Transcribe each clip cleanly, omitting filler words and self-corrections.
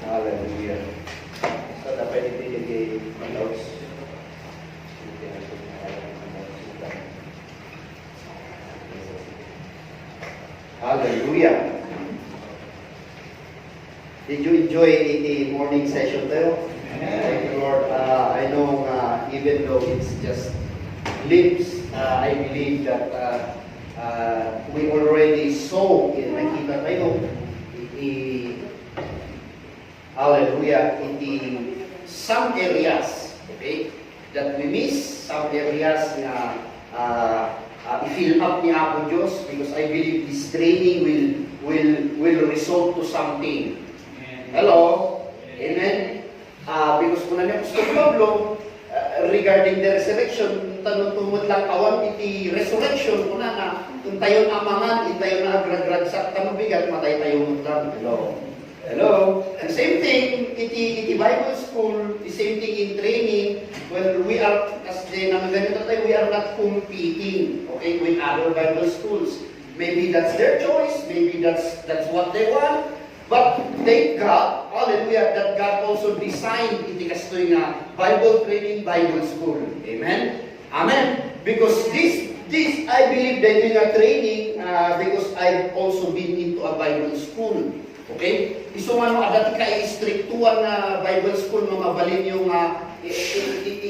Hallelujah. So, dapat ibigay ang notes. Hallelujah. Did you enjoy the morning session there? Thank you, Lord. I know even though it's just glimpse, I believe that we already saw in nakita tayo hallelujah, in some areas, okay, that we miss, some areas na i-fill up ni Apo Diyos, because I believe this training will result to something. Hello? Amen? Because kung ano yung Apostol Pablo, regarding the resurrection, tanong tumod lang awan iti resurrection, kung kung tayo amangan, tayo na agragrag sa tanubigat, matay tayo lang. Hello? Hello? And same thing, iti Bible school, the same thing in training, when we are, as the ganito tayo, we are not competing, okay, with other Bible schools. Maybe that's their choice, maybe that's what they want, but thank God, hallelujah, that God also designed iti kastoy nga Bible training, Bible school. Amen? Amen? Because this I believe that in a training, because I've also been into a Bible school. Okay? Isumano adati ka istriktuan na Bible school mga balin yung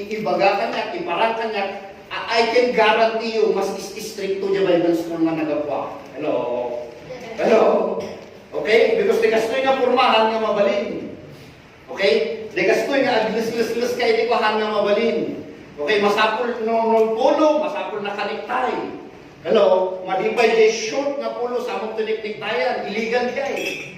ibaga kanya, iparang kanya. I can guarantee you mas istrikto yung Bible school na nagapwa. Hello? Hello? Okay? Because di kastoy nga purmahan nga mabalin. Okay? Di kastoy nga aglis-lis kay di kwahan nga mabalin. Okay? Masapul no pulo, masapul na kaniktay. Hello? Madipay di short nga pulo, samot tinikniktayan, illegal kay.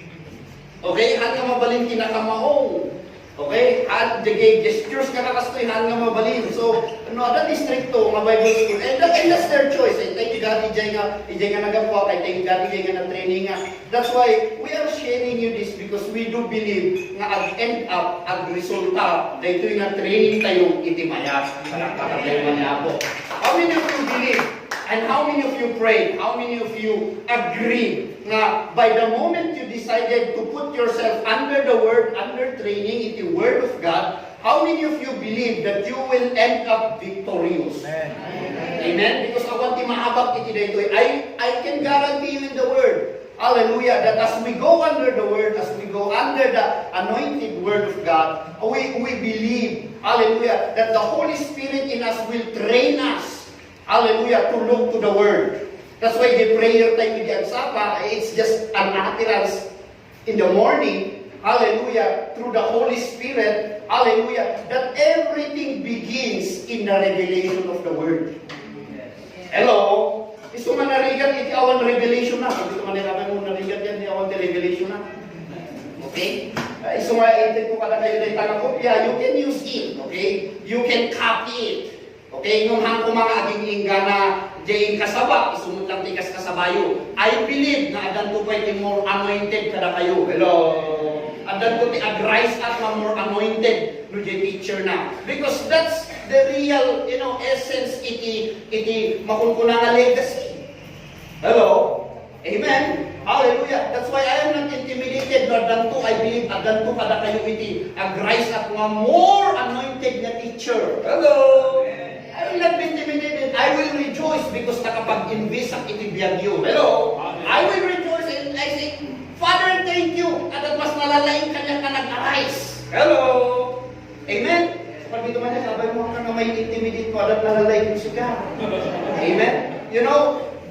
Okay? Han nga mabalin kinakamaong. Okay? Han the gestures nga kakastoy, han nga mabalin. So, that is stricto nga Bible school. And that's their choice. Thank God, ijay nga nagapwa, thank God, ijay nga na-training nga. That's why we are sharing you this because we do believe nga ag-end up, ag-resulta, dahito yung na-training tayo itimaya. Palakpakan tayo man po. How many of you believe? And how many of you pray? How many of you agree na by the moment you decided to put yourself under the Word, under training in the Word of God, how many of you believe that you will end up victorious? Amen. Amen? Because awan ti maabak iti daytoy. I can guarantee you in the Word, hallelujah, that as we go under the Word, as we go under the anointed Word of God, we believe, hallelujah, that the Holy Spirit in us will train us, hallelujah, to look to the Word. That's why the prayer time with the Agsapa, it's just an utterance in the morning, hallelujah, through the Holy Spirit, hallelujah, that everything begins in the revelation of the Word. Hello? Iso man narigan, iti awan revelation na. Kung ito man niraman mo narigan yan, iti awan revelation na. Okay? Iso man, iti ko pala kayo na itang kopya, you can use it, okay? You can copy it. Okay, yung hangko mga aging ingana, jayin kasaba, isumot lang tikas kasabayo. I believe na adan ko pwede more anointed kada kayo. Hello? Adan ko ti ag-rise up na more anointed no jay teacher na. Because that's the real, essence iti makunkunang legacy. Hello? Amen? Hallelujah. That's why I am not intimidated. No, adan ko, I believe, adan ko kada kayo iti ag-rise up na more anointed na teacher. Hello? I will not be intimidated. I will rejoice because nakapag-invest ang itibiyagyo. Hello? I will rejoice and I say, Father, thank you. At mas nalalaing kanya ka nag-arise. Hello? Amen? Pag dito man sabay mo ka na may intimidate ko at nalalaing mo siya. Amen?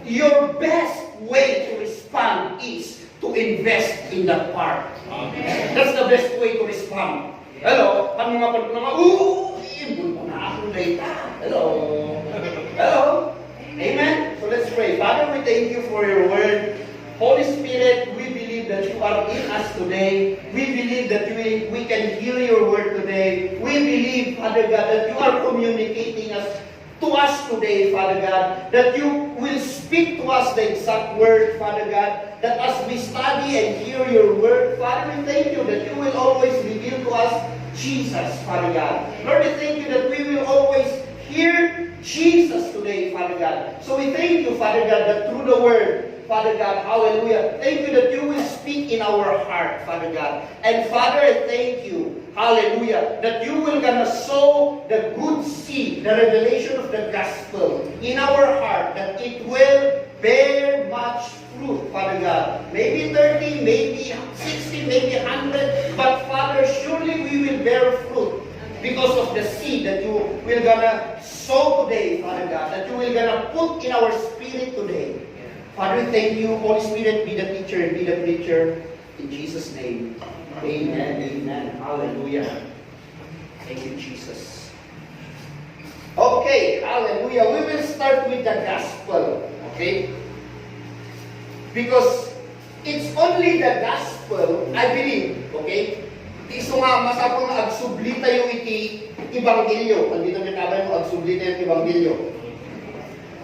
Your best way to respond is to invest in that part. That's the best way to respond. Hello? Pag mga hello. Hello. Amen. So let's pray. Father, we thank you for your word. Holy Spirit, we believe that you are in us today. We believe that we can hear your word today. We believe, Father God, that you are communicating to us today, Father God, that you will speak to us the exact word, Father God, that as we study and hear your word, Father, we thank you that you will always reveal to us Jesus, Father God. Lord, we thank you that we will always hear Jesus today, Father God. So we thank you, Father God, that through the Word, Father God, hallelujah, thank you that you will speak in our our heart, Father God. And Father, I thank you, hallelujah, that you will gonna sow the good seed, the revelation of the gospel in our heart, that it will bear much fruit, Father God. Maybe 30, maybe 60, maybe 100, but Father, surely we will bear fruit because of the seed that you will gonna sow today, Father God, that you will gonna put in our spirit today. Father, thank you. Holy Spirit, be the teacher and be the preacher. In Jesus' name, amen, amen. Hallelujah. Thank you, Jesus. Okay, hallelujah. We will start with the gospel, okay? Because it's only the gospel, I believe, okay? Iso nga, masapong agsublita yung ibanghelyo. Nandito niya kabay mo, agsublita yung ibanghelyo.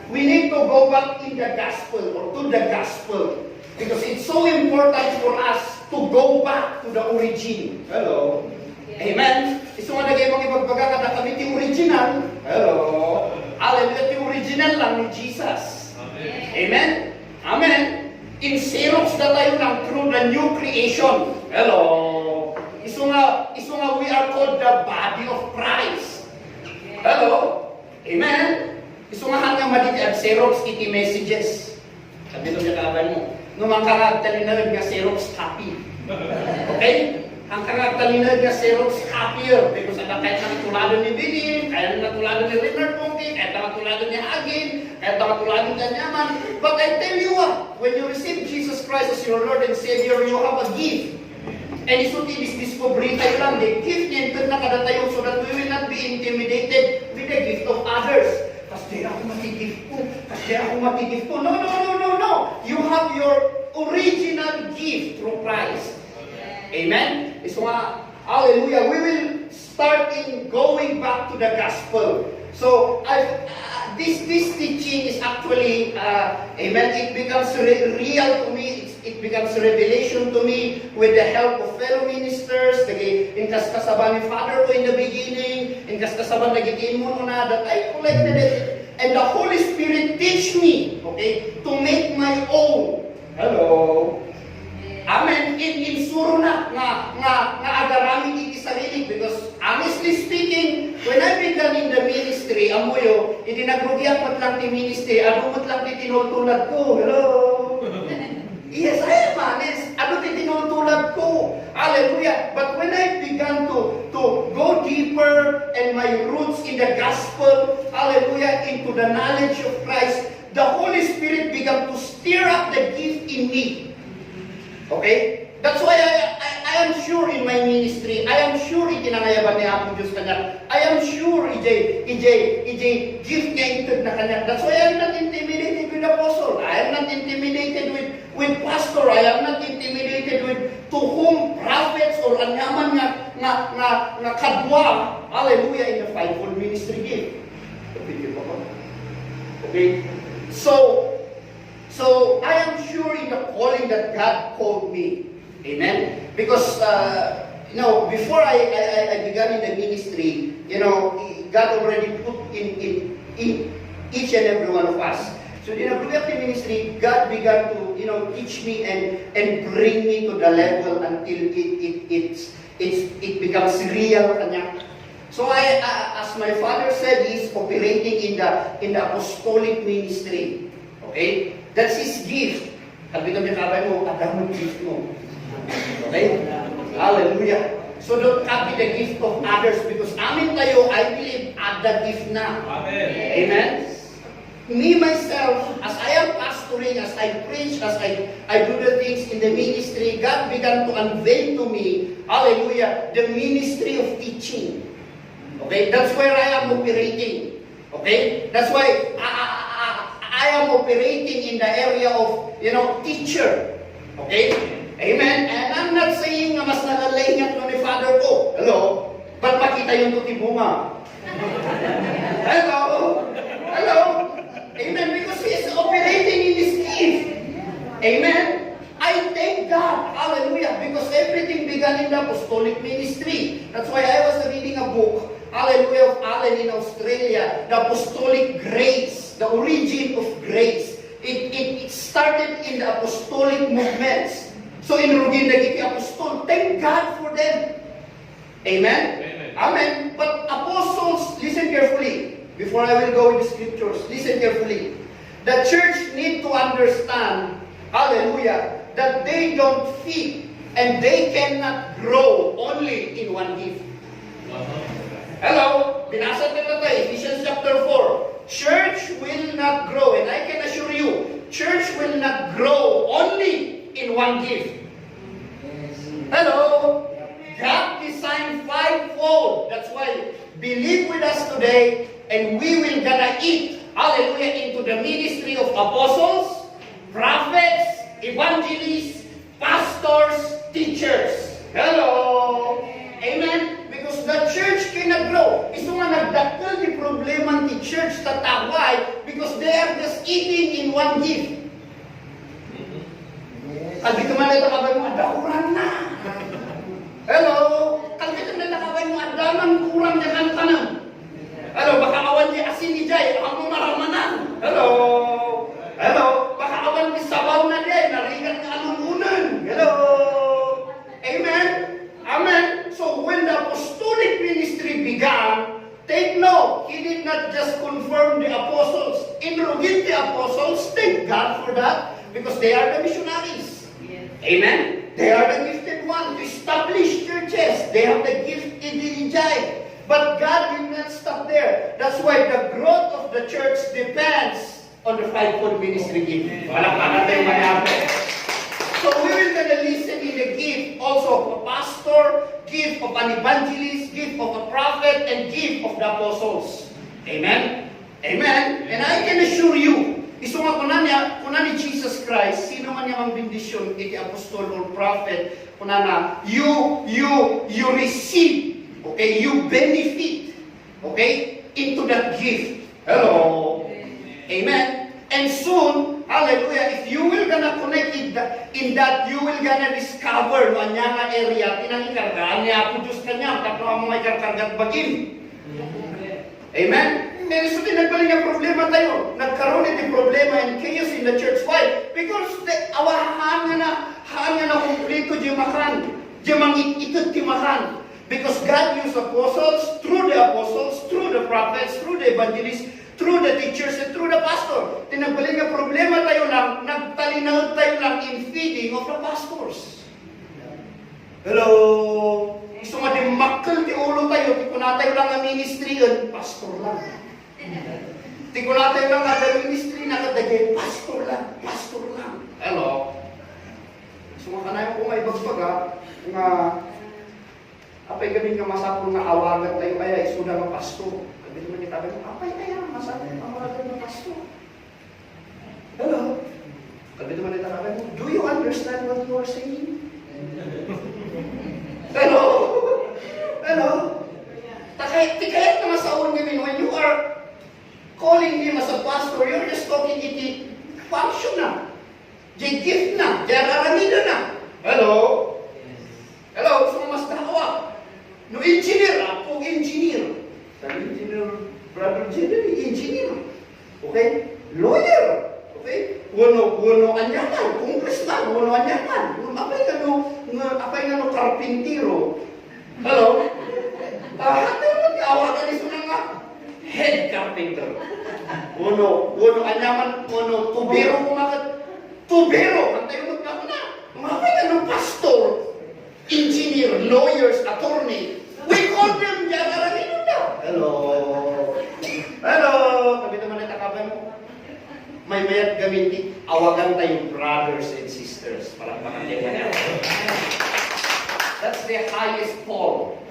We need to go back in the gospel or to the gospel because it's so important for us to go back to the origin. Hello? Amen? Iso nga nagay mga ibagbaga kada kami ti original. Hello? Hallelujah, ti original lang ni Jesus. Amen? Amen? In Xerox na tayo ng through the new creation. Hello? Iso nga we are called the body of Christ. Hello? Amen? Iso nga hanggang maditi at Xerox iti messages. Sabi ito niya kaban mo. Numang karagtalinag nga Xerox copy. Okay? Ang karagtalinag nga Xerox copier. Because ada kahit natulado ni Billy, kahit natulado ni Leonard Pongki, kahit natulado ni Agin, kahit natulado ni Kanyaman. But I tell you what, when you receive Jesus Christ as your Lord and Savior, you have a gift. And iso discovery tayo lang, the gift niya na kada tayo so that we will not be intimidated with the gift of others. Kasi ako matigift ko. Kasi ako matigift ko. No. You have your original gift through Christ. Amen? So hallelujah. We will start in going back to the gospel. So, this teaching is actually, amen, it becomes real to me. It becomes a revelation to me with the help of fellow ministers. In kasaban ni Father ko in the beginning, in kasaban nagitin mo na that I collected it. And the Holy Spirit teach me, okay, to make my own. Hello? Amen. In suro na agarami iti sarili because honestly speaking, when I began in the ministry, amoyo, hindi nagrugyan mo lang ti ministry, ano mo lang ti tinutulad ko. Hello? Yes, I am honest. Ano ti tinutulad ko? Hallelujah. But when I began to go deeper and my roots in the gospel, hallelujah, into the knowledge of Christ, the Holy Spirit began to stir up the gift in me. Okay? That's why I am sure in my ministry, I am sure itinangayaban ni Apo Diyos kanya. I am sure EJ gift niya itag na kanya. That's why I am not intimidated with apostle. I am not intimidated with pastor. I am not intimidated with to whom prophets or anyaman nga kadwa. Hallelujah, in the fivefold ministry gift. Okay? So I am sure in the calling that God called me. Amen? Because, before I began in the ministry, God already put in each and every one of us. So in the Blue ministry, God began to, teach me and bring me to the level until it becomes real. So as my father said, he's operating in the apostolic ministry. Okay? That's his gift. Sabi kami kabay mo, adamon gift mo. Okay? Hallelujah. So don't copy the gift of others because amin tayo, I believe, at the gift na. Amen. Amen? Me, myself, as I am pastoring, as I preach, as I do the things in the ministry, God began to unveil to me, hallelujah, the ministry of teaching. Okay? That's where I am operating. Okay? That's why I am operating in the area of, teacher. Okay? Amen? And I'm not saying na mas nalalaingat no ni Father ko. Hello? Ba't makita yung tutibunga? Hello? Hello? Amen? Because He is operating in His gift. Amen? I thank God. Hallelujah. Because everything began in the apostolic ministry. That's why I was reading a book, hallelujah, of Allen in Australia, the apostolic grace, the origin of grace. It started in the apostolic movements. So inrugin na iti apostol. Thank God for them. Amen? Amen. But apostles, listen carefully. Before I will go with the scriptures, listen carefully. The church need to understand, hallelujah, that they don't fit and they cannot grow only in one gift. Hello? Binasa nila tayo, Ephesians chapter 4. Church will not grow, and I can assure you, church will not grow only in one gift. Hello? God designed fivefold. That's why believe with us today, and we will gonna eat, hallelujah, into the ministry of apostles, prophets, evangelists, pastors, teachers. Hello? Amen? Because the church cannot grow. Ito nga nagdakkel di problema ng church tataway because they are just eating in one gift. Kalbito man ito kabay mo, adauran na. Hello? Kalbito na nakabay mo, adaman kurang niya kantanang. Hello? Baka awan niya asin ni Jay, ang maramanan. Hello? Hello? Baka awan ni sabaw na Jay, narigan ka alulunan. Hello? Amen? Amen? So when the apostolic ministry began, take note, he did not just confirm the apostles. Inrogate the apostles, thank God for that, because they are the missionaries. Amen? They are the gifted ones to establish churches. They have the gift in the Ijay. But God did not stop there. That's why the growth of the church depends on the fivefold ministry gift. So we will gonna listen in the gift also of a pastor, gift of an evangelist, gift of a prophet, and gift of the apostles. Amen? Amen? And I can assure you, iso nga kunani Jesus Christ, sino man yung bendisyon, iti apostol or prophet, kunana, you receive, okay, you benefit, okay, into that gift. Hello? Amen? And soon, hallelujah, if you will gonna connect in that, you will gonna discover no anya nga area, tinangikargaan niya, produce ka niya, tapos ang mga ikarkargat bagin. Amen? And so tinagbaling nga problema tayo. Nagkaroon iti problema and chaos in the church. Why? Because our hanga na kumplito di makan. Di mangititut di makan. Because God used apostles, through the prophets, through the evangelists, through the teachers, and through the pastor. Tinagbaling nga problema tayo lang, nagtalinaod tayo lang in feeding of the pastors. Hello? Gusto nga di makal di ulo tayo, di ko na tayo lang ang ministry yun, pastor lang. Di ko na tayo lang ang ministry na kadagay, pastor lang. Hello? Gusto nga kanayon kung may bagbaga, nga apay gamin nga masapon nga awagan tayo kaya isuda nga pastor. Sabi naman kita mo, apay kaya masapon nga awagan nga pastor. Hello? Sabi naman kita mo, do you understand what you are saying? Hello? Hello? Tikayat naman sa unang gamin, when you are calling him as a pastor, you're just talking iti function na. Di gift na. Di aramida na. Hello? Hello? So mas dawa. No engineer, ako engineer. Sabi engineer, brother engineer. Okay? Lawyer. Okay? Wano anyaman, congressman, wano anyaman. Apay nga no karpintero. Hello? Hati mo awagan iso na nga. Head carpenter. Wano anyaman, tubero kumakat. Tubero, antay mo na. Apay nga no pastor, engineer, lawyers, attorney. We call them Jagaramino daw. Hello? Hello? Kami naman natakabay mo. May mayat gaminti, awagan tayong brothers and sisters. Palakpakan niya na. That's the highest call.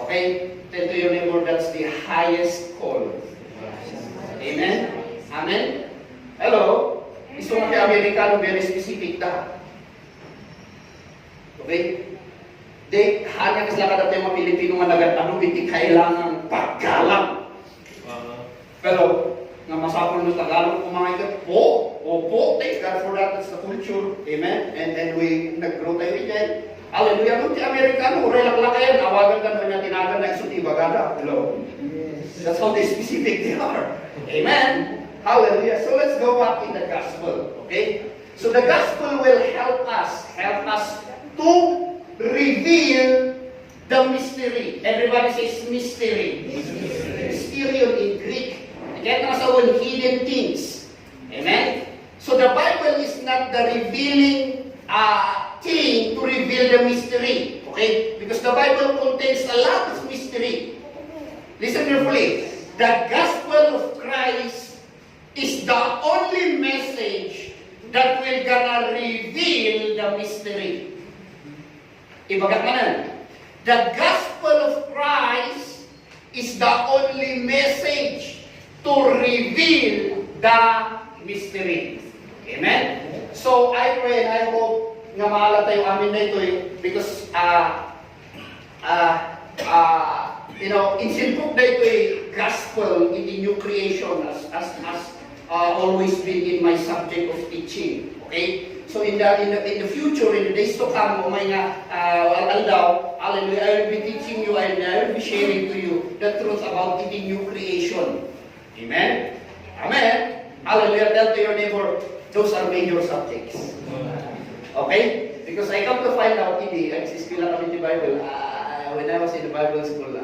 Okay? Tell to your neighbor, that's the highest call. Amen? Amen? Hello? Gusto mo kay Amerikano, very specific ta. Okay? Hanya kasi lakad at yung mga Pilipino nga nagatano, hindi kailangan paggalang. Pero, nga masapol mo Tagalog, kumangay ka, opo, thank God for that, that's the culture. Amen? And we nag-grow tayo dyan. Hallelujah, nung ti Amerikano, relak-lak yan, awagan ka naman niya tinagan na iso ibagada. Hello? That's how they specific they are. Amen? Hallelujah. So let's go back in the gospel. Okay? So the gospel will help us to reveal the mystery. Everybody says mystery. Mysterion in Greek. Kaya nga sa one, hidden things. Amen? So the Bible is not the revealing thing to reveal the mystery. Okay? Because the Bible contains a lot of mystery. Listen carefully. The gospel of Christ is the only message that will gonna reveal the mystery. Ibagat manan. The gospel of Christ is the only message to reveal the mystery. Amen? So, I pray and I hope nga mahala tayo amin na ito because insinpok na ito gospel in the new creation as always been in my subject of teaching. Okay? So in the future, in the days to come, hallelujah, I will be teaching you and I will be sharing to you the truth about the new creation. Amen? Amen? Hallelujah. Tell to your neighbor, those are major subjects. Okay? Because I come to find out, nagsiskwela kami sa Bible, when I was in the Bible school,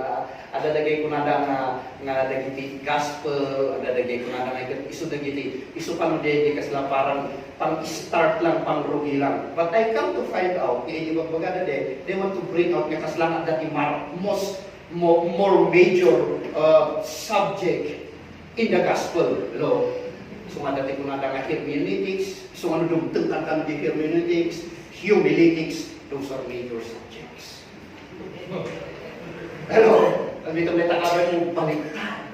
adadagay ko na nga dagiti gospel, adadagay ko na iso dagiti, iso panudede kasla parang pang-start lang, pang-rugi lang. But I come to find out, they want to bring out nga kasla nga dati more major subject in the gospel law. So nga dati ko na nga hermeneutics, so nga dumtagtan kan di hermeneutics, humilitics, those are major subjects. Hello? Kami ito may takaran yung baliktad.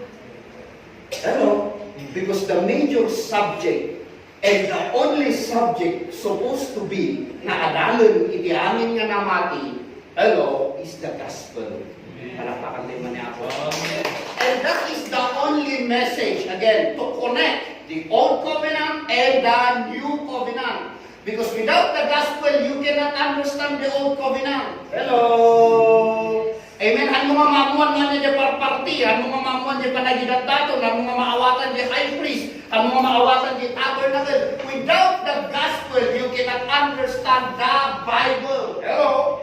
Hello? Because the major subject and the only subject supposed to be na adalon iti amin nga namati, hello, is the gospel. Palakpakan din man niya ako. And that is the only message, again, to connect the Old Covenant and the New Covenant. Because without the gospel, you cannot understand the Old Covenant. Hello? Amen. Ano mga mamuan nga niya party, ano mga mamuan niya panagidat-dato, ano mga maawatan niya high priest, ano mga maawatan niya tabernacle. Without the gospel, you cannot understand the Bible. Hello?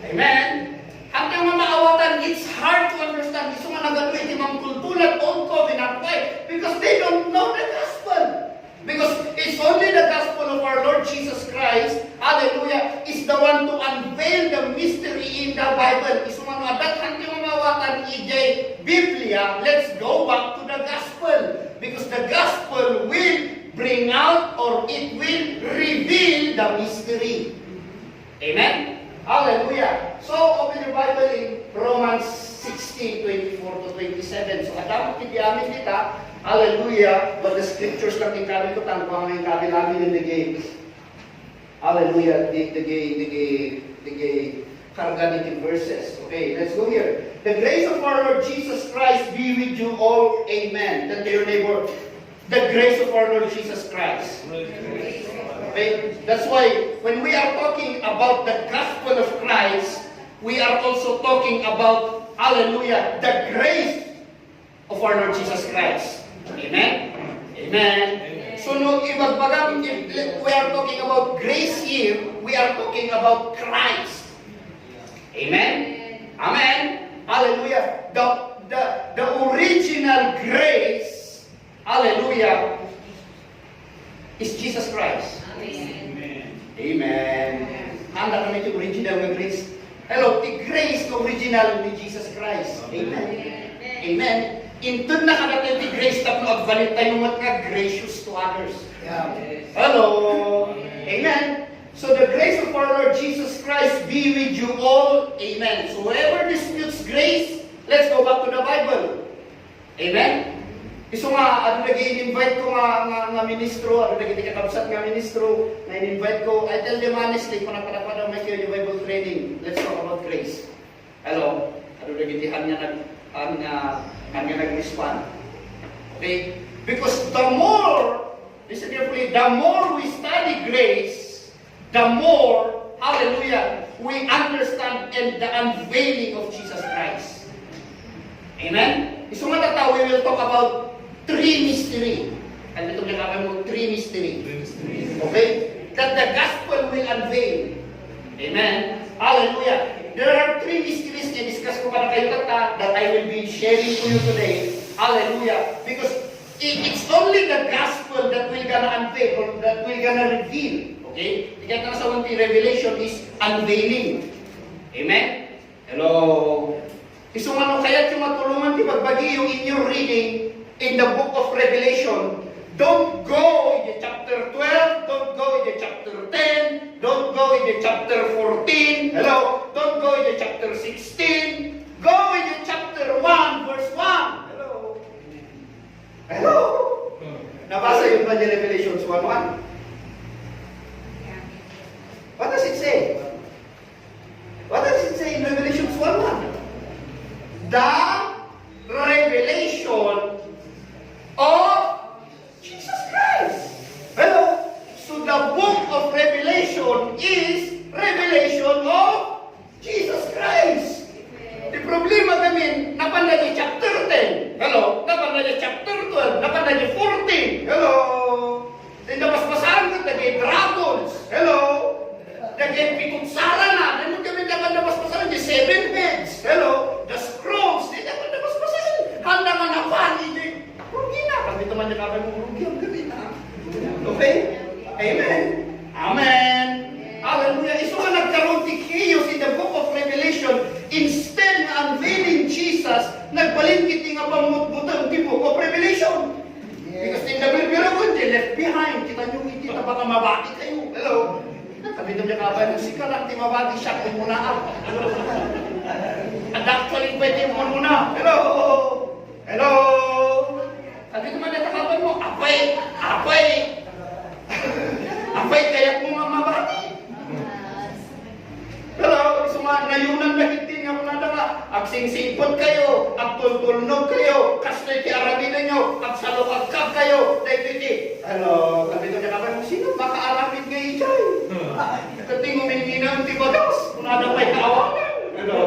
Amen. Hanggang mga maawatan, it's hard to understand. Gusto nga nagano iti mga kultulat Old Covenant. Why? Because they don't know the gospel. Because it's only the gospel of our Lord Jesus Christ, hallelujah, is the one to unveil the mystery in the Bible. Isumanuadat hanggang mamawatan ijay Biblia, let's go back to the gospel. Because the gospel will bring out or it will reveal the mystery. Amen? Hallelujah. So, open your Bible in Romans 16:24 to 27. So, adamot kiti amin kita, hallelujah, but the scriptures lang tingkabi ko tanong ang mga kabi namin in the game. Hallelujah, the carganic verses. Okay, let's go here. The grace of our Lord Jesus Christ be with you all. Amen. Then to your neighbor, the grace of our Lord Jesus Christ. Okay? That's why when we are talking about the gospel of Christ, we are also talking about, hallelujah, the grace of our Lord Jesus Christ. Amen? Amen. So, no, we are talking about grace here, we are talking about Christ. Amen? Amen? Hallelujah. The original grace, hallelujah, is Jesus Christ. Amen. Amen. Handa kami ito original ng grace. Hello, the grace na original ni Jesus Christ. Amen. Amen. Intun na kanatan the grace na magvalit tayo mga gracious to others. Yeah. Hello. Amen. So the grace of our Lord Jesus Christ be with you all. Amen. So whoever disputes grace, let's go back to the Bible. Amen. Iso nga, ano nag-i-invite ko nga ministro, ano nag-i-kakabsat nga ministro, na in-invite ko, I tell them honestly, kung napadapadaw may kayo yung Bible training, let's talk about grace. Hello? Ano nag-itihan nga nag-respond. Okay? Because the more, listen carefully, the more we study grace, the more, hallelujah, we understand and the unveiling of Jesus Christ. Amen? Iso nga tataw, we will talk about three mystery. Ano itong nakakay mo? Three mystery. Okay? That the gospel will unveil. Amen? Hallelujah. There are three mysteries na discuss ko para kayo that I will be sharing to you today. Hallelujah. Because it's only the gospel that will gonna unveil or that will gonna reveal. Okay? Kaya na sa Revelation is unveiling. Amen? Hello? Isang ano kaya yung matulungan di pagbagi yung in your reading in the book of Revelation. Don't go in the chapter 12, don't go in the chapter 10, don't go in the chapter 14, hello? Don't go in the chapter 16, go in the chapter 1, verse 1, hello? Hello? Nabasa yung ba niya Revelations 1:1? What does it say? What does it say in Revelations 1:1? The revelation of Jesus Christ. Hello? So the book of Revelation is revelation of Jesus Christ. The problema kami, napanda niya chapter 10. Hello? Napanda niya chapter 12. Napanda niya 14. Hello? Then napaspasahan ko, nagay dragons. Hello? Nagay pitutsara na. Namun kami napaspasahan niya 7 heads. Hello? The scrolls. Di naman napaspasahan. Handa nga na pali. Rugi na. Pag ito man niya kapay mo, rugi ang gabi na. Okay? Amen? Amen. Hallelujah. Iso nga nagkaroon ti chaos in the book of Revelation. Instead na unveiling Jesus, nagbalingkit nga pamutbutang ti book of Revelation. Because in the Bible, they left behind. Kita nyo, hindi na baka mabati kayo. Hello? Sabi nyo niya kapay mo, sika lang ti mabati siya kung muna ako. And actually, pwede mo muna. Hello? Hello? Sabi naman na kapay mo, apay, kaya mo mamabati. Pero, nayunan na hindi nga muna na agsingsipot kayo, agtultulnog kayo, kastoy ki aramidan nyo, agsalukagkag kayo, dahil hello, kapito niya kapay mo, sino baka aramid nga ichay? Kasi nguminginang ti bagas, kung na pa'y kaawangan. Hello?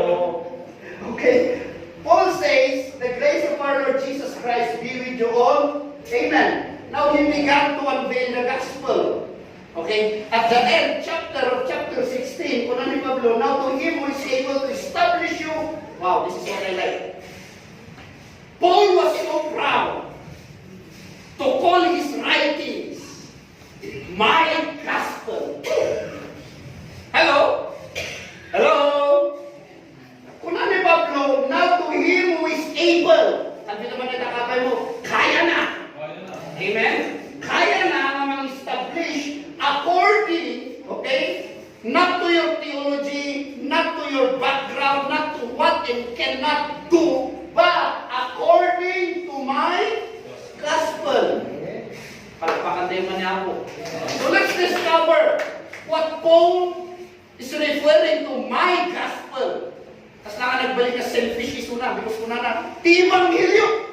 Okay. Paul says, the grace of our Lord Jesus Christ be with you all. Amen. Now he began to unveil the gospel. Okay? At the end chapter 16, kuna ni Pablo, now to him who is able to establish you. Wow, this is what I like. Paul was so proud to call his writings my gospel. Hello? Hello? Kuna ni Pablo, now to him who is able. Sabi naman na nakakay mo, kaya na. Amen? Kaya na mag-establish according, okay, not to your theology, not to your background, not to what it cannot do, but according to my gospel. Palakpakan tayo man niya ako. So let's discover what Paul is referring to my gospel. Tapos nagbalik na selfish iso na, because kuna na, ti Evangelyo.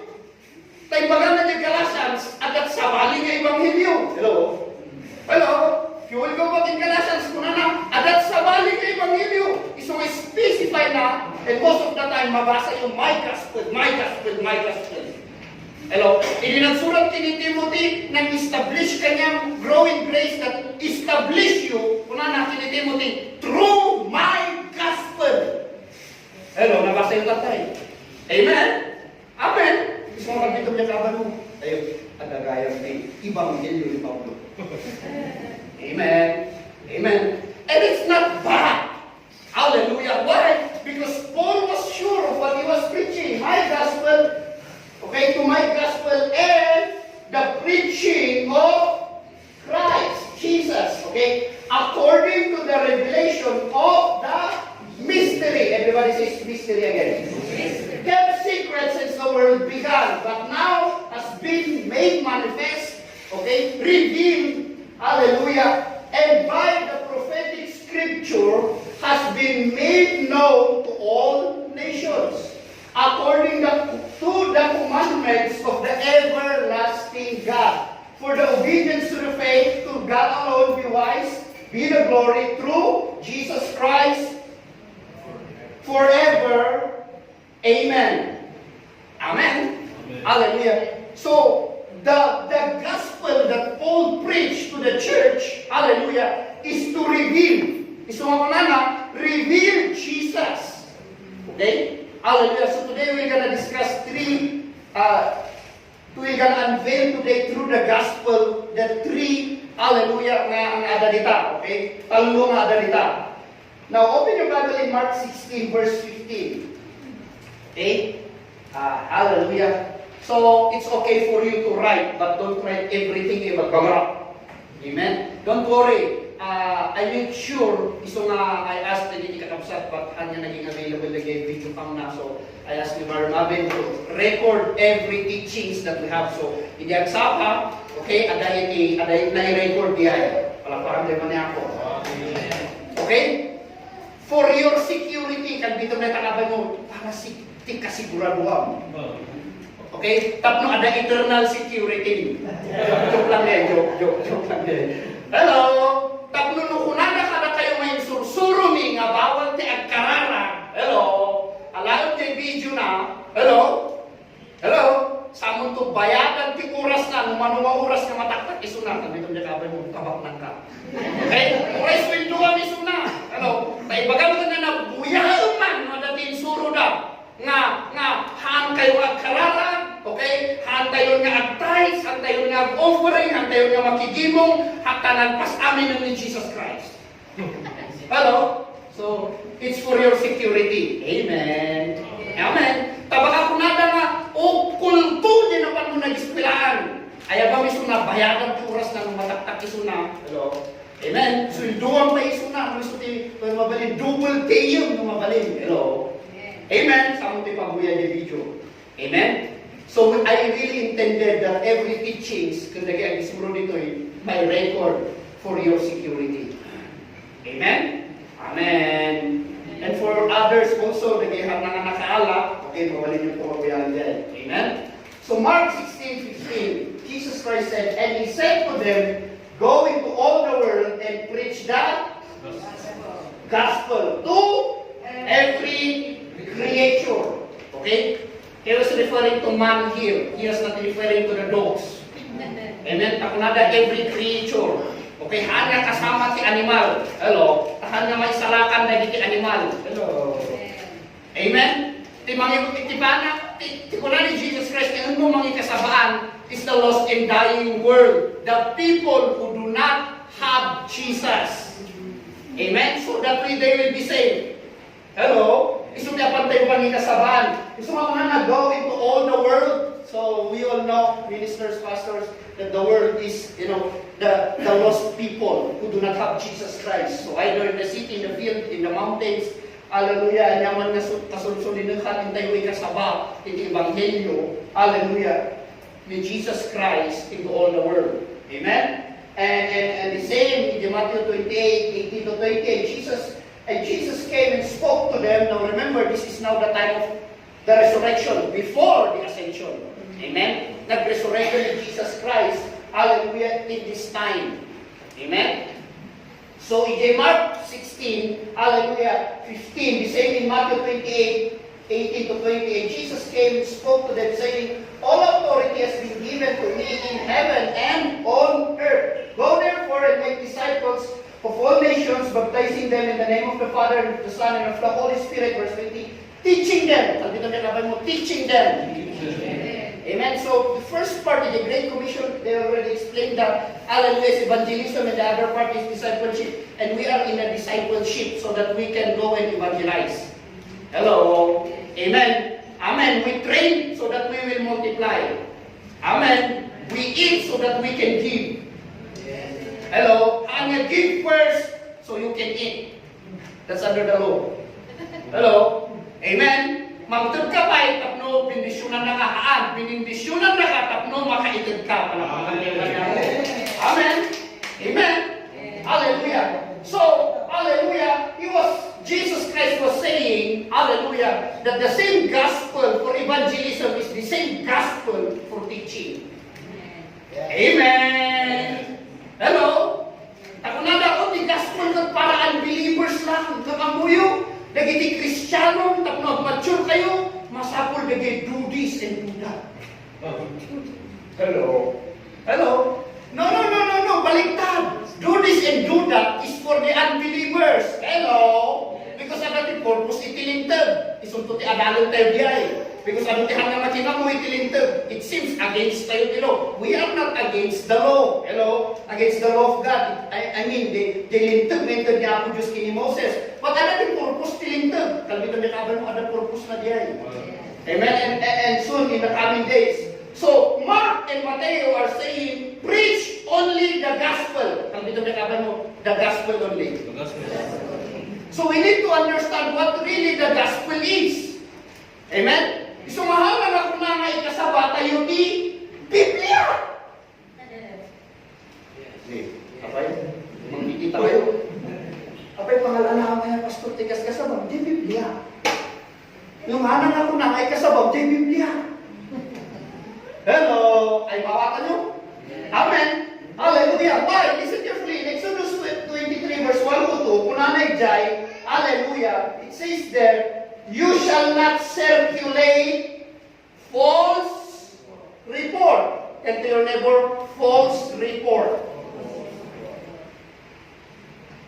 Tayo bagan na yung Galatians, agat sabali nga Evangelyo. Hello? Hello? If you will go back in Galatians, kuna na, agat sabali nga Evangelyo. Iso nga specify na, and most of the time, mabasa yung my gospel, my gospel, my gospel. Hello? Ininagsulat ni Timothy, nag-establish kanyang growing grace that establish you, kuna na ni Timothy, through my gospel. Hello? Nabasa yung tatay. Amen? Amen? Gusto mo kapito niya kaban mo. Tayo, agagayang kay Evangelyo ni Pablo. Amen. Amen. And it's not bad. Hallelujah. Why? Because Paul was sure of what he was preaching. My gospel, okay, to my gospel and the preaching of Christ, Jesus, okay, according to the revelation of the mystery. Everybody says mystery again. Kept secret since the world began, but now has been made manifest, okay, revealed, hallelujah, and by the prophetic scripture has been made known to all nations, according to the commandments of the everlasting God, for the obedience to the faith, to God alone be wise, be the glory through Jesus Christ, forever. Amen. Amen. Amen. Hallelujah. So, the gospel gospel that Paul preached to the church, hallelujah, is to reveal. Reveal Jesus. Okay? Hallelujah. So today we're gonna discuss we're gonna unveil today through the gospel the three, hallelujah, nga ada dita. Okay? Talo nga ada dita. Now open your Bible in Mark 16 verse 15. Okay? Hallelujah. So, it's okay for you to write, but don't write everything magbagra. Amen? Don't worry. I make sure, iso nga, I asked na hindi kakabsat, but kanya naging available na video pang na. So, I asked ni Marmabin to record every teachings that we have. So, hindi ang sapa, okay, aday na-record diya. Parang naman niya ako. Okay? For your security, kan dito na tanabay mo, para kasiguraduhan. Okay? Tapno ada eternal security. Joke lang din. Hello? Tapno no kunada kada kayo may sursuro mi nga bawal ti agkarara. Hello? Alayon ti video na. Hello? Samon to bayadan ti oras na, manuwa oras na mataktak isuna. Dito niya kabay mo, kabak nang ka. Okay? Oras winduwa mi suna. Hello? Taibagan mo na buyahan man, madating suro da. Nga, haan kayo agkarara, okay? Haan tayo nga agtay, haan tayo nga offering, haan tayo nga makigimong, hatanan pas amin ni Jesus Christ. Hello? So, it's for your security. Amen. Amen. Tabak ako nada nga, kulto din na pa mo nag-ispilaan. Ayaw ba miso na bayagan oras na mataktak iso na. Hello? Amen. So, yung duwang pa iso na, miso ti mabalin, double tayong mabalin. Hello? Amen. Sa mga pabuya niya video. Amen. So, I really intended that every teachings, kung naging isuro dito may record for your security. Amen. Amen. And for others also, naging na nakaala, okay, mawalin yung pabuya niya. Amen. So, Mark 16:15, Jesus Christ said, and He said to them, go into all the world and preach the gospel to every creature. Okay? He was referring to man here. He was not referring to the dogs. Amen? Takunada every creature. Okay? Hanya kasama si animal. Hello? Hanya may salakan na di animal. Hello? Amen? Tikuna ni Jesus Christ, yung mga kasabaan is the lost and dying world. The people who do not have Jesus. Amen? So that way they will be saved. Hello? Isu niya pantay pang kasabaan. Isu mga go into all the world. So we all know, ministers, pastors, that the world is, the lost people who do not have Jesus Christ. So either in the city, in the field, in the mountains, hallelujah, naman na kasulsulinukan, tayo ay kasaba, in the Ebanghelyo, hallelujah, ni Jesus Christ into all the world. Amen? And the same in Matthew 28, 18 to 28, Jesus came and spoke to them. Now remember, this is now the time of the resurrection, before the ascension. Amen? Nag-resurrection ni Jesus Christ, hallelujah, in this time. Amen? So in Mark 16, hallelujah, 15, the same in Matthew 28, 18 to 28, Jesus came and spoke to them, saying, all authority has been given to me in heaven and on earth. Go therefore and make disciples of all nations, baptizing them in the name of the Father, and of the Son, and of the Holy Spirit. Verse 20, teaching them. Teaching them. Amen. So, the first part of the Great Commission, they already explained that hallelujah is evangelism, and the other part is discipleship. And we are in a discipleship so that we can go and evangelize. Hello. Amen. Amen. We train so that we will multiply. Amen. We eat so that we can give. Hello? And you give first so you can eat. That's under the law. Hello? Amen? Magtod ka pa, tapno, bindisyonan na kahaan. Binindisyonan na ka, tapno, makaitid ka. Amen? Amen? Hallelujah. So, hallelujah, Jesus Christ was saying, hallelujah, that the same gospel for evangelism is the same gospel for teaching. Amen? Hello? Ako na daw, di gospel ka para unbelievers lang. Kakamuyo, dagiti Kristiyano, tapno mature kayo, masapol dagiti Dudis and Duda. Hello? Hello? for the unbelievers. Hello? Because ano ti purpose itilintag. Isunto ti adalong tayo diay. Because ano ti hanggang makina mo itilintag. It seems against tayo ti law. We are not against the law. Hello? Against the law of God. I mean, the lintag mentod niya ako Diyos kini Moses. But ano ti purpose tilintag? Kalbito niya kaban mo ada purpose na diay. Amen? And soon in the coming days. So, Mark and Mateo are saying, preach only the gospel. Ang dito nakaban mo, the gospel only. The gospel. So, we need to understand what really the gospel is. Amen? So, mahalan ako na nga ikasabata yung di Biblia. Apay, magkikita kayo. Apay, pangalan na kaya, Pastor, tigas kasabang, di Biblia. Yung hanan ako na nga ikasabang, di Biblia. Hello! Ay mawatan nyo? Amen! Hallelujah! Why? Listen carefully. In Exodus 23 verse 1 to 2, kung nanay-jay, hallelujah, it says there, you shall not circulate false report. And to your neighbor, false report.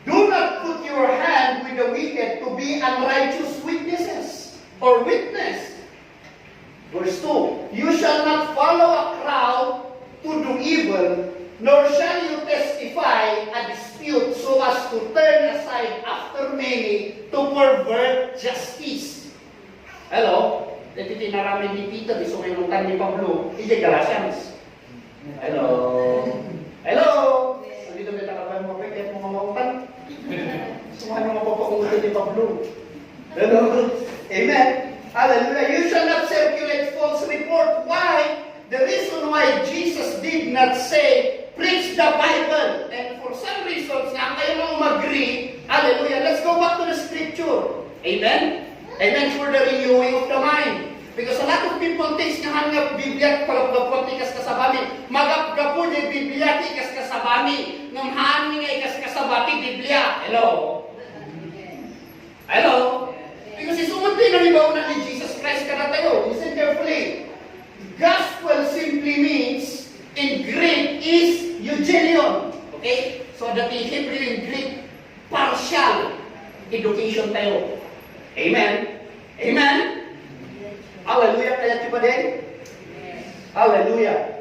Do not put your hand with the wicked to be unrighteous witnesses or witness. Verse 2, you shall not follow a crowd to do evil, nor shall you testify a dispute so as to turn aside after many to pervert justice. Hello? Ito tinaramin ni Peter, iso may lutan ni Pablo, hindi Galatians. Hello? Hello? Dito may takapan mo, kahit mga mautan. Sumano mapapakungutan ni Pablo. Hello? Amen? Hallelujah. You shall not circulate false report. Why? The reason why Jesus did not say, preach the Bible. And for some reasons, na kayo mong mag-agree, hallelujah, let's go back to the scripture. Amen? Amen for the renewing of the mind. Because a lot of people think na hanggang Biblia, palapgapot ikas kasabami. Magapgapo di Biblia, ikas kasabami. Ngamhaan nga ikas kasabati Biblia. Hello? Hello? Because isumunti na ribaw na ni Jesus Christ ka na tayo. Listen carefully. Gospel simply means, in Greek, is eugeneion. Okay? So, that in Hebrew in Greek, partial education tayo. Amen? Amen? Hallelujah. Kaya tiba din? Hallelujah.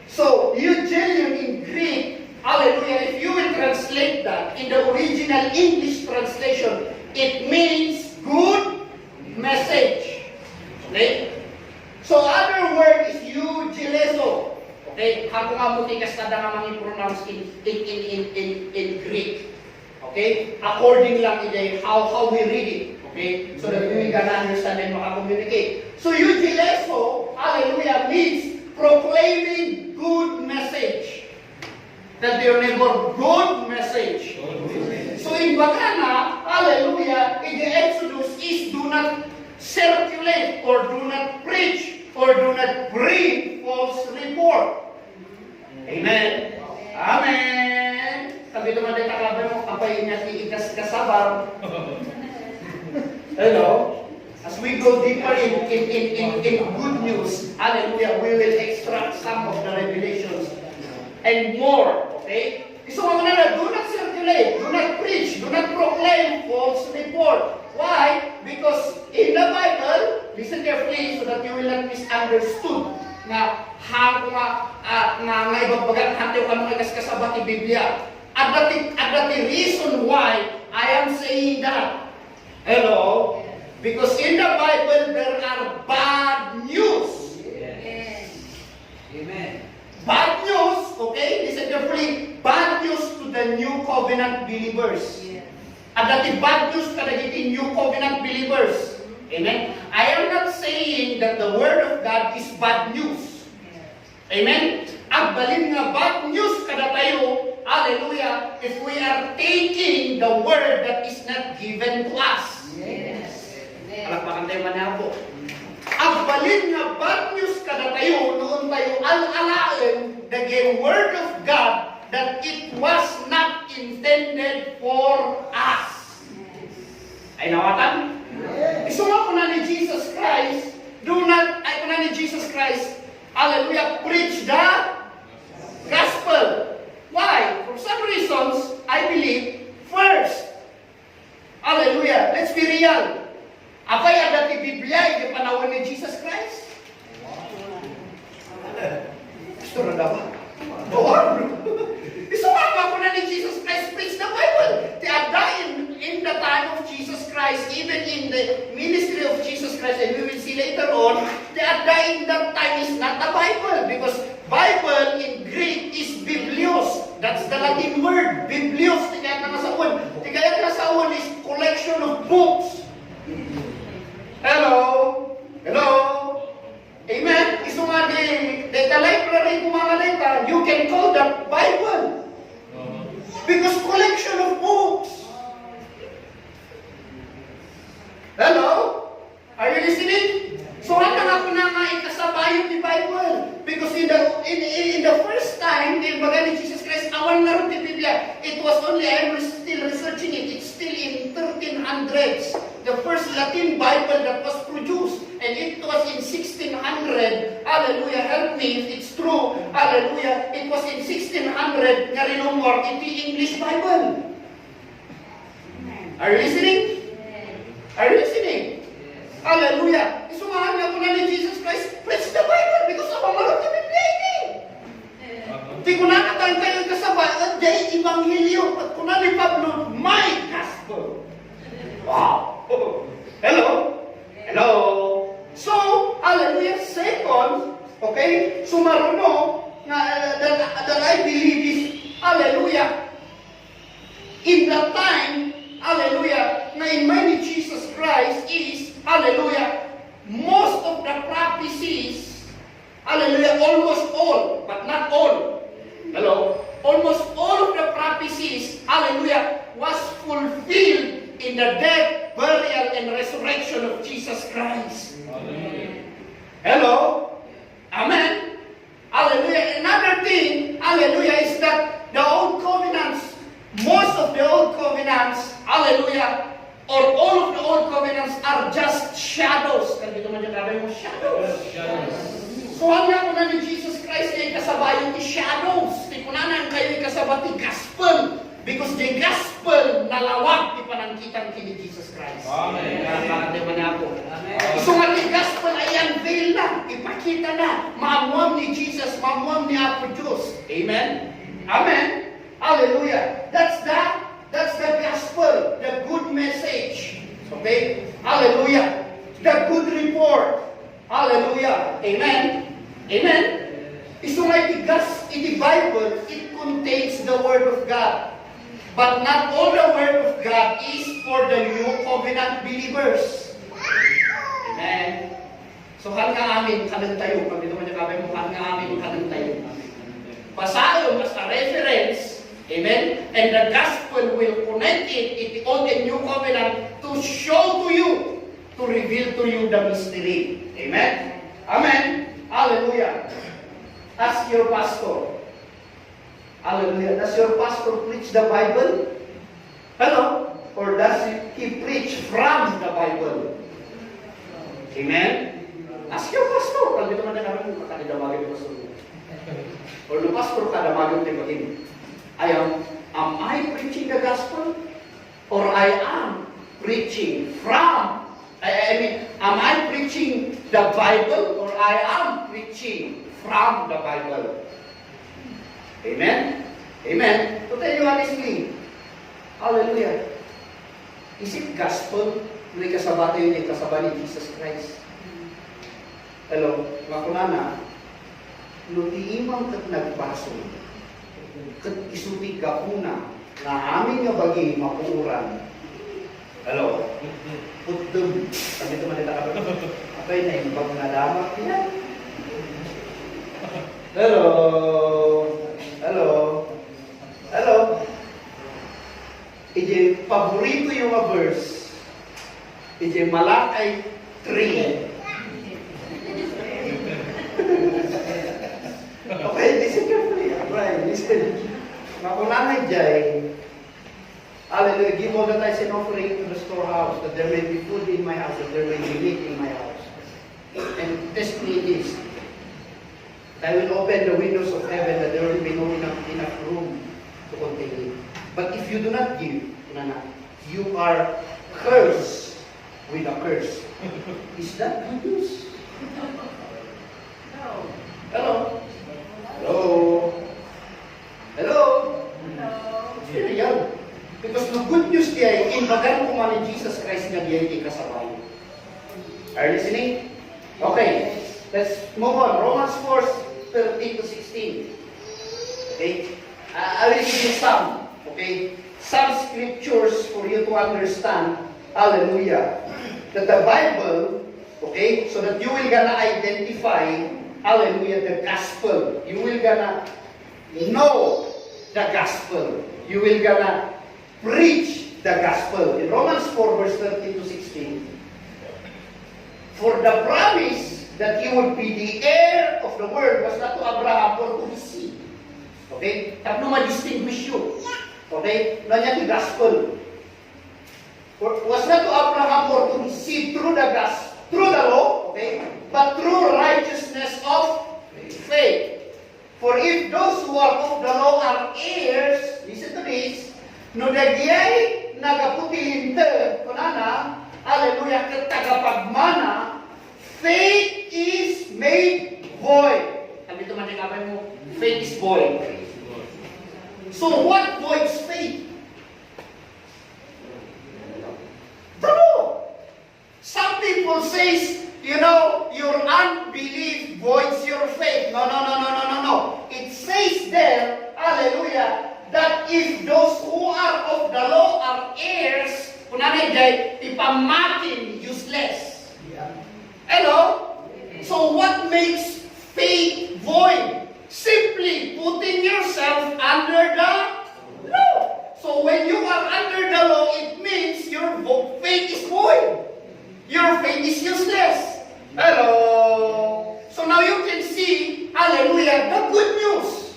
So, eugeneion in Greek, hallelujah, if you will translate that in the original English translation, it means good message. Okay? So, other word is eugeneso. Okay? Ako nga mutikas na nga mga pronounce in Greek. Okay? According lang ide how we read it. Okay? So that we can understand and maka-communicate. So, eugeneso, hallelujah, means proclaiming good message. Tell your neighbor, good message. So in Bacana, hallelujah, in the Exodus is do not circulate or do not preach or do not bring false report. Amen. Amen. Sabi naman din kakaban mo, kapay niya iikas kasabar. Hello? As we go deeper in good news, hallelujah, we will extract some of the revelations and more. Okay? So, do not circulate, do not preach, do not proclaim false report. Why? Because in the Bible, listen carefully so that you will not misunderstood na ibagbagan hantiw ka mga kaskasabati Biblia. At the reason why I am saying that, hello, because in the Bible there are bad news. Yes. Amen. Bad news, okay? Listen carefully. Bad news to the new covenant believers. Yes. At dati bad news ka naging new covenant believers. Amen? I am not saying that the word of God is bad news. Amen? Ang balin nga bad news kada tayo, hallelujah, if we are taking the word that is not given to us. Yes. Alakpakan tayo manabo. Ang balin nga bad news kada tayo, noon tayo al-alain the word of God that it was not intended for us. Ay nawatan? Isuwa ko na ni Jesus Christ, hallelujah, preach the gospel. Why? For some reasons, I believe, Hallelujah. Let's be real. Apay ada ti Biblia yung panahon ni Jesus Christ? Gusto na ba? Doon. Isumama ko na ni Jesus Christ preach the Bible. Ti ada in the time of Jesus Christ, even in the ministry of Jesus Christ, and we will see later on, the ada in that time is not the Bible, because Bible in Greek is Biblios. That's the Latin word. Biblios. Tigayat na sa un. Tigayat na sa un is collection of books. Hello? Hello? Amen? Iso nga the library kung mga data, you can call that Bible. Because collection of books. Hello? Are you listening? So handa nga po na nga ikasabayan ni Bible. Because in the first time, in baga ni Jesus Christ, awan na rin ni Biblia. It was only, I'm still researching it, it's still in 1300s. The first Latin Bible that was produced. And it was in 1600. Hallelujah, help me if it's true. Hallelujah, it was in 1600 nga rinomor iti English Bible. Are you listening? Are you listening? Hallelujah. Isumahan nga po na ni Jesus Christ, preach the Bible because of ang marot na Biblia ini. Di ko na natang kayo kasaba, day Evangelyo, at ko na ni Pablo, my gospel. Wow. Hello? Hello? So, hallelujah, second, okay, sumaruno, that I believe is, hallelujah, in that time, hallelujah, na in many Jesus Christ is, hallelujah, most of the prophecies, hallelujah, almost all, but not all, hello, almost all of the prophecies, hallelujah, was fulfilled in the death, burial, and resurrection of Jesus Christ. Amen. Hello? Amen? Hallelujah. Another thing, hallelujah, is that the old covenants, most of the old covenants, hallelujah, or all of the old covenants are just shadows. Kan dito man yung gabay mo, shadows. So hanggang ko na ni Jesus Christ ay kasabayan ni shadows. Di ko na nang kayo kasabati gospel. Because the gospel nalawag di panangkitan kini Jesus Christ. Amen. Naman ako. So nga the gospel ay unveil na, ipakita na, maamuam ni Jesus, maamuam ni Apo Diyos. Amen? Amen? Hallelujah. That's the gospel, the good message. Okay? Hallelujah. The good report. Hallelujah. Amen? Amen? Iso nga iti Bible, it contains the Word of God. But not all the Word of God is for the new covenant believers. Amen. So, hal nga amin, kanang tayo. Pag dito man yung kabay mo, hal nga amin, kanang tayo. Basayo, basta reference. Amen. And the gospel will connect it in the old and new covenant to show to you, to reveal to you the mystery. Amen. Amen. Hallelujah. Ask your pastor. Hallelujah. Does your pastor preach the Bible? Hello? Or does he preach from the Bible? Amen? Ask your pastor. Kalau dito man namin kung kakadamagin yung pastor. Or the pastor kadamagin yung pagin. Am I preaching the gospel? Or I am preaching from, am I preaching the Bible? Or I am preaching from the Bible? Amen? Amen? To tell you honestly, hallelujah. Is it gospel? May kasaba tayo ni kasaba ni Jesus Christ. Hello, mga kunana, nutiimang kat nagpaso, kat isuti ka una, na amin nga bagi mapuuran. Hello? Put them. Sabi ito manita ka ba? Apay na yung bag na damak niya. Hello? Hello? Hello? Ije, paborito yung mga verse. Ije, Malakay 3. Okay, listen carefully. Right, listen. Makunanay jay, hallelujah, give all the tithes and offering to the storehouse, that there may be food in my house, that there may be meat in my house. And test me this. I will open the windows of heaven that there will be no enough room to contain it. But if you do not give, you are curse with a curse. Is that good news? No. Hello? Hello? Hello? No. Hindi yan. Because the good news diya, imbagan ko man ni Jesus Christ nga diya iti kasabay. Are you listening? Okay. Let's move on. Romans 4:13 to 16. Okay? I will give you some. Okay? Some scriptures for you to understand. Hallelujah. That the Bible, okay, so that you will gonna identify, hallelujah, the gospel. You will gonna know the gospel. You will gonna preach the gospel. In Romans 4, verse 13 to 16, for the promise that he would be the heir of the world was not to Abraham or to his seed. Okay? Tapno ma-distinguish you. Okay? Nanya the gospel. Was not to Abraham or to his seed through the gospel, through the law, okay? But through righteousness of faith. For if those who are of the law are heirs, listen to this, no dagiyay nagaputihinte, kunana, hallelujah, katagapagmana, faith is made void. Sabi ito man mo, faith is void. So what voids faith? The law. Some people say, you know, your unbelief voids your faith. No. It says there, hallelujah, that if those who are of the law are heirs, kunanay day, ipamatin useless. Hello? So what makes faith void? Simply putting yourself under the law. So when you are under the law, it means your faith is void. Your faith is useless. Hello? So now you can see, hallelujah, the good news.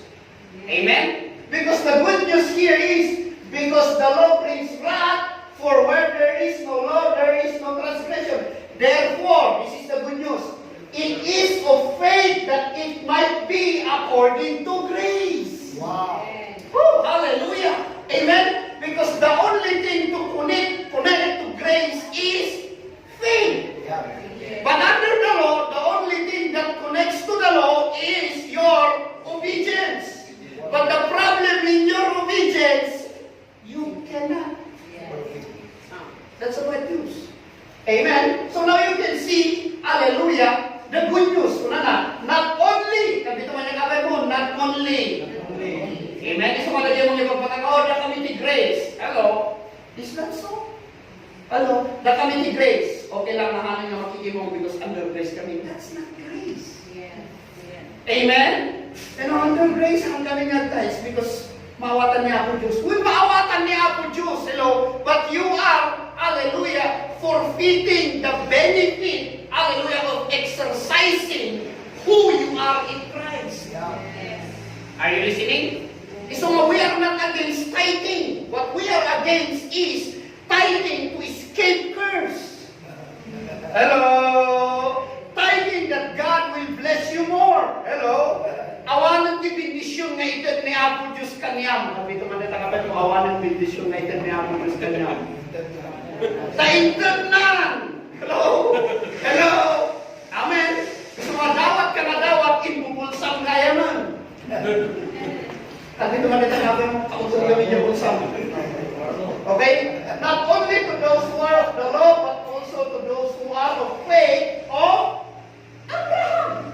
Amen? Because the good news here is, because the law brings wrath, for where there is no law, there is no transgression. Therefore, this is the good news. It is of faith that it might be according to grace. Wow. Woo, hallelujah. Amen? Because the only thing to connect to grace is faith. But under the law, the only thing that connects to the law is your obedience. But the problem in your obedience, you cannot. That's the bad news. Amen? So now you can see, hallelujah, the good news. Not only, kabito man yung kapay mo, not only. Amen? Isa mo na diyan mong ipagpatakaw, na kami ni grace. Hello? Is that so? Hello? Na kami ni grace. Okay lang nahanin na makikimong because under grace kami. That's not grace. Amen? And under grace, ang kami nga guys, because maawatan niya ako Diyos. Uy, maawatan niya ako Diyos. Hello? But you are, hallelujah, forfeiting the benefit, hallelujah, of exercising who you are in Christ. Are you listening? So we are not against tithing. What we are against is tithing to escape curse. Hello? Tithing that God will bless you more. Hello? Awanan ti bendisyon nga ited ni Apo Diyos kanyam. Sabi ito man natakapan mo, awanan bendisyon nga ited ni Apo Diyos kanyam. Tainted nan! Hello? Hello? Amen? So madawat ka na dawat, impupulsang kaya man. Sabi ito man natakapan mo, kautong gawin niyo pulsang. Okay? Not only to those who are of the law, but also to those who are of faith of Abraham,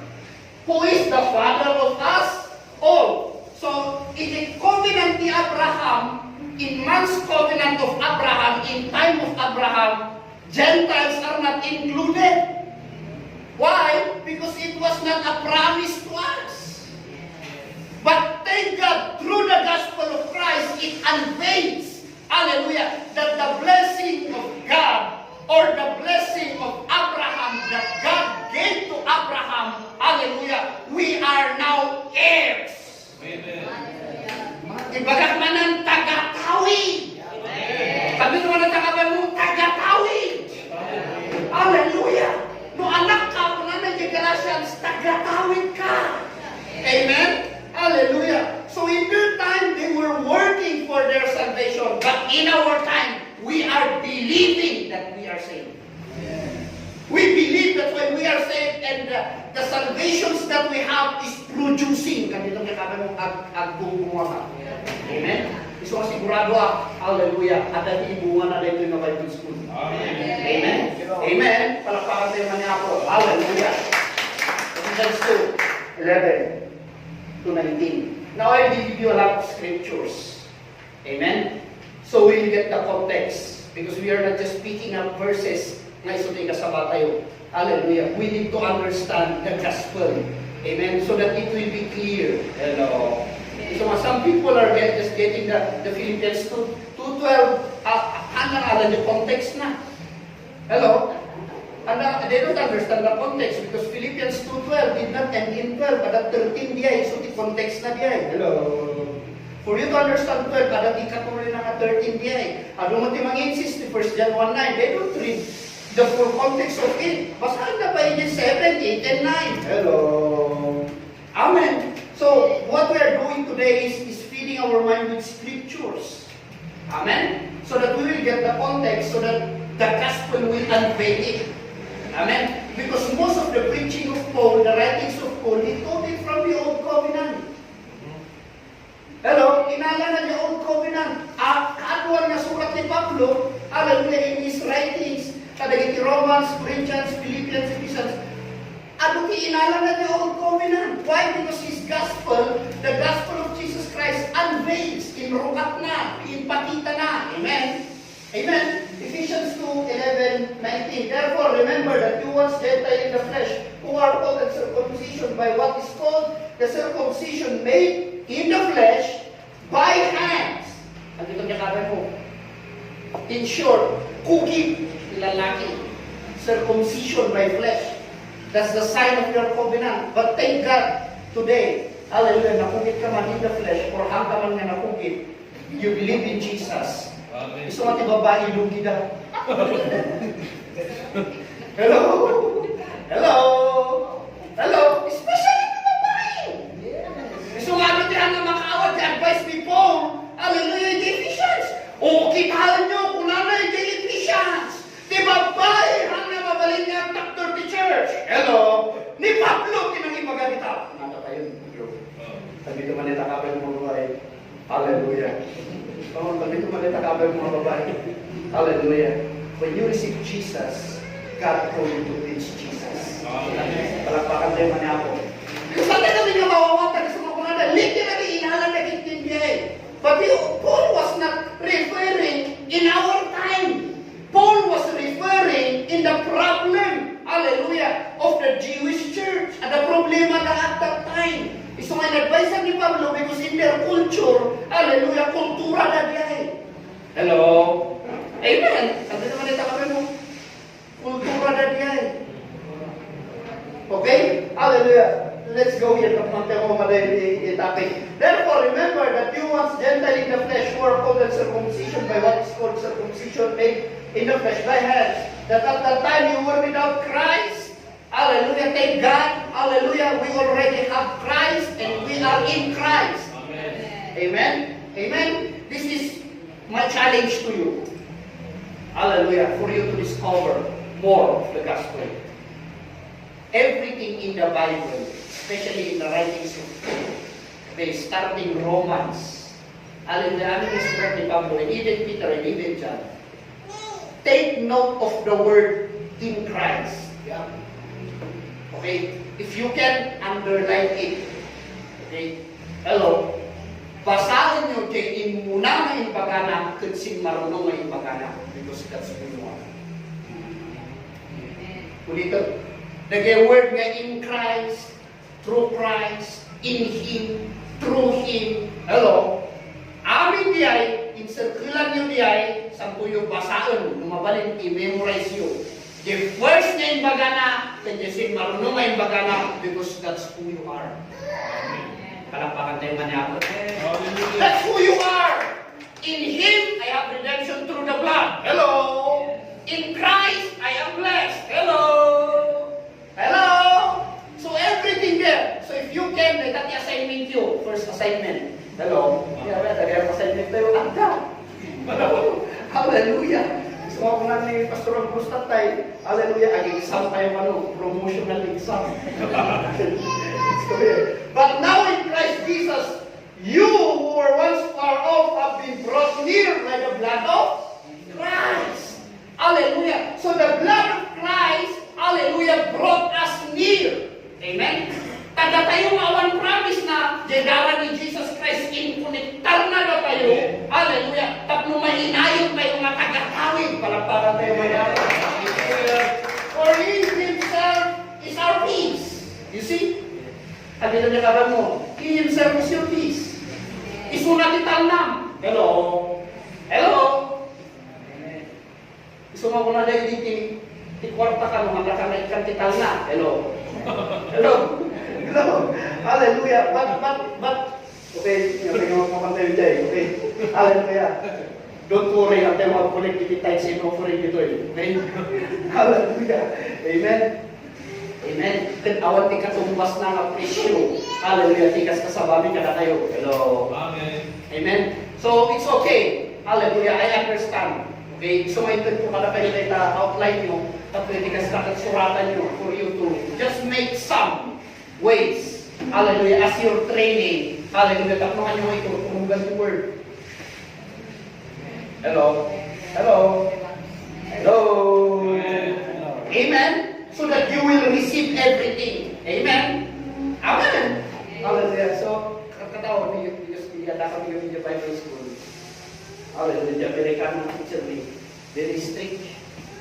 who is the father of us all. So, in the covenant ni Abraham, in man's covenant of Abraham, in time of Abraham, Gentiles are not included. Why? Because it was not a promise to us. But thank God, through the gospel of Christ, it unveils, hallelujah, that the blessing of God, or the blessing of Abraham that God gave to Abraham, hallelujah, we are now heirs. Amen. Ibagak man ang tagatawid. Sabi naman ang tagapan mo, tagatawid. Hallelujah. No anak ka, kung naman yung Galatians, tagatawid ka. Amen? Hallelujah. So in their time, they were working for their salvation. But in our time, we are believing that we are saved. We believe that when we are saved and the salvations that we have is producing. Ganito nga kami mong agbubunga. Amen? Gusto ko sigurado hallelujah, at ibunga na dito yung Bible School. Amen? Amen? Palakpakan tayo man niya ako. Hallelujah. Ephesians 2, 11 to 19. Now I will give you a lot of scriptures. Amen? So we'll get the context. Because we are not just picking up verses na isulti kasama tayo. Hallelujah. We need to understand the gospel. Amen? So that it will be clear. Hello. So some people are just getting the Philippians 2:12. Alam yung context na. Hello? And they don't understand the context because Philippians 2:12 did not end in 12, but at 13 diya, so the context na diya. Hello? For you to understand 12, kada di katuloy na 13 diya. Ano mo ti mag-insist ni 1 John 1:9, they don't read the full context of it. Basahin na pages 7, 8, and 9. Hello? Amen. So, what we are doing today is feeding our mind with scriptures. Amen? So that we will get the context, so that the gospel will unveil it. Amen? Because most of the preaching of Paul, the writings of Paul, he taught it from the Old Covenant. Hello? Inala na the Old Covenant. Kaatuan na surat ni Pablo, hallelujah, in his writings, kadagiti Romans, Corinthians, Philippians, Ephesians, ano ki inala na the Old Covenant? Why? Because his gospel, the gospel of Jesus Christ, unveils, inrukat na, ipakita na. Amen? Amen? Ephesians 2:11, 19. Therefore, remember that you once Gentile in the flesh, who are called the circumcision by what is called the circumcision made in the flesh by hands. Ang ito niya kaban mo. In short, kukit, lalaki. Circumcision by flesh. That's the sign of your covenant. But thank God, today, hallelujah, nakukit ka man in the flesh, or hang ka man nga nakukit, you believe in Jesus. Gusto mo ati babae, lugi na. Hello? Hello? Hello? Especially the babae. Gusto nga natin ang makaawat, the-advise ni Paul, hallelujah, the Ephesians. O, kitahan nyo kung nanay the Ephesians. Di babae, hang na mabalin niya ang doctor the church. Hello? Ni Pablo, kinangipaganita. Nata tayo, sabi ito manita ka ba yung mga babae? Hallelujah. Sabi ito manita ka ba yung mga babae? Hallelujah. When you receive Jesus, God told you to teach Jesus. Palakpakan tayo man ako. Sa tayo namin nga mawawatan sa mga kunada, literally inahalan na kintindihay. But Paul was not referring in our time. Paul was referring in the problem, hallelujah, of the Jewish church and the problema na at that time. So may advice ni Pablo because in their culture, hallelujah, kultura na diyan. Hello? Amen. Sabi naman ito kami mo, kultura na diyan. Okay? Hallelujah. Let's go here. Kapag mo madali topic. Therefore, remember that you once Gentile in the flesh, who are called circumcision by what is called circumcision made in the flesh by hands, that at that time you were without Christ. Hallelujah. Thank God. Hallelujah. We already have Christ and we are in Christ. Amen. Amen. Amen. This is my challenge to you. Hallelujah. For you to discover more of the gospel. Everything in the Bible, especially in the writings of Paul, okay, starting Romans, hallelujah, ano yung sulat ni Pablo, and even Peter, and even John, take note of the word in Christ. Yeah. Okay? If you can underline it. Okay? Hello? Basahin nyo kay imuna na impagana kung marunong na impagana. Because that's who you are. Ulitin. Nag-word nga in Christ, through Christ, in Him, through Him. Hello? Amin diyay, insirkulan nyo diyay, sampu yung basaan, lumabalin, i-memorize yun. The first na imbagana, then you say, marunong na imbagana, because that's who you are. Palakpakan tayo manyapo. That's who you are. In Him, I have redemption through the blood. Hello? In Christ, I am blessed. Hello? Hello? So everything there. So if you can, let that assignment you. First assignment. Hello? Yeah, tagay assignment tayo. Agda. Hallelujah. Gusto ko lang ni Pastor purpose that time. Hallelujah. Ang exam tayo, promotional exam. But now in Christ Jesus, you who were once far off have been brought near by the blood of Christ. Hallelujah. So the blood of Christ, hallelujah, brought us near. Amen. Kada tayo awan promise na jegara ni Jesus Christ inkonektar na daw tayo. Hallelujah. Tapno mainayot may mga tagatawid. Palagparan tayo maya. For He Himself is our peace. You see? Sabi na niya mo, He Himself is your peace. Isunat italnam. Hello? Hello? Isuma ko na dahil dito, ikwarta ka nung hanggang na ikan titalna. Hello? Hello? Hello? Hallelujah. But, okay, yung pagpapantay dyan, okay? Hallelujah. Don't worry, ang tayo mag-connect dito tayo sa offering dito eh. Okay? Hallelujah. Amen? Amen. Then awan ti katumbas na nga presyo. Hallelujah. Tikas kasabami ka na tayo. Hello? Amen. Amen? So, it's okay. Hallelujah. I understand. Okay? So, may ito po kada kayo na outline nyo at pwede kasi suratan nyo for you to just make some ways. Hallelujah. As your training. Hallelujah. Taknuhan nyo ito. Tumugan yung word. Hello? Hello? Hello? Amen? So that you will receive everything. Amen? Amen? Hallelujah. So, kakatawa niyo, yata kami yung Bible School. Hallelujah. Amerikano na teacher ni. Very strict.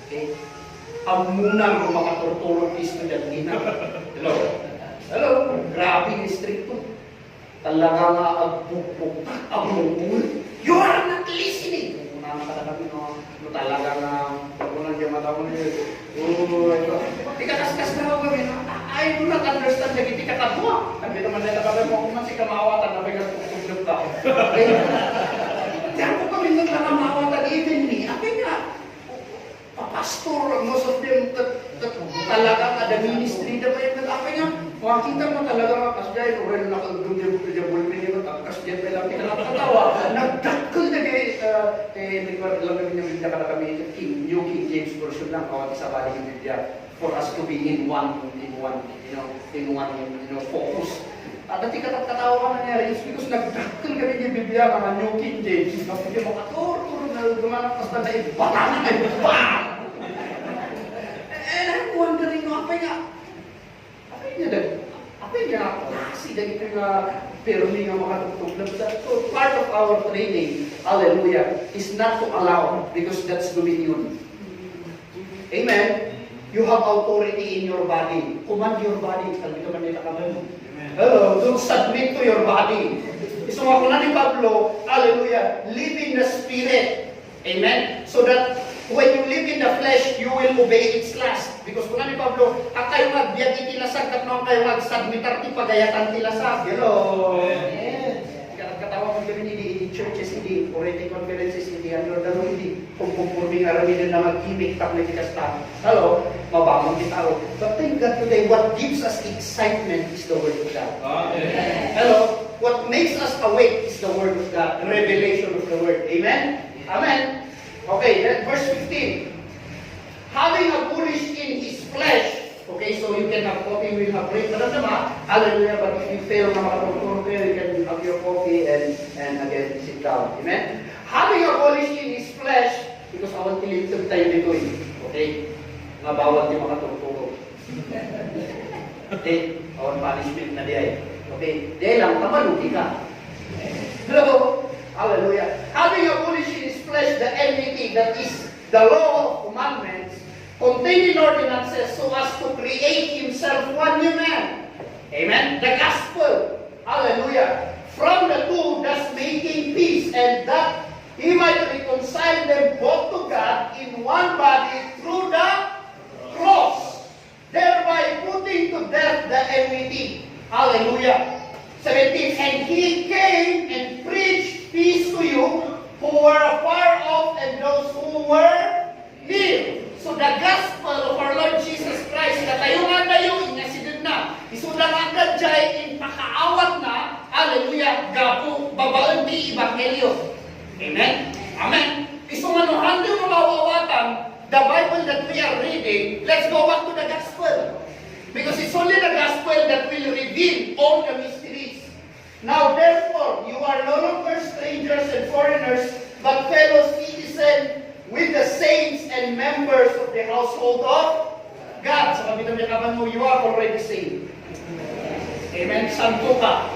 Okay? Amunan ng mga torturong estudyante na. Hello? Hello? Grabe yung strict po. Talaga nga agbukbuk. Amungul. You are not listening. Mga kami no, talaga nga pagkunan yung mata mo niyo. Di ka kaskas na ako kami. I do not understand na hindi ka katwa. Sabi naman nila kami mo kung man si kamawatan na may katutulog ka. Diyan ko kami nang nakamawatan even me. Abi nga, pastor, most of them talaga kada ministry na ba yung abi nga. Makita mo talaga nga kasjay, kung rin nakagundyan ko dyan bulmin nyo, kasjay pa lang pinakatawa. Nagdakol na record lang namin yung Biblia kada kami, New King James Version lang, kawat isa balik yung Biblia, for us to be in one focus. Dati katawa ka nangyari, it's because nagdakol kami yung Biblia, mga New King James, kapag yung mga turo na gumanak, basta na ibata na kayo, bam! And I'm wondering, apa niya, klase, dahil nga, pero hindi nga makatutog. So, part of our training, hallelujah, is not to allow, because that's dominion. Amen? You have authority in your body. Command your body. Sabi ka man nila kamay mo. Hello, don't submit to your body. Isuma ko na ni Pablo, hallelujah, live in the Spirit. Amen? So that when you live in the flesh, you will obey its lust. Because kung ni Pablo, ang kayo magbiyak itilasag, at nung kayo mag-submitar ti pagayatan tilasag. Hello? Yes. Katawa mo kami hindi churches, hindi orate conferences, hindi under the law, hindi pumpumpurming araminan na mag-imik, takli kasta. Hello? Mabamang kita. But thank God today, what gives us excitement is the Word of God. Amen. Hello? What makes us awake is the Word of God, the revelation of the Word. Amen? Amen? Okay, then verse 15. Having abolished in his flesh, okay, so you can have coffee, we have break, hallelujah, but if you fail na makatuturo kayo, you can have your coffee and again, sit down. Amen? Having abolished in his flesh, because awan tilintog tayo dito okay, nga bawal di makatuturo. Okay, awan punishment na diay. Okay, diay lang, tamalugi ka. Hello? Hallelujah. Having abolished in his flesh the enmity, that is the law of commandments, contained in ordinances, so as to create himself one new man. Amen? The gospel. Hallelujah. From the two, thus making peace, and that he might reconcile them both to God in one body through the cross, thereby putting to death the enmity. Hallelujah. 17. And he came and preached peace to you who were far off and those who were near. So the gospel of our Lord Jesus Christ, na tayo nga tayo, inasidod na, isudang agad jay, in pakaawat na, hallelujah, gapo, babaan di Evangelyo. Amen? Amen? Isumanuhan din mga awawatan, the Bible that that we are reading, let's go back to the gospel. Because it's only the gospel that will reveal all the mysteries. Now, therefore, you are no longer strangers and foreigners, but fellow citizens with the saints and members of the household of God. Sa kapitan niya naman mo, you are already saved. Amen? Santo ka.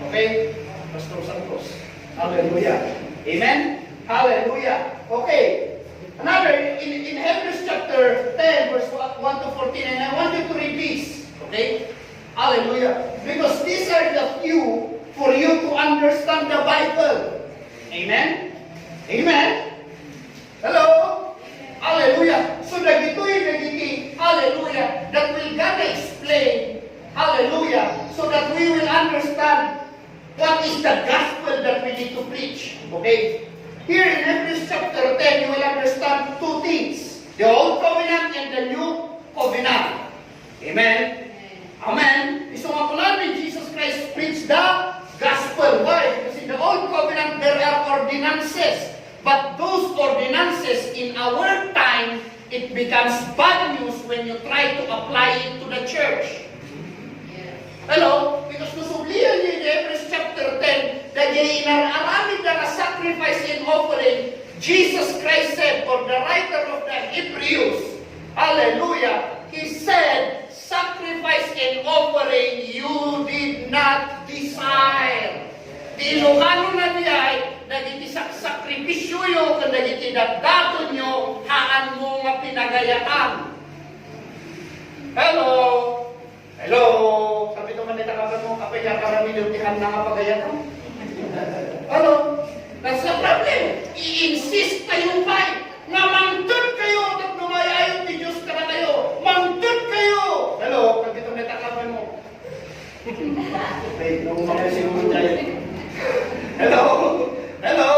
Okay? Pastor Santos. Hallelujah. Amen? Hallelujah. Okay. Another, in Hebrews chapter 10, verse 1 to 14, and I want you to read this. Okay? Hallelujah. Because these are the few for you to understand the Bible. Amen? Amen? Hello? Hallelujah. So nagiti, hallelujah, that will God explain, hallelujah, so that we will understand what is the gospel that we need to preach. Okay? Here in Hebrews chapter 10, you will understand two things. The Old Covenant and the New Covenant. Amen? Amen? So nga po namin, Jesus Christ preached the gospel. Why? Because in the Old Covenant, there are ordinances. But those ordinances, in our time, it becomes bad news when you try to apply it to the church. Hello? Because nusublihan niyo in Hebrews chapter 10, that inararamid na sacrifice and offering, Jesus Christ said, or the writer of the Hebrews, hallelujah, he said, sacrifice and offering you did not desire. Di ILOCANO na niya, nagiti sakripisyo yo, kung nagiti dagdato nyo, haan mo nga pinagayaan. Hello? Hello? Sabi naman nita ka mo, kapay nga karami yung tihan na nga pagayatan. Hello? That's the problem. I-insist kayo ba? Nga mangtod kayo, at lumayayon ni Diyos ka na kayo. Mangtod kayo! Hello? Sabi naman nita ka mo. Wait, nung mga siguro tayo. Hello? Hello?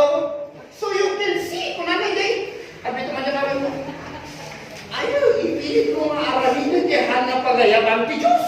So you can see, kung ano yun, sabi naman nita mo, ayaw, ipilit mo nga arahin yung tihan na pagayatan ni Diyos.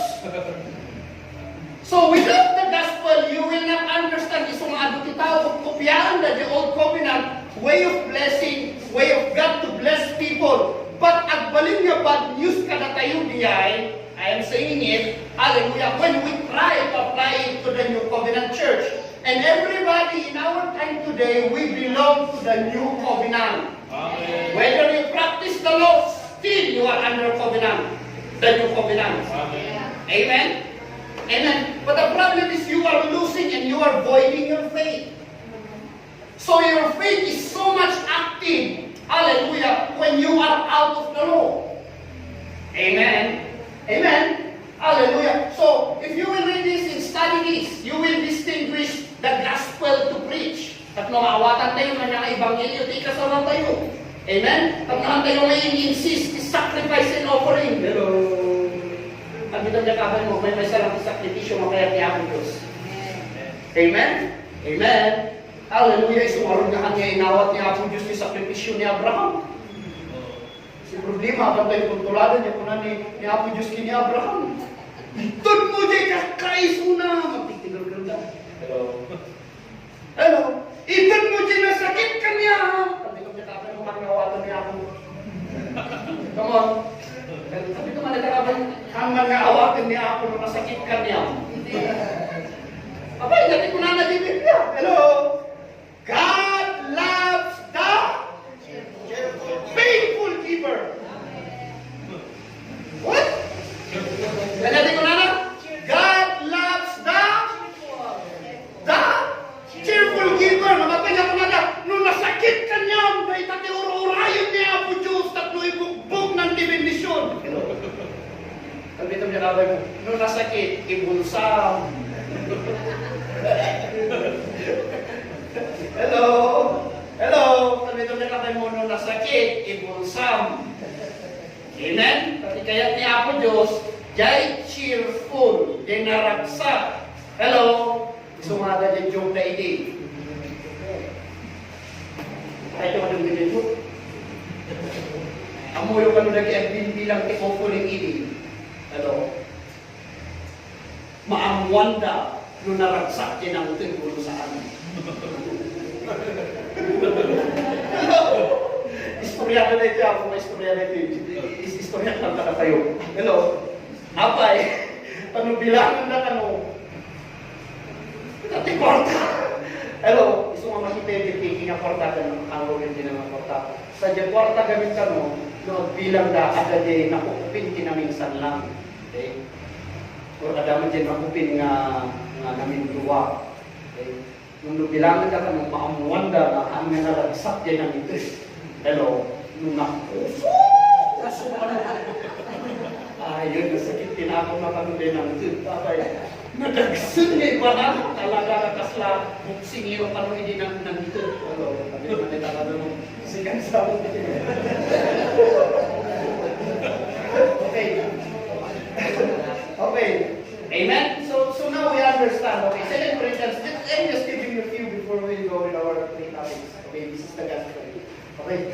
So without the gospel, you will not understand isang adot tao kopyaan the Old Covenant way of blessing, way of God to bless people. But agbalin niya bad news kada tayo diyan, I am saying it, hallelujah, when we try to apply it to the New Covenant Church. And everybody in our time today, we belong to the New Covenant. Amen. Whether you practice the law, still you are under covenant. The New Covenant. Amen. Amen? Amen. But the problem is you are losing and you are voiding your faith. So your faith is so much active, hallelujah, when you are out of the law. Amen. Amen. Hallelujah. So if you will read this and study this, you will distinguish the gospel to preach. At maawatan tayo ng mga ebanghelyo, di kasama tayo. Amen? Pagnahan tayo may insist, sacrifice and offering. Pero ang itong nakaban mo, may sarang sakripisyo makaya niya ang Diyos. Amen? Amen? Hallelujah. Isumarong na kanya inawat niya ang Diyos ni sakripisyo ni Abraham. Si problema, pantay kuntuladan niya kung ni Apo Diyos ni Abraham. Itod mo dyan kakaisuna. Magtitigil ka. Hello? Hello? Itod mo dyan na sakit ka niya. Sabi ko niya kapag mo kanyawatan niya ako. Come on. Sabi ko managkakaban, ang mga awatin niya ako nung nasakit ka niya. Abay, natin ko na nalibig niya. Hello? God loves the faithful giver. What? Natin ko na God loves the cheerful giver. Namatay niya ko na nung nasakit ka niya, may tatiuro-urayon niya po Diyos, tatlo ibugbog ng divinisyon. Sabi ito niya kabay mo, nung nasakit, ibulsam. Hello? Hello? Sabi ito niya kabay mo, nung nasakit, ibulsam. Amen? Pati kaya ni Apo Diyos, jay cheerful, dinaragsak. Hello? Sumada din yung na idi. Ay, ito ka nang binito. Amuyo ka nung nag-ebin bilang tikofuling idi. Hello? Maamwanda nung naragsak din ang uting gulo sa amin. Hello? istoryado na ito, ako maistorya na ito. Istorya lang ka kayo. Hello? Apay, bilangan na Kati kwarta. Hello? Iso nga makita yung tiki nga kwarta ka ng hangawin din ng kwarta. Sa dyan kwarta gamit ka bilang da ada di nakukupin kinaminsan lang. Okay? O adaman dyan nakupin nga namin duwa. Okay? Nung bilangan ka maamuan da na ang nga nalagsak dyan ng ito. Hello? Nung nakuso. Kaso ayun, nasakit tinapon na kami din ng ito. Nadagsun niya iba na talaga nakasla singiro pa nung hindi nang ito. Hello? Sabi naman nita ka doon. Sigan sa mo. Okay. Okay. Amen? So now we understand. Okay, 2 Corinthians. I'm just giving you a few before we go with our three topics. Okay, this is the gospel. Okay.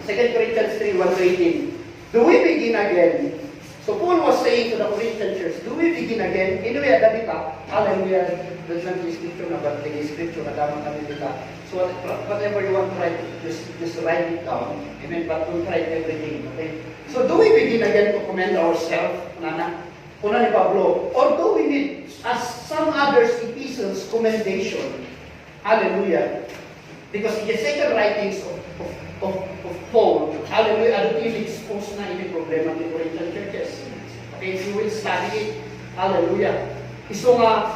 2 Corinthians 3:1-18. Do we begin again? So Paul was saying to the Corinthian church, do we begin again? Anyway, dito, hallelujah, there's not scripture na, but the scripture na dapat kami dito. So whatever you want to write, just write it down. Amen, but don't write everything, okay? So do we begin again to commend ourselves, una ni Pablo, or do we need, as some others, epistles, commendation? Hallelujah. Because the second writings of Paul, hallelujah, ano in-expose na yung problema ng Corinthian churches. Okay, if you will study it, hallelujah. Iso nga,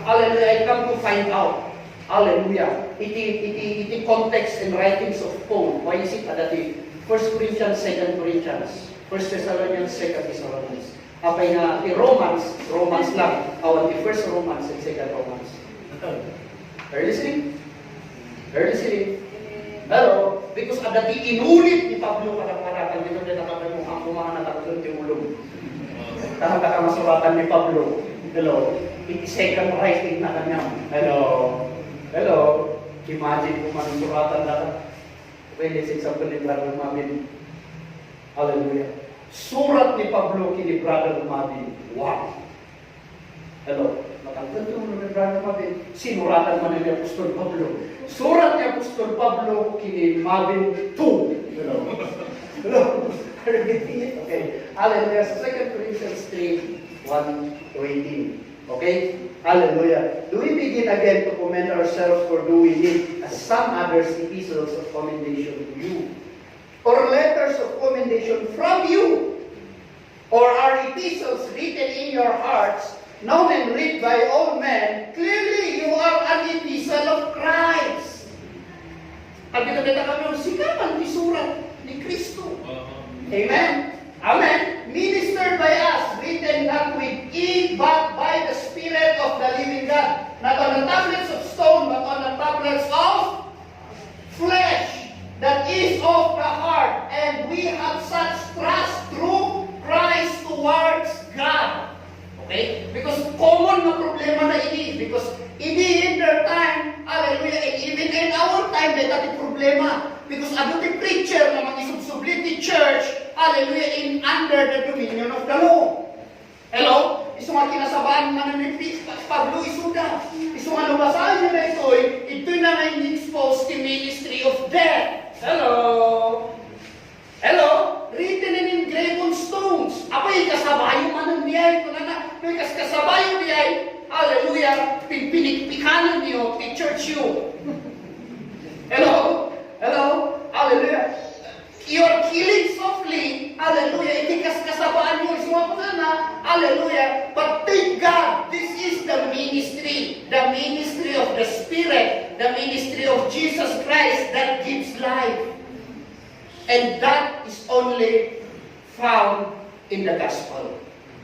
hallelujah, I come to find out, hallelujah, iti context and writings of Paul. Why is it that 1 Corinthians, 2 Corinthians, 1 Thessalonians, 2 Thessalonians. Apay nga, Romans lang, awan the 1 Romans and 2 Romans. Are you listening? Are you listening? Pero, because ada di inulit ni Pablo kadang-kadang dito na nakakay mo ang mga natakot yung ulong. Taka masuratan ni Pablo. Hello. Second writing na kanya. Hello. Hello. Imagine kung anong suratan na. Well, this example ni Brother Mabin. Hallelujah. Surat ni Pablo kini Brother Mabin. Wow. Hello. Matangkad yung ni Brother Mabin. Sinuratan man ni Apostol Pablo. Surat ni Apostol Pablo kini Mabin 2. Hello. Hello. Okay. Hallelujah. So 2 Corinthians 3:1-18. Okay? Hallelujah. Do we begin again to commend ourselves, or do we need, as some others, epistles of commendation to you? Or letters of commendation from you? Or are epistles written in your hearts, known and read by all men? Clearly, you are an epistle of Christ. At kita kami ang sikapan ni surat ni Kristo. Amen? Amen? Ministered by us, written not with ink, but by the Spirit of the living God. Not on the tablets of stone, but on the tablets of flesh, that is of the heart. And we have such trust through Christ towards God. Okay? Because common na problema na ini. Because in their time, hallelujah, and even in our time, may tati problema. Because ano ti preacher na mag-isubsubliti church, hallelujah, in under the dominion of the law. Hello? Iso nga kinasabaan na ni Pablo isuda. Iso nga lumasahan niya na ito na na-expose the ministry of death. Hello? Hello? Written and engraved on stones. Apay kasabayo man ang biyay. May kasabayo biyay. Hallelujah. Pinikpikanan niyo, the church you. Hello? Hello? Hallelujah. You're killing softly. Hallelujah. Itikas kasabaan niyo. Isuma ko na. Hallelujah. But thank God, this is the ministry. The ministry of the Spirit. The ministry of Jesus Christ that gives life. And that is only found in the gospel.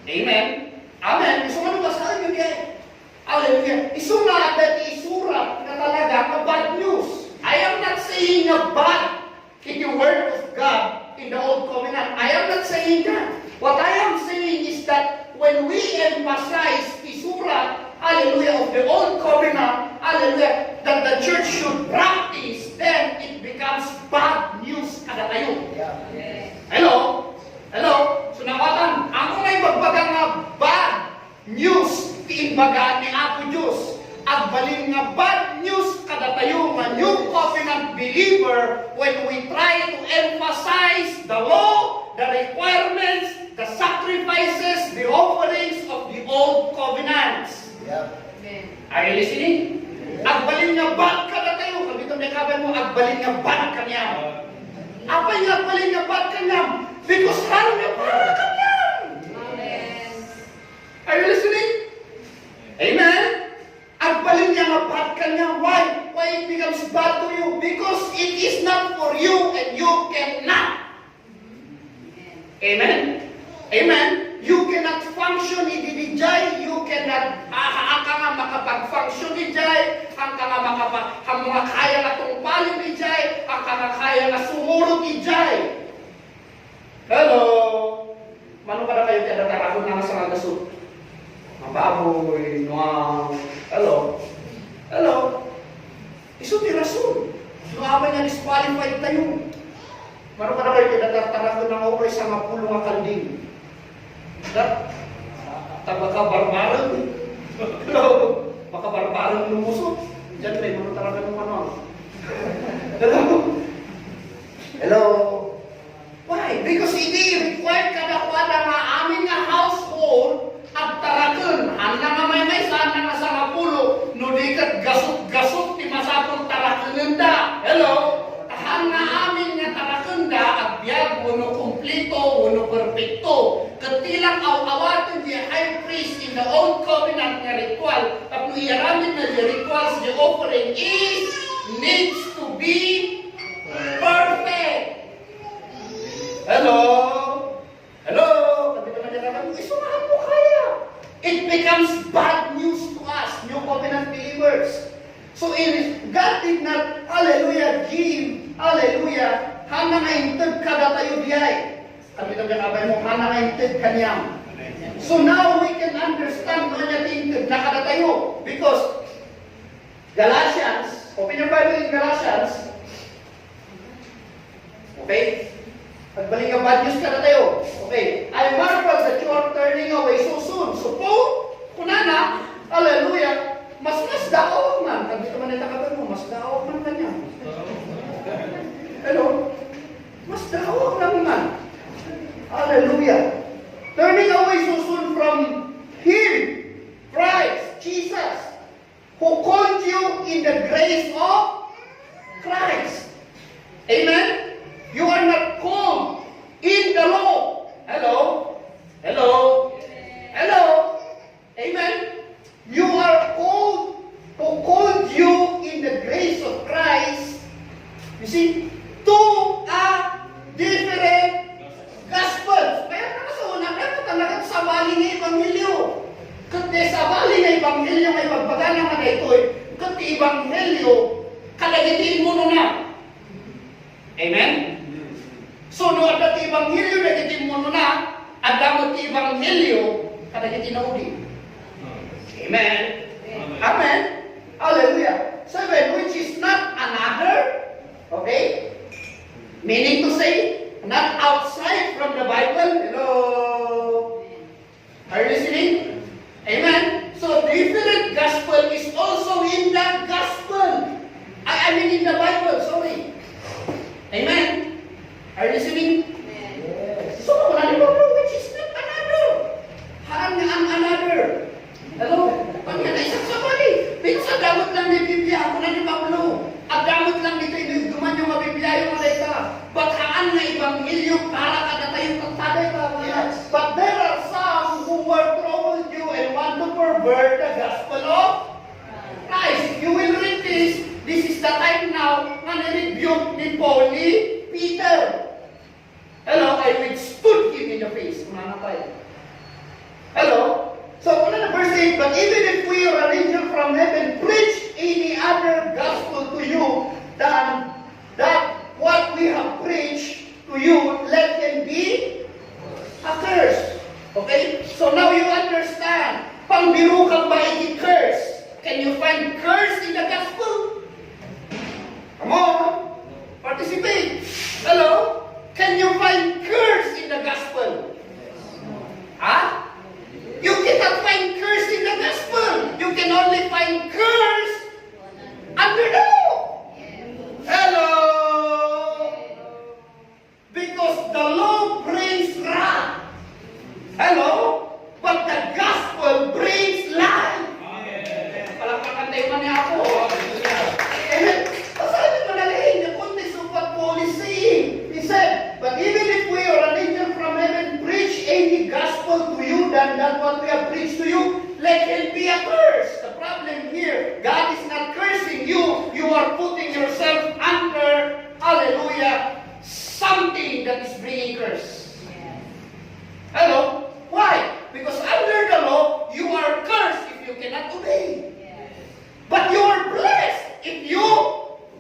Amen? Amen. Isuma nyo basahan nyo yan. Hallelujah. Isuma at isurat na talaga na bad news. I am not saying na bad in the word of God in the Old Covenant. I am not saying that. What I am saying is that when we emphasize the surah, hallelujah, of the Old Covenant, hallelujah, that the church should practice, then it becomes bad news kada tayo. Hello? Hello? So nawatan, ako may magbagang nga bad news tiimbagaan ni Apo Diyos. At balin nga bad news kada tayo nga New Covenant believer when we try the requirements, the sacrifices, the offerings of the old covenants. Yeah. Amen. Are you listening? Agbalin nga bad ka na tayo. Kung dito may kabay mo, agbalin nga bad ka niya. Apa yung agbalin nga bad ka niya? Because haram nga bad ka niya. Amen. Are you listening? Amen? Agbalin niya nga bad ka niya. Why? Why it becomes bad to you? Because it is not for you and you cannot. Amen? Amen? You cannot function in Dijay. You cannot, ang ka nga makapag-function ni Dijay. Ang ka nga ang mga kaya na tungpalin ni Dijay. Ang ka nga kaya na sumurot ni Dijay. Hello? Mano ka na kayo kaya natarahon na sa mga gasot? Mababoy, mga, hello? Hello? Iso ti rason. Nuhaman niya disqualified tayo. Mano ka na kayo kaya natarahon ng okay sa mga pulo nga kanding. Tabaka-barbaran. Hello? Baka-barbaran lumusot. Diyan may mga talaga ng ano. Hello? Hello? Why? Because hindi required kada kwada nga amin nga household at taragon. Handa nga may sana nga sa mapulo. No di kat gasot-gasot ti masapong taragon da. Hello? Tahan nga amin nga taragon da at biyag wano kumplito, wano perfecto. Katilang awatin the high priest in the old covenant nga ritual. Tapos iaramin na the rituals, the offering is needs to be perfect. Hello? Hello? Sabi naman niya naman, isumahan mo kaya. It becomes bad news to us, new covenant believers. So God did not, hallelujah, give, hallelujah, hana nga intid kada tayo diyay. Sabi naman niya mo, hana nga intid kanyang. So now we can understand kung niya intid na kada tayo. Because Galatians, open your Bible in Galatians, okay? Pagbalik ang bad news ka na tayo. Okay. I marvel that you are turning away so soon. So po, kunana, hallelujah, mas daawag man. Kami naman itakapan mo, mas daawag man kanya. Hello? Mas daawag lang man. Hallelujah. Turning away so soon from Him, Christ, Jesus, who called you in the grace of Christ. Amen? You are not called in the law. Hello? Hello? Hello? Amen? You are called, who called you in the grace of Christ, you see, to a different gospel. Kaya na sa una, kaya talagang sabali ng Ebanghelyo. Kasi sabali ng Ebanghelyo may pagbaga naman na ito kasi Ebanghelyo, kalagitiin mo na. Amen? So, no ada ti Ebanghelyo na kiti mo na, adamot ti Ebanghelyo, kada kiti naudi. Amen? Amen? Hallelujah. 7, which is not another, okay? Meaning to say, not outside from the Bible. Hello? Are you listening? Amen? So, different gospel is also in the gospel. I mean in the Bible, sorry. Amen? Are you listening? Yes. So, wala ni Pablo, which is not another. Haan nga ang another. Hello? Pag yan ay saksabali. Pero sa damot lang ni Biblia, ako na ni Pablo. Ang damot lang nito, duman yung mabiblia yung maleta. But haan nga Ebanghelyo para kada tayong kataday pa. Yes. But there are some who were troubled you and want to pervert the gospel of Christ. If you will read this is the time now na nirebuke ni Paul ni Peter. Hello, I withstood him in the face. Hello? So, the verse 8, but even if we or an angel from heaven preach any other gospel to you than that what we have preached to you, let him be accursed. Okay? So now you understand. Pangbiru kang ba i-curse? Can you find curse in the gospel? Come on. Participate. Hello? Can you find curse in the gospel? Huh? You cannot find curse in the gospel. You can only find curse under the law. Hello? Because the law brings curse. Yes. Hello? Why? Because under the law, you are cursed if you cannot obey. Yes. But you are blessed if you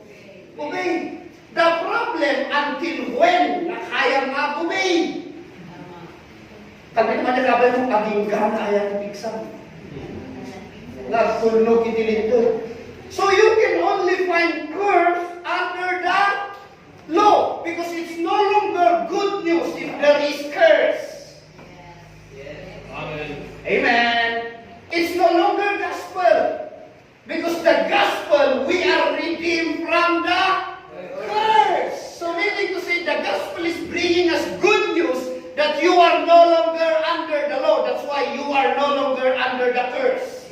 Okay. obey. The problem until when na kaya mag-obey. Tama. Kami naman nakabay mo, aging gana kaya tipiksan. Nagtulnog itilito. So you can only find curse under the law because it's no longer good news if there is curse. Yes. Amen. It's no longer gospel. Because the gospel, we are redeemed from the curse. So meaning to say, the gospel is bringing us good news that you are no longer under the law. That's why you are no longer under the curse.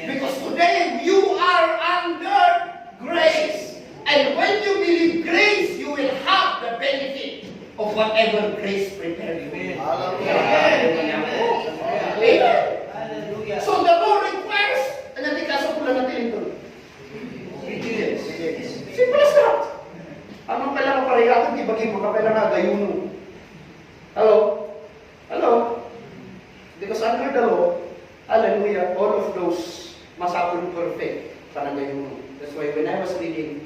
Because today, you are under grace. And when you believe grace, you will have the benefit of whatever grace prepared you. Amen. So the law requires, nanti kaso pula natin ito. Obedience. Simple as that. Anong kailangan parehatan, di bagi mo, kailangan gayuno. Hello? Hello? Because under the law, hallelujah, all of those masapul perfect sa gayuno. That's why when I was reading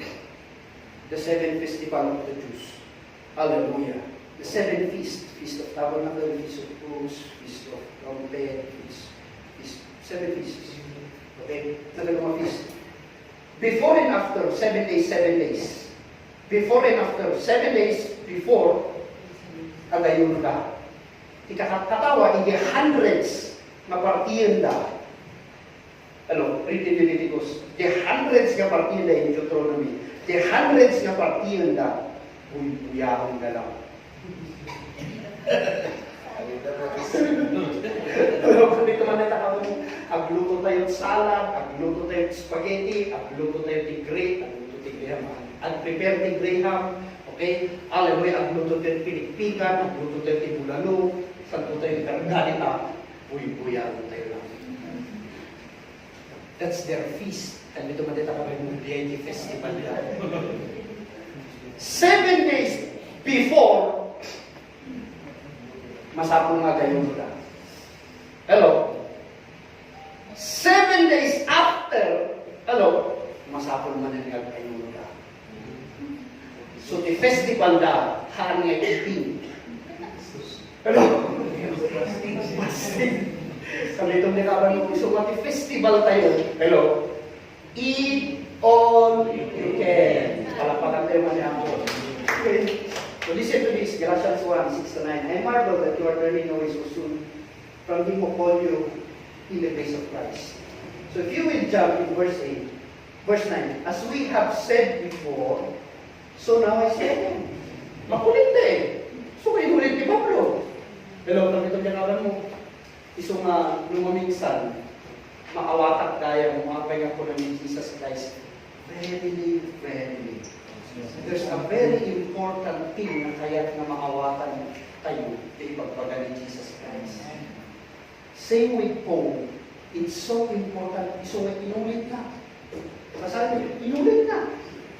the 7 festival of the Jews, hallelujah, the 7 feast, Feast of Tabernacle, Feast of Booths, Feast of Trumpet, Feast, 7 feasts. Okay? Nagalawang feast. Before and after, 7 days, 7 days. Before and after, 7 days before, agayuno da. Katawa, hindi hundreds na partiyan da. Ano, read in Leviticus. The hundreds nga partiyan da in Deuteronomy. The hundreds nga partiyan da, uyahong da lang. Dito man na takawin, agluto tayo salad, agluto tayo spaghetti, agluto tayo tigre, agluto tigre ham. Ag-prepare tigre ham, okay? Hallelujah, agluto tayo pinikpikan, agluto tayo tibulano, santo tayo garganita, buy-buyan tayo lang. That's their feast. And dito man na takawin, the festival nila. 7 days before, masapong nga gayon nila. Hello? 7 days after, hello, masapong man nga gayon nila. So, the festival da, hangay eating. Hello? Kami itong nikaban mo, so mati festival tayo. Hello? Eat all you can. Palapakan tayo man ako. Okay. So listen to this, Galatians 1:6-9. I marvel that you are turning away so soon from him who called you in the grace of Christ. So if you will jump in verse 9, as we have said before, so now I say again. Makulit na eh. So inulit ni Pablo. Hello, nakita niya naman mo. Isang lumaminsan, makawatak kaya mo, makapay nga po ng Jesus Christ. Verily. There's a very important thing na kaya't na makawatan tayo na ipagpagal ni Jesus Christ. Same with Paul. It's so important. So, inulit na. Masabi niyo, inulit na.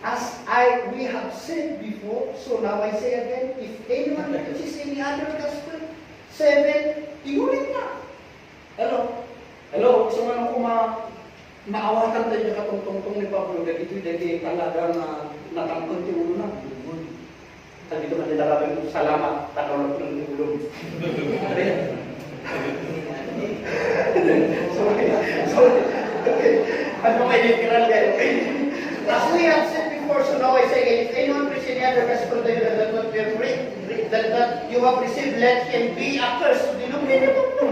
As we have said before, so now I say again, if anyone preaches any other gospel, 7, inulit na. Hello? Hello? Gusto mo ako maawatan tayo na katungtong ni Pablo na ito'y dahil talaga na natangkot yung ulo na. Sabi ito man nilalabang ko, salamat, tanong ng ulo. Sorry. Okay. Ano may literal guys? As we have said before, so now I say again, if anyone preach any other gospel to you that not be free, that you have received, let him be accursed. So, dinumili mo ito.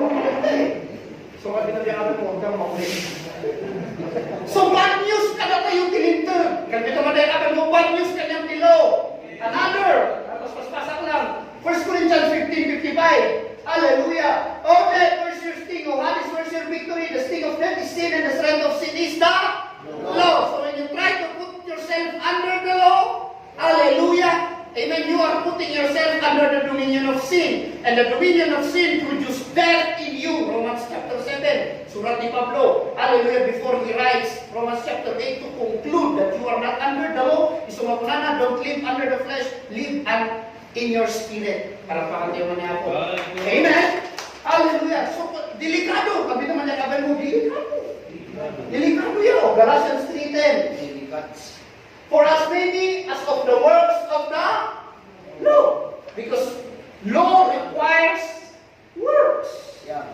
So, sabi na diyan mo, huwag kang makulit. So, bad news ka na tayo tinintag. Ganito man din akin mo, bad news ka niyang tilo. Another, tapos paspasak lang. 1 Corinthians 15:55. Hallelujah. Oh, death, where's your sting? Oh, Hades, where's your victory? The sting of death is sin, and the strength of sin is the law. So, when you try to put yourself under the law, hallelujah, amen, you are putting yourself under the dominion of sin. And the dominion of sin produces death in you. Romans chapter 7. Surat ni Pablo. Hallelujah. Before he writes Romans chapter 8 to conclude that you are not under the law. Isumakunana, don't live under the flesh. Live in your spirit. Parang pakantiyaman niya ako. Amen? Hallelujah. So, delikado. Sabi naman niya, kabay mo, delikado. Delikado yan. O, Galatians 3:10. Delicate. For as many as of the works of the law. Because law requires works. Yeah.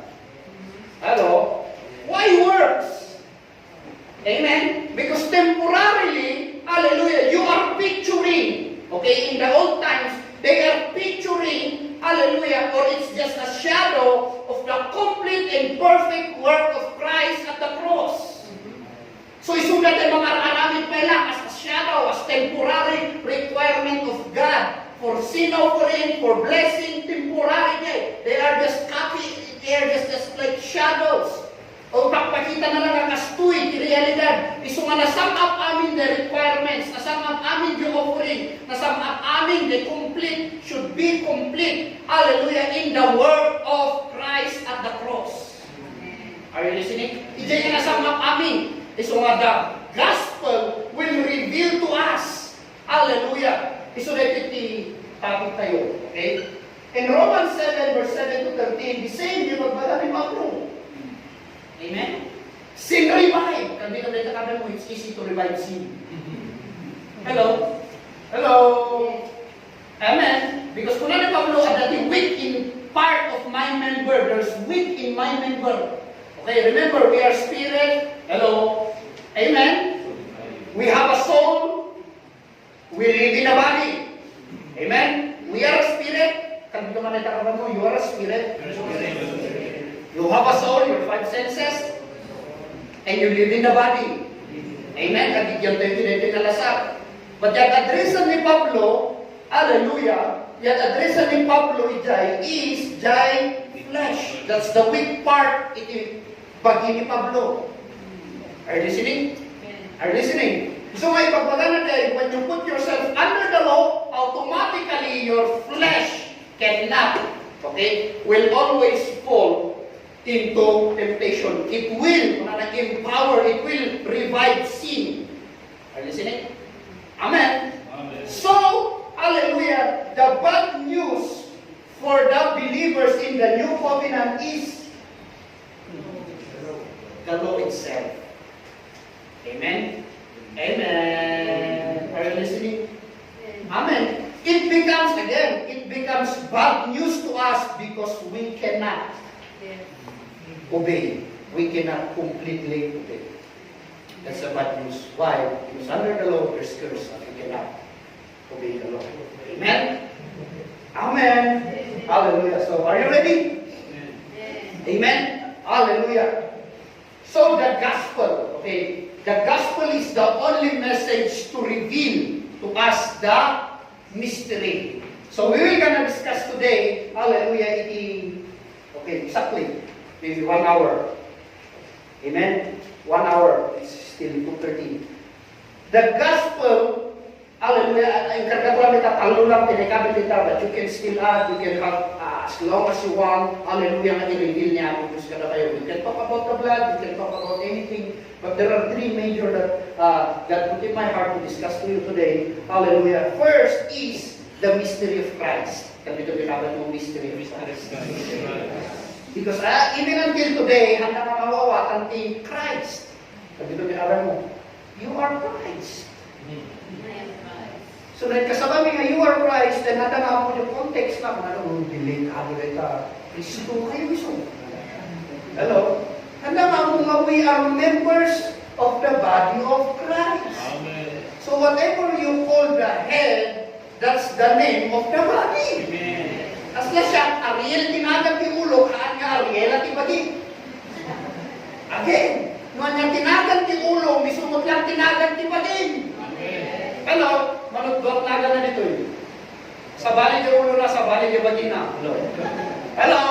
Hello? Why works? Amen? Because temporarily, hallelujah, you are picturing, okay, in the old times, they are picturing, hallelujah, or it's just a shadow of the complete and perfect work of Christ at the cross. So isulat ang mga aramid pa lang as a shadow, as temporary requirement of God for sin offering, for blessing, temporary day. They are just like shadows. O pagpakita na lang ang kastoy, di realidad. Iso nga nasum up amin the requirements, nasum up amin the offering, nasum up amin the complete, should be complete, hallelujah, in the work of Christ at the cross. Are you listening? Ija nga nasum up amin. Iso nga the gospel will reveal to us, hallelujah. Iso na iti topic tayo, okay? In Romans 7 verse 7 to 13, the same, di magbala ni Pablo. Amen? Sin revive. Kandi na dito kabe mo, it's easy to revive sin. Hello? Hello? Amen? Because kung ano Pablo, that weak in part of my member, there's weak in my member. Okay, remember, we are spirit. Hello? Amen? We have a soul. We live in a body. Amen? We are a spirit. Kandi naman dito kabe mo, you are a spirit. You have a soul, your five senses, and you live in the body. Amen? Katigyan tayo tinalasak. But yung addressan ni Pablo, hallelujah, yung addressan ni Pablo is jay flesh. That's the weak part, iti bagi ni Pablo. Are you listening? Are you listening? So may pagpagana tayo, when you put yourself under the law, automatically your flesh cannot, okay, will always fall into temptation. It will empower, it will revive sin. Are you listening? Amen? Amen. So, hallelujah, the bad news for the believers in the new covenant is the law itself. Amen? Amen. Are you listening? Amen. It becomes bad news to us because we cannot obey. We cannot completely obey. That's the bad news. Why? Because under the law, there's curse. We cannot obey the law. Amen? Amen. Hallelujah. So, are you ready? Amen? Hallelujah. So, the gospel, okay? The gospel is the only message to reveal to us the mystery. So, we will gonna discuss today, hallelujah, okay, exactly. Maybe 1 hour. Amen? 1 hour. It's still 2:30. The gospel, hallelujah, ang kargatuan nita, talo lang, tinikabil nita, but you can still add, you can have, as long as you want, hallelujah, nga i-reveal niya, kung gusto ka na kayo. You can talk about the blood, you can talk about anything, but there are 3 major that put in my heart to discuss to you today. Hallelujah. First is the mystery of Christ. Kapito binaban mo mystery of Christ. Because even until today, handa na mawawat ang Christ. Sabi ito binaban mo, you are Christ. So, nagkasabami nga, you are Christ, then handa na po yung context na, ano, delikado na ito, Kristo kayo iso. Hello? Handa nga po nga, we are members of the body of Christ. Amen. So, whatever you call the head, that's the name of the body. Amen. Asla siya, Ariel tinagang ti ulo, kaan nga Ariel at ibagi. Again, nung niya tinagang ti ulo, misumot lang tinagang ti bagin. Hello, manudot na na nito eh. Sa bali di ulo na, sa bali di bagin na. Hello. Hello.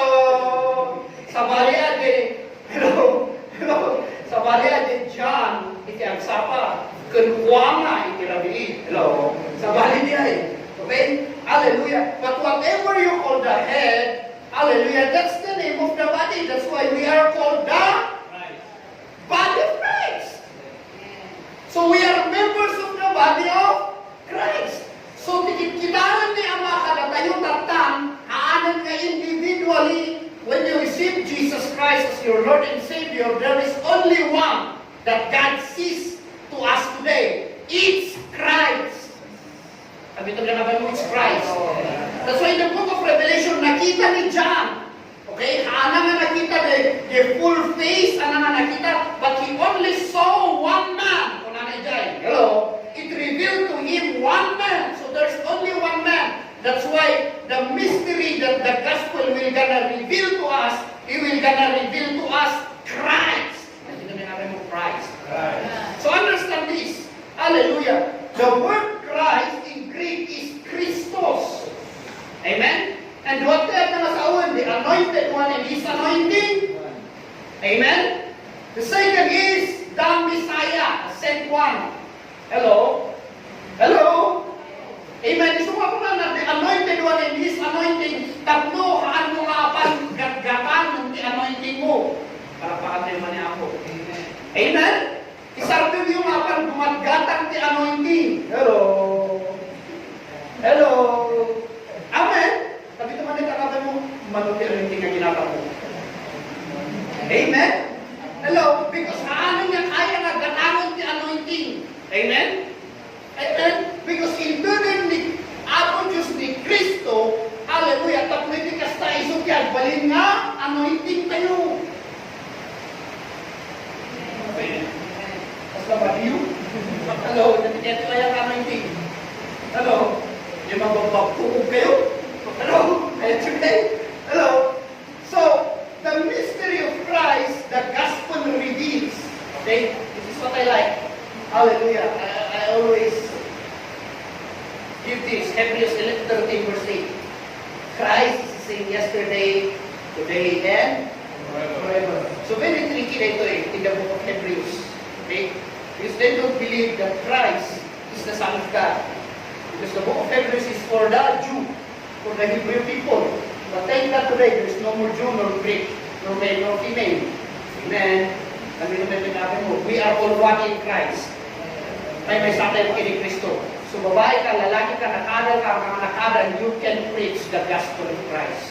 Sa bali ade. Hello. Hello. Sa bali ade John, iti ang sapa. Kunwang na iti rabi. Hello. Sa bali di ay. Okay? Hallelujah. But whatever you call the head, hallelujah, that's the name of the body. That's why we are called the body of Christ. So we are members of the body of Christ. So tikit-kitaran ni ang mga kadatayo tatang, your Lord and Savior, there is only one that God sees to us today. It's Christ. Sabi ito na ba mo, it's Christ. That's why in the book of Revelation, nakita ni John, okay, ana nga nakita the full face, ana nga nakita, but he only saw one man. Kung ano dyan, hello? It revealed to him one man. So there's only one man. That's why the mystery that the gospel will gonna reveal to us, it will gonna reveal to us Christ. Nakita namin mo Christ. So understand this. Hallelujah. The word Christ in Greek is Christos. Amen? And what that na sa awan, the anointed one and his anointing. Amen? The second is the Messiah, the sent one. Hello? Hello? Amen? Isuwa ko na the anointed one and his anointing. Tatlo, haan mo nga apan gatgatan ng the anointing mo. Para pakatay man niya ako. Amen? Amen? Isarto yung apan gumatgatang the anointing. Hello? Hello? Amen? Tapi teman kita kata mo, manuti anointing ang ginagawa mo. Amen? Hello? Because ano niya kaya nga gatangon the anointing. Amen? Amen? Because in the name ni Apo Diyos ni Kristo, hallelujah, tapos kasta isukyan, balin nga, anointing tayo. Amen? Basta ba niyo? Hello? Ito ay ang anointing. Hello? Yung magbabagpukog kayo? Hello? Hello? So, the mystery of Christ, the gospel reveals. Okay? This is what I like. Hallelujah. I always give this. Hebrews 11:13 verse 8. Christ is the same yesterday, today, and forever. So very tricky na ito in the book of Hebrews. Okay? Because they don't believe that Christ is the Son of God. Because the book of Hebrews is for the Jew, for the Hebrew people. But thank God today, there is no more Jew, nor Greek, nor male, nor female. Amen. Kami naman pinabi mo, we are all one in Christ. May satay mo kini Kristo. So babae ka, lalaki ka, nakadal ka, mga nakadal, you can preach the gospel of Christ.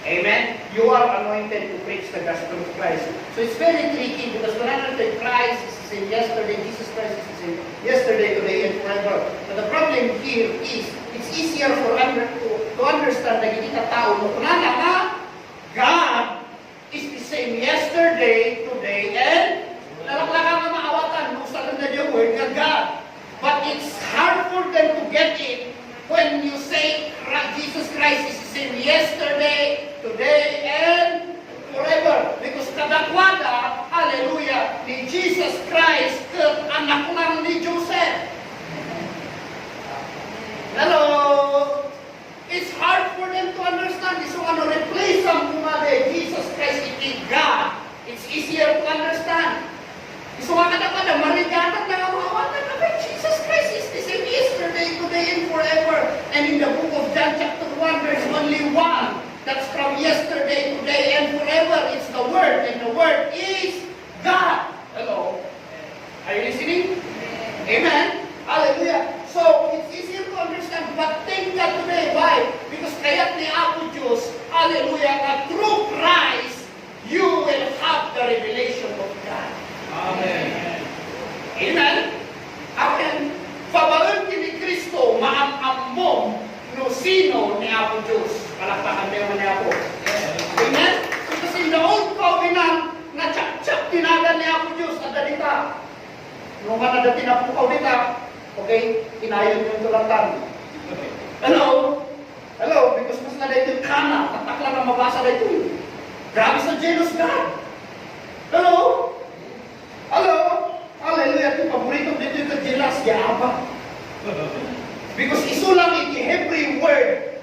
Amen? You are anointed to preach the gospel of Christ. So it's very tricky because when I understand Christ is the same yesterday, Jesus Christ is the same yesterday, today, and forever. But the problem here is, it's easier for to understand na hindi ka tao mo. Kunana nga, God is the same yesterday, today, and nalaklakan na maawatan. Gusto na yung word nga God. But it's hard for them to get it when you say Jesus Christ is the same yesterday, today, and forever. Because kadakwada, hallelujah, ni Jesus Christ, anak lang ni Joseph. Hello? It's hard for them to understand. So replace ang kumade, Jesus Christ is God. It's easier to understand. So kada marigatag na mawawatan na Jesus Christ is the same yesterday, today, and forever. And in the book of John chapter 1, there's only one that's from yesterday, today, and forever. It's the Word, and the Word is God. Hello? Are you listening? Amen? Hallelujah. So, it's easier to understand, but thank God today. Why? Because kaya't ni Apo Diyos, hallelujah, na through Christ, you will have the revelation of God. Amen. Amen? Amen. Fabalon kini Kristo, maamamom no sino ni Apo Diyos. Palakpakan tayo ni Apo. Amen? Because in the old covenant, na tsak-tsak tinagan ni Apo Diyos at dalita. Nung na tinapukaw dita, okay, inayon yung tulatan. Hello? Hello? Because mas na dito yung kana, tatakla na mabasa dito. Grabe sa jealous God. Hello? Hello? Hallelujah. Ito paborito dito yung jealous, yaaba. Because isulang iti Hebrew word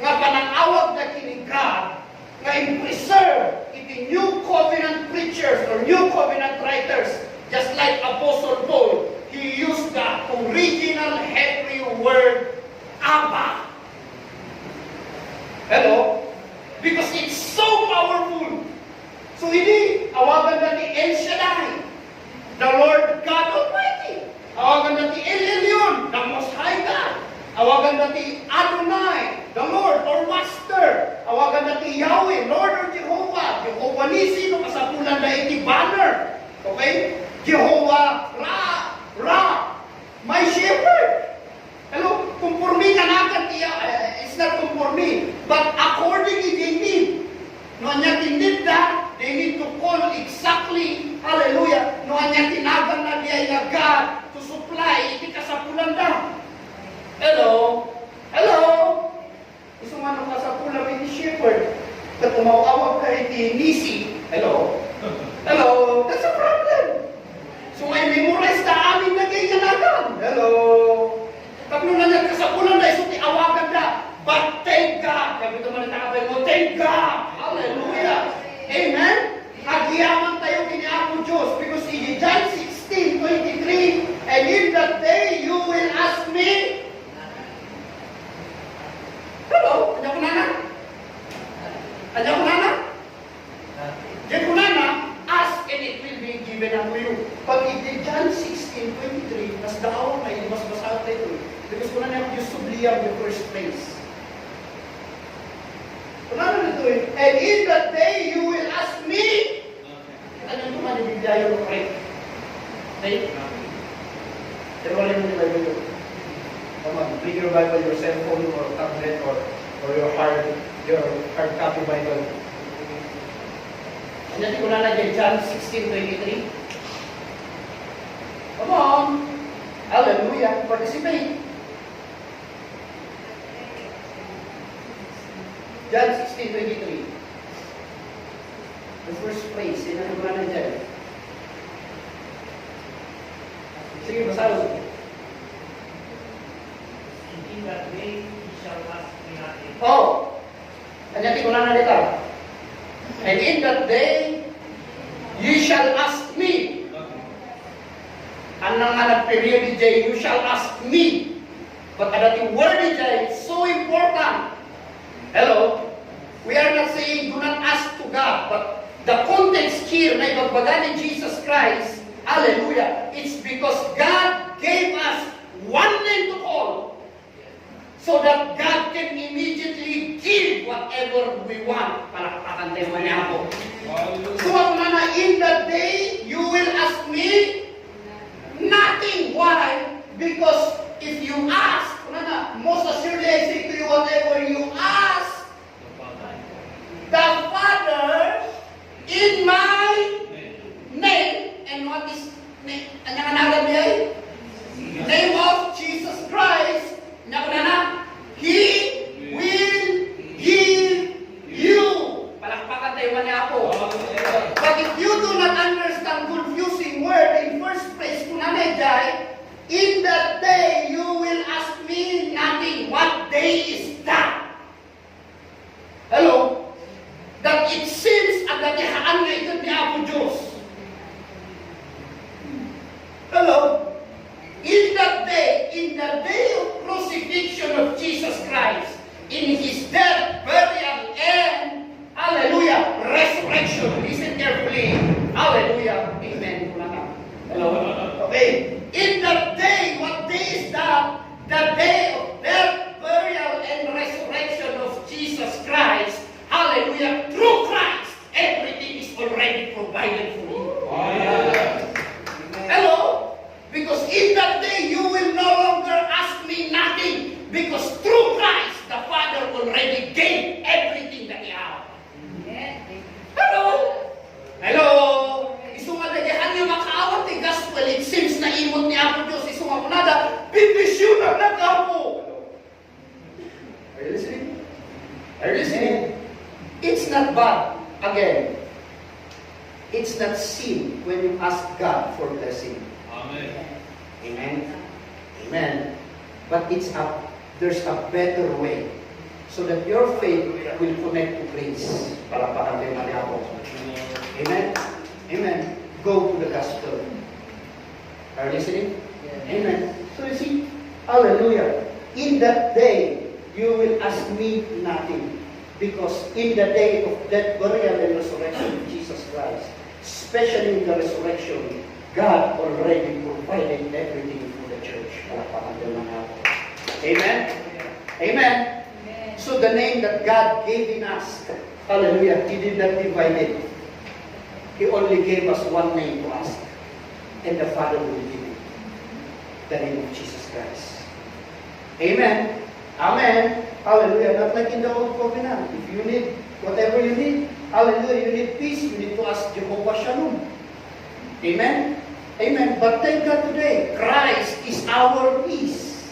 nga panangawag na kini God nga i-preserve iti New Covenant preachers or New Covenant writers. Just like Apostle Paul, he used the original Hebrew word Abba. Hello? Because it's so powerful. So hindi, awagan natin El Shaddai, the Lord God Almighty. Awagan natin El Elyon, the Most High God. Awagan natin Adonai, the Lord or Master. Awagan natin Yahweh, Lord or Jehovah, Jehovah wani sino kasapulan na iti banner. Okay? Jehovah Ra, my shepherd. Hello? Conforme ka natin, it's not conforme, but according to the need. No niya tinid that, they need to call exactly, hallelujah, no niya tinagan na diya na God to supply, iti kasapulan na. Hello? Hello? Gusto nga nung kasapulan iti shepherd, kat umawawag ka iti nisi. Hello? Hello? That's a problem. So I memorize na amin na kayo yanagan. Hello? Kapag nung nangyag kasapulan na, iso ti awagan na. But thank God. Kami naman nakabay mo, thank God. Hallelujah. Amen? Agiyaman tayo kiniako Diyos because in John 16:23, and in that day you will ask me. Hello? Kanya ko nana? Kanya ko nana? Kanya ko nana? Ask and it will be given unto you. But in John 16:23, mas daawang kayo, mas basal tayo. Because kung na yung subliyang yung first place. Kung na nito eh. And in that day, you will ask me. Ano yung manibigay yung correct? Okay? Pero wala yung Bible yun. Come on, bring your Bible, your cell phone, or tablet, or your hard copy Bible. And natin ko na dyan, John 16:23. Come on. Hallelujah. Participate. John 16:23. The first place. Yan ang naman dyan. Sige, basahin. In that day, he shall ask me nothing. Oh! Kanya tikunan na dito. And in that day, ye shall ask me. Anang anak period ni Jay, you shall ask me. But adating word ni Jay, so important. Hello? We are not saying do not ask to God, but the context here na ibagbaga ni Jesus Christ, hallelujah, it's because God gave us one name to call so that God can immediately give whatever we want. Palakpakan tayo man niya ako. So na in that day, you will ask me nothing. Why? Because if you ask, most assuredly I say to you, whatever you ask, the Father in my name, and what is name? Ano nga nalang niya? Name of Jesus Christ. He will give you. Palakpakan tayo man niya ako. But if you do not understand confusing word in first place, kung nanay, in that day you will ask me nothing. What day is that? Hello? That it seems at natihaan na ito ni Apo Diyos. Hello? In that day, in the day of crucifixion of Jesus Christ, in His death, burial, and, hallelujah, resurrection. Listen carefully. Hallelujah. Amen. Hello? Okay. In that day, what day is that? The day of death, burial, and resurrection of Jesus Christ. Hallelujah. Through Christ, everything is already provided for you. Hello? Because in that day, you will no longer ask me nothing. Because through Christ, the Father already gave everything that He has. Hello? Hello? Iso nga nagahan niya makaawat ni gospel. It seems na imot ni Apo Diyos. Iso nga punada, bibisyon ang nag-apo. Are you listening? Are you listening? It's not bad. Again, it's not sin when you ask God for blessing. Amen. Amen. Amen. But there's a better way so that your faith will connect to grace. Palakpakan tayo natin ako. Amen. Amen. Go to the gospel. Are you listening? Amen. So you see, hallelujah. In that day, you will ask me nothing. Because in the day of death, burial, and resurrection of Jesus Christ, especially in the resurrection, God already provided everything for the church. Amen? Amen? So the name that God gave in us, hallelujah, He did not divide it. He only gave us one name to ask. And the Father will give it. The name of Jesus Christ. Amen. Amen. Hallelujah. Not like in the old covenant. If you need whatever you need, hallelujah, you need peace, you need to ask Jehovah Shalom. Amen. Amen. But thank God today, Christ is our peace.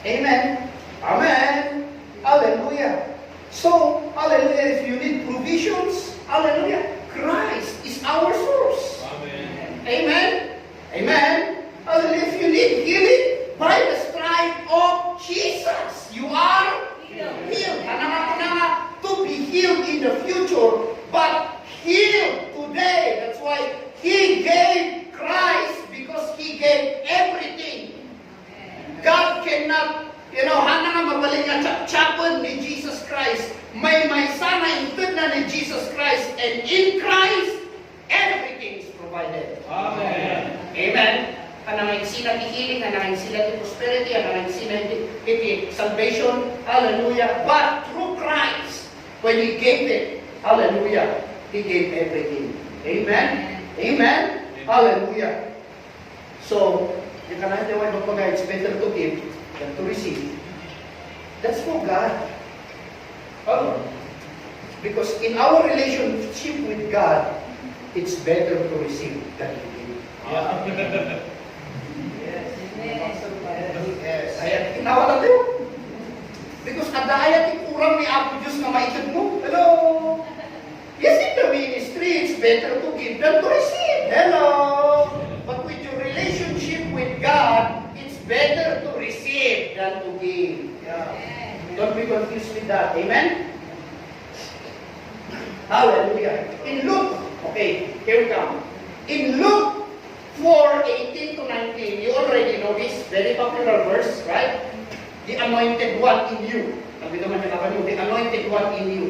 Amen. Amen. Hallelujah. So, hallelujah, if you need provisions, hallelujah, Christ is our source. Amen. Amen. Amen. Hallelujah. If you need healing, by the stripe of Jesus, you are healed. To be healed in the future, but healed today. That's why He gave Christ, because He gave everything. God cannot, hana nga mabaling nga tsapon ni Jesus Christ. May sana intud na ni Jesus Christ, and in Christ, everything is provided. Amen. Amen. Anang sila ti healing, anang sila ti prosperity, anang sila ti salvation. Hallelujah. But through Christ, when He gave it, hallelujah, He gave everything. Amen. Amen. Hallelujah. So, yung kanahit yung mga it's better to give than to receive. That's for God. Oh. Because in our relationship with God, it's better to receive than to give. Yes. Ayat, kinawa natin. Because kada ayat ikurang ni Apo Diyos na maikad mo. Hello. Yes, in the ministry, it's better to give than to receive. Hello. But with your relationship with God, it's better to receive than to give. Yeah. Don't be confused with that. Amen? Hallelujah. In Luke, okay, here we come. In Luke 4:18 to 19, you already know this very popular verse, right? The anointed one in you. Sabi naman na kayo, the anointed one in you.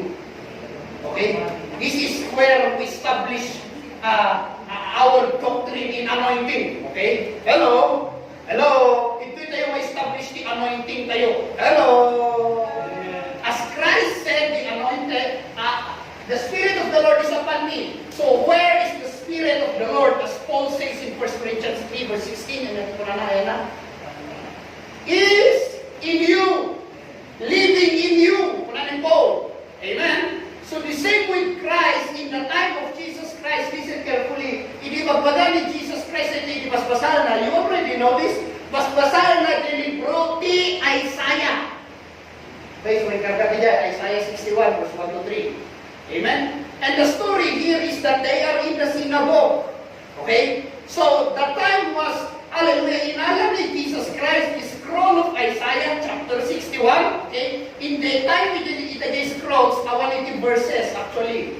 Okay? This is where we establish our doctrine in anointing. Okay? Hello? Hello? Ito tayo ma-establish the anointing tayo. Hello? As Christ said, the anointed, the Spirit of the Lord is upon me. So where is the Spirit of the Lord? As Paul says in 1 Corinthians 3 verse 16, is in you, living in you. Paul. Amen? So the same with Christ, in the time of Jesus Christ, listen carefully, hindi magbaga ni Jesus Christ, hindi basbasahan na. You already know this. Basbasahan na din libro ti Isaiah. Okay, so nagkarga niya, Isaiah 61 verse 1 to 3. Amen? And the story here is that they are in the synagogue. Okay? So, the time was, hallelujah, inalam ni Jesus Christ, the scroll of Isaiah chapter 61. Okay? In the time we did the scrolls, awan iti verses actually.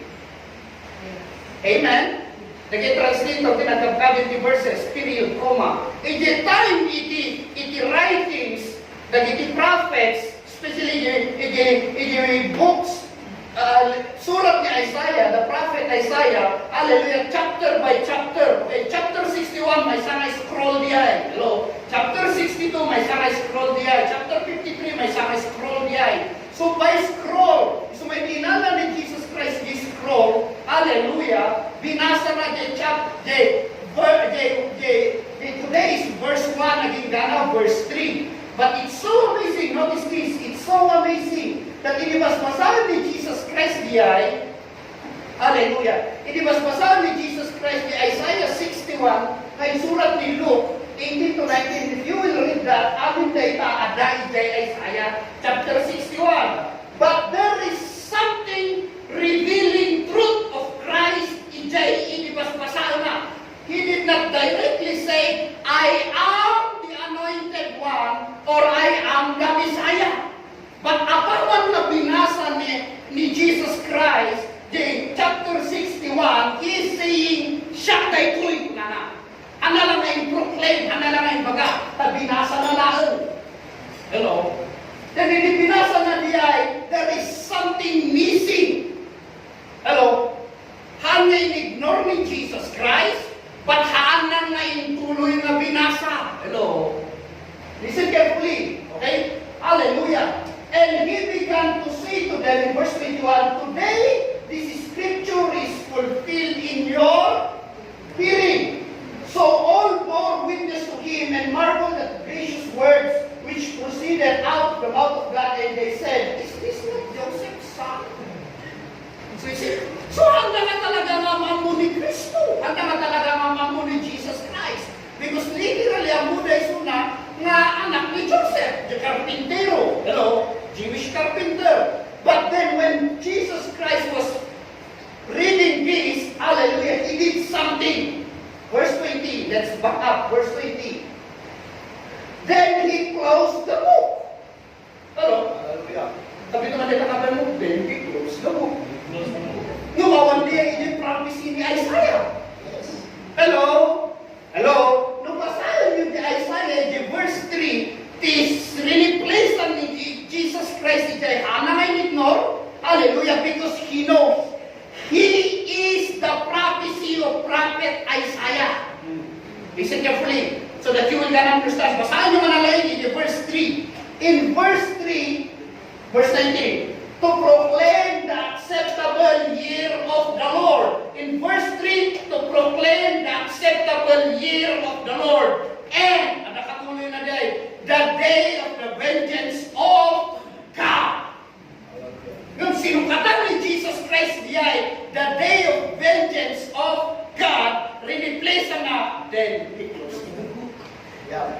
Amen? Nag-translator, tinagkabkabit the verses, period, comma. In the time iti writings, iti prophets, especially in books, surat ni Isaiah, the prophet Isaiah, hallelujah, chapter by chapter. Okay, chapter 61, may sana scroll diay. Hello. Chapter 62, may sana scroll diay. Chapter 53, may sana scroll diay. So by scroll, so may dinala ni Jesus Christ this scroll, hallelujah, binasa na today's verse 1, naging gana verse 3. But it's so amazing, notice this, it's so amazing that inibasbasahan ni Jesus Christ diay, hallelujah, inibasbasahan ni Jesus Christ di Isaiah 61, kay surat ni Luke 18 to 19. If you will read that, amin data aday Isaiah chapter 61. But there is something revealing truth of Christ inibasbasahan na. He did not directly say, I am the anointed one, or I am the Messiah. But apaman na binasa ni Jesus Christ, in chapter 61, He is saying, siya kay kuy na. Ana lang ay proclaim, ana lang ay baga, ta binasa na lang. Hello? Then binasa na diay, there is something missing. Hello? Hangin ignore ni Jesus Christ, but haanan na yung tuloy na binasa. Hello? Listen carefully, okay? Hallelujah. And He began to say to them in verse 21, today this scripture is fulfilled in amo ni Kristo. Ang naman talaga ang amo ni Jesus Christ. Because literally, ang Buddha is una nga anak ni Joseph, the carpintero. Hello? Jewish carpenter. But then when Jesus Christ was reading this, hallelujah, he did something. Verse 20, let's back up, verse 20. Then he closed the book. Hello? Hallelujah. Sabi naman nila kaban mo, then he closed the book. Numawan niya ini prophecy ni Isaiah. Hello? Hello? Nung basahin niyo ni Isaiah, di verse 3, this really place on ni Jesus Christ, ijay hana ngay ignore. Hallelujah, because he knows. He is the prophecy of prophet Isaiah. Listen carefully, so that you will can understand. Basahin niyo manalain in verse 3. In verse 3, verse 19, to proclaim the acceptable year of the Lord. In verse 3, to proclaim the acceptable year of the Lord. And, ang nakatuloy na day, the day of the vengeance of God. Yung sinukatan ni Jesus Christ diyay, the day of vengeance of God, replace na, then he closed the book. Yeah.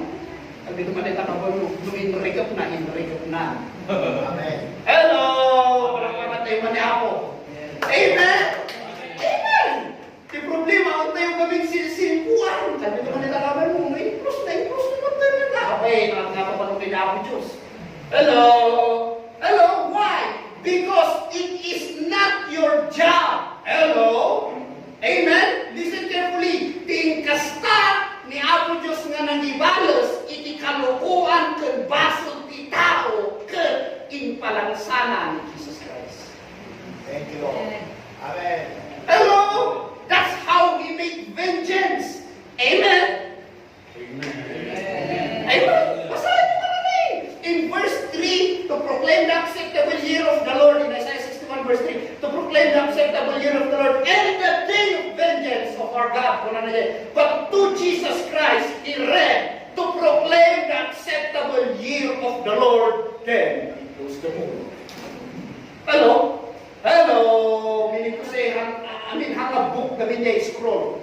Sabi naman ito ka ba, in-recap na. Amen. Hello! Parang kamatay man ni Apo. Amen! Amen! Di problema, ang tayo gawing silsimpuan. Sabi naman ito ka ba, na-improve naman tayo na. Okay, nakakapanukin na Apo Diyos. Hello! Hello! Why? Because it is not your job. Hello? Amen? Listen carefully. Tingkasta ni Apo Diyos nga nangibalos, iti kalukuan ken basol ti tao ken impalangsana ni Jesus Christ. Thank you, Lord. Amen. Hello? That's how we make vengeance. Amen? Amen? Basahin mo ka namin. In verse 3, to proclaim the acceptable year of the Lord, in Isaiah 61 verse 3, to proclaim the acceptable year of the Lord, and the day of vengeance of our God. But to Jesus Christ, he read, to proclaim the acceptable year of the Lord, then he closed the book. Hello? Hello? Meaning to say, hang a book, the niya scroll.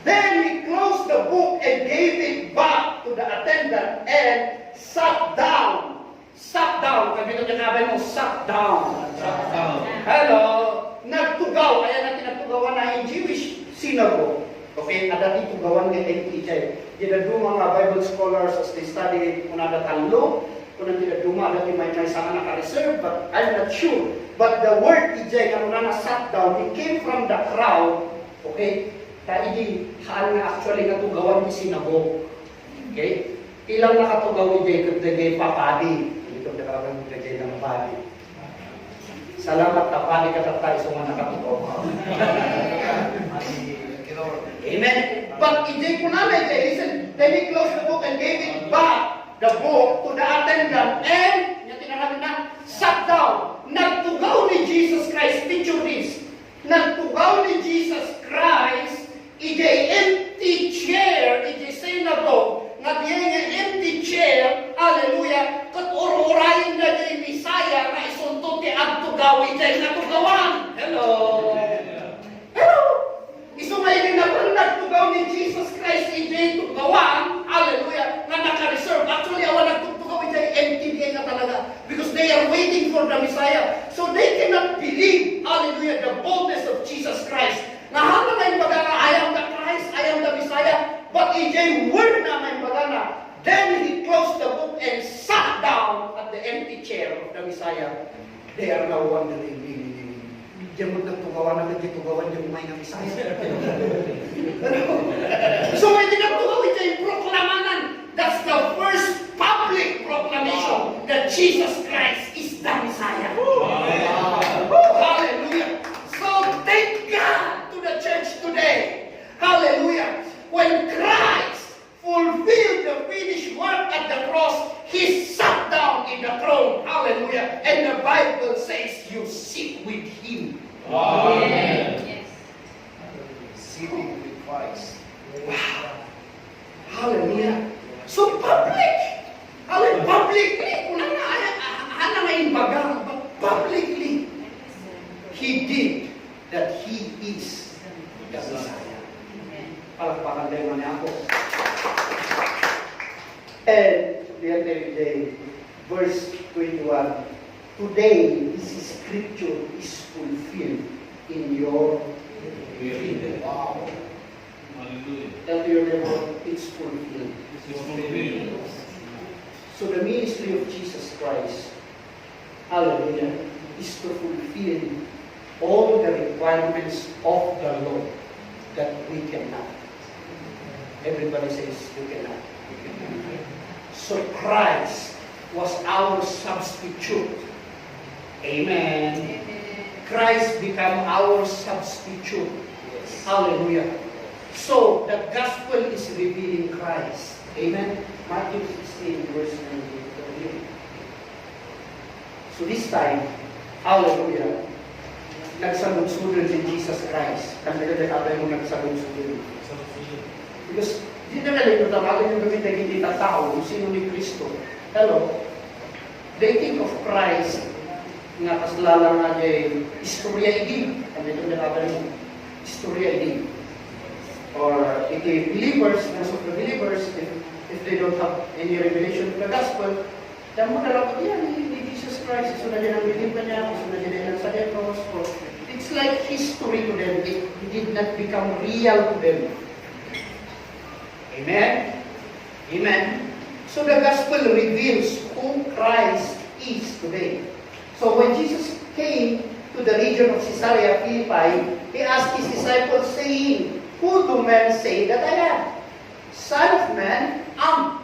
Then he closed the book and gave it back to the attendant and sat down. Sat down. Kami ito nakabi mo, sat down. Sat down. Hello? Nagtugaw. Kaya natin nagtugawan na in Jewish synagogue. Okay? Ada itugawan ng NTJ. Dinaduma mga Bible scholars as they study kung ada talo. Kung dinaduma, ada may sa naka-reserve. But I'm not sure. But the word EJ, kung na sat down, it came from the crowd. Okay? Kaya hindi haan nga actually natugawan ni synagogue. Okay? Ilang nakatugaw ni Jacob na papadi. Ito nakagawa ni Jacob ng padi. Salamat na padi ka tayo sa mga nakatugaw. Amen. But EJ ko namin, listen, then he closed the book and gave it back, the book, to the attendant. And, yung tinanong na, sat down. Nagtugaw ni Jesus Christ. Picture this. Nagtugaw ni Jesus Christ, EJ empty chair, EJ synagogue, nga diyan nga empty chair, hallelujah, kat oro-orayin na diyan Messiah, na isunto ti agtugaw, EJ natugawan. Hello? Hello? Isumay din na pang nagtugaw ni Jesus Christ, EJ tugawan, hallelujah, nga naka-reserve. Actually, awan nagtugaw, EJ empty diyan nga talaga, because they are waiting for the Messiah. So they cannot believe, hallelujah, the boldness of Jesus Christ. Nahanga na yung bagana, I am the Christ, I am the Messiah. But EJ word na may bagana. Then he closed the book and sat down at the empty chair of the Messiah. They are now wondering, diyan mo nagtugawan na nagtugawan yung may na Messiah. So may tinagtugaw EJ, proklamanan. That's the first public proclamation that Jesus Christ is the Messiah. Hallelujah. So thank God to the church today. Hallelujah. When Christ fulfilled the finished work at the cross, he sat down in the throne. Hallelujah. And the Bible says you sit with him. Amen. Yes. Sitting with Christ. Wow. Hallelujah. So public. Hallelujah. Publicly. Kung ano nga yung baga, but publicly, he did that He is the Messiah. Amen. Palakpakan tayo man ako. And the verse 21, today this scripture is fulfilled in your hearing. Wow. Hallelujah. Tell your neighbor, it's fulfilled. It's fulfilled. So the ministry of Jesus Christ, hallelujah, is to fulfill all the requirements of the law that we cannot. Everybody says you cannot. So Christ was our substitute. Amen. Amen. Christ became our substitute. Hallelujah. So the gospel is revealing Christ. Amen. Matthew 16, verse 19. So this time, hallelujah, nagsalud-sudod si Jesus Christ. Kasi nagkakabay mo nagsalud-sudod. Because di na nalang tamagan yung gamitin ng hindi tao kung sino ni Kristo. Hello? They think of Christ nga kaslala nga niya istorya idi. Kami ito nakabay mo. Istorya idi. Or if the believers, most of the believers, if they don't have any revelation of the gospel, diyan mo nalapot yan ni Jesus Christ. So na din ang bilib niya, so na din ang sa cross. It's like history to them. It did not become real to them. Amen? Amen? So the gospel reveals who Christ is today. So when Jesus came to the region of Caesarea Philippi, He asked His disciples saying, who do men say that I am? Son of man, am.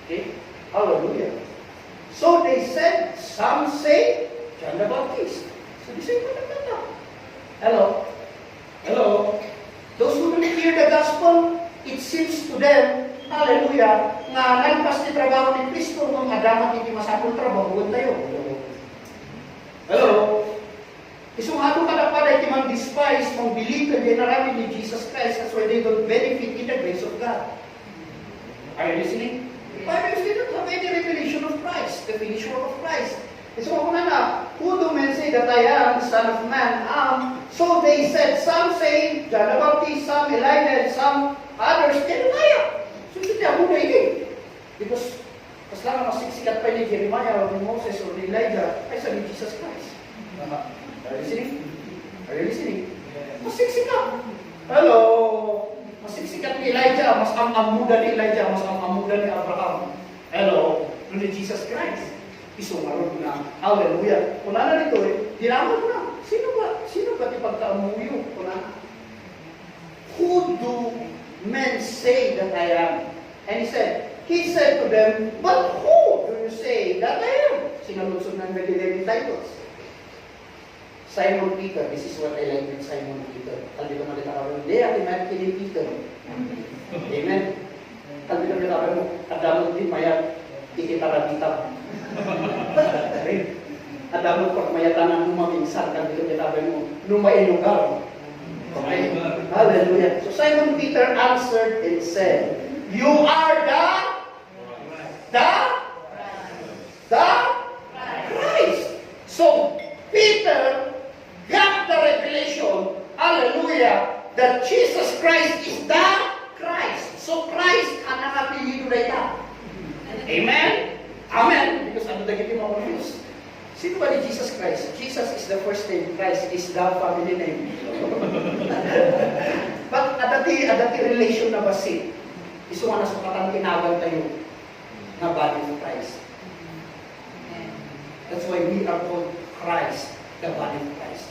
Okay? Hallelujah. So they said, some say, John the Baptist. So they say, hello? Hello? Those who don't hear the gospel, it seems to them, hallelujah, nga nagpas ni trabaho ni Kristo nung adamat hindi masakong trabaho, huwag tayo. Hello? Isang ato kadapada iti mang despise, mang believe ka din namin ni Jesus Christ, that's why they don't benefit in the grace of God. Are you listening? Bible they don't have any revelation of Christ, the finished work of Christ. So ako na, who do men say that I am, the Son of Man, am? So they said, some say, John the Baptist, some Elijah, and some others, Jeremiah. So hindi ako na ini. Because, mas lang masiksikat pa ni Jeremiah, or ni Moses, or ni Elijah, kaysa ni Jesus Christ. Are you listening? Are you listening? Masiksikat. Hello? Masiksikat ni Elijah, mas ang-amuda ni Elijah, mas ang-amuda ni Abraham. Hello? Ni Jesus Christ. Isumarod na. Hallelujah. Kung na nito dinaman mo na. Sino ba ipagkaamuyo? Kung na. Who do men say that I am? And he said to them, but who do you say that I am? Sinalunsod ng Galilean disciples. Simon Peter, this is what I like with Simon Peter. Kalbi ko malita ka rin, hindi, ati mayat kini Peter. Amen? Kalbi ko malita ka rin, kadamot din mayat, ikitarabita. Kadamot pag mayatan ng lumaminsan, kalbi ko malita ka rin, lumailugar. Okay? Hallelujah. So Simon Peter answered and said, you are the Christ. So Peter got the revelation, hallelujah, that Jesus Christ is the Christ. So Christ ang nakapilido na ita. Amen? Amen. Because ano dagiti mo confused? Sino ba ni Jesus Christ? Jesus is the first name. Christ is the family name. But adati relation na basit. Iso nga nasukatan tinagal tayo na body of Christ. That's why we are called Christ, the body of Christ.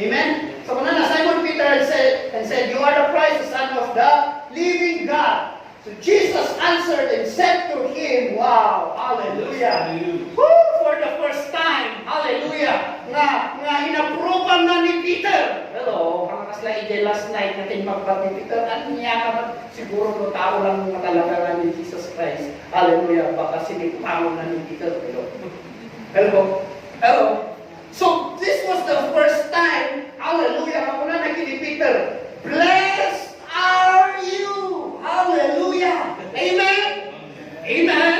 Amen? So kung na Simon Peter said, you are the Christ, the Son of the living God. So Jesus answered and said to him, wow, hallelujah. Woo, for the first time, hallelujah, nga inaproban na ni Peter. Hello, kakasla ije last night natin magbat ni Peter. Ano niya ka ba? Siguro no tao lang matalaga na ni Jesus Christ. Hallelujah, baka sinipamo na ni Peter. Hello. Hello. So, this was the first time, hallelujah, ako na nakini Peter, blessed are you. Hallelujah. Amen. Amen.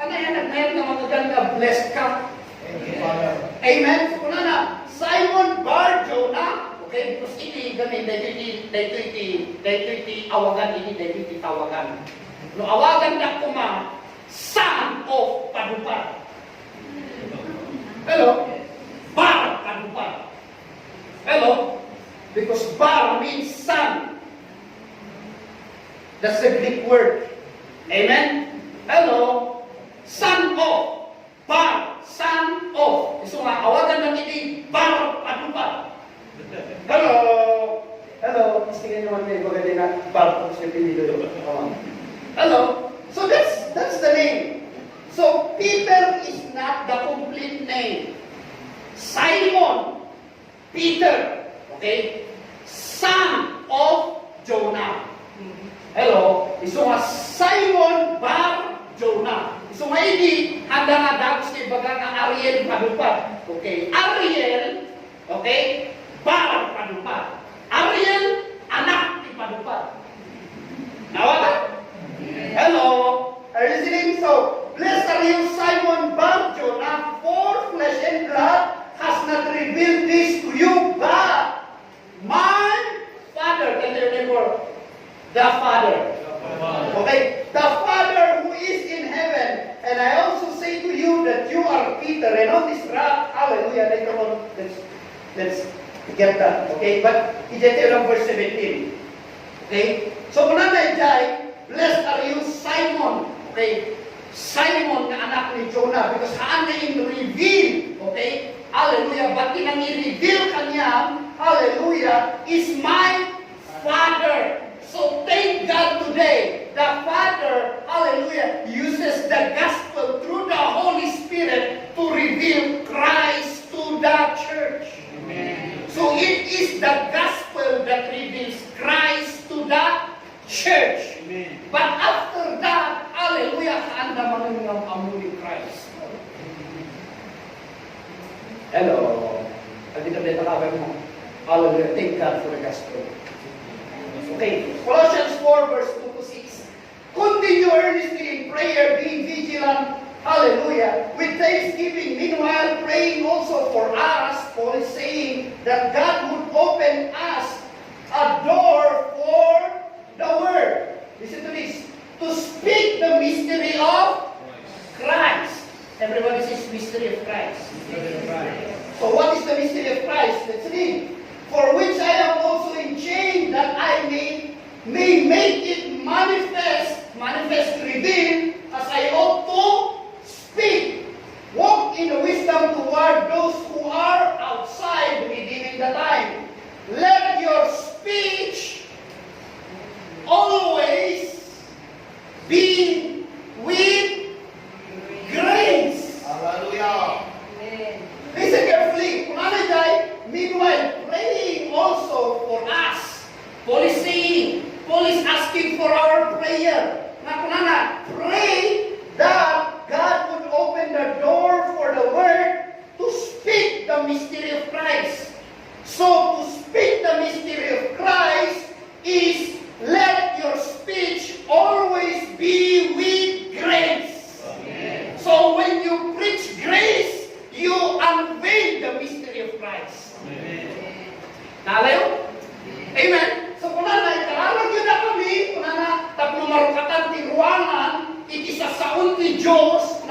Ano yan, nag-net na magaganda, blessed ka. Thank you, Father. Amen. So, kuna na, Simon Barjo, dahil iti awagan ini, dahil iti tawagan. No awagan na kuma, Son of Padupad. Hello? Bar Padupad. Hello? Because bar means son. That's the Greek word. Amen? Hello? Son of. Bar. Son of. So nga, awagan ng iti, Bar Padupad. Hello? Hello? Istingin naman may bagay na Bar Padupad. Hello? So that's the name. So Peter is not the complete name. Simon Peter, okay? Son of Jonah. Hello? Iso nga Simon Bar Jonah. Iso nga hindi handa nga dagos ni baga nga Ariel Padupad. Okay? Ariel, okay? Bar Padupad. Ariel, anak ni Padupad. Nawala? Hello? Are you listening? So, blessed are you, Simon Bar Jonah, for flesh and blood has not revealed this to you, but my Father. Can you remember? The Father. Okay? The Father who is in heaven. And I also say to you that you are Peter, and on this rock, hallelujah, later on, let's get that. Okay? But, ijete lang verse 17. Okay? So, kunanay jay, blessed are you, Simon. Okay? Simon na anak ni Jonah, because haan na in-reveal, okay? Hallelujah. But tinang i-reveal kanya, hallelujah, is my Father. So thank God today, the Father, hallelujah, uses the gospel through the Holy Spirit to reveal Christ to the church. Amen. So it is the gospel that reveals Christ to the church. Amen. But after that, hallelujah, handa man ng amuli Christ. Hello. Andito na nakakabay mo. Hallelujah. Thank God for the gospel. Okay. Colossians 4 verse 2 to 6. Continue earnestly in prayer, being vigilant. Hallelujah. With thanksgiving. Meanwhile, praying also for us. Paul is saying that God would open us a door for the word. Listen to this. To speak the mystery of Christ. Everybody says mystery of Christ. So what is the mystery of Christ? Let's read. For which I am also enchained, that I may make it manifest, revealed, as I ought to speak. Walk in the wisdom toward those who are outside, redeeming the time. Let your speech always be with grace. Hallelujah. Listen carefully. Meanwhile, praying also for us. Paul is saying, Paul is asking for our prayer. Pray that God would open the door for the word to speak the mystery of Christ. So to speak the mystery of Christ is let your speech always be with grace. Amen. So when you preach grace, you unveil the mystery of Christ. Amen. Nalayo? Amen. So kung ikararag yun na kami, kung tapno marukatan ti ruangan, iti sasaun ti Diyos,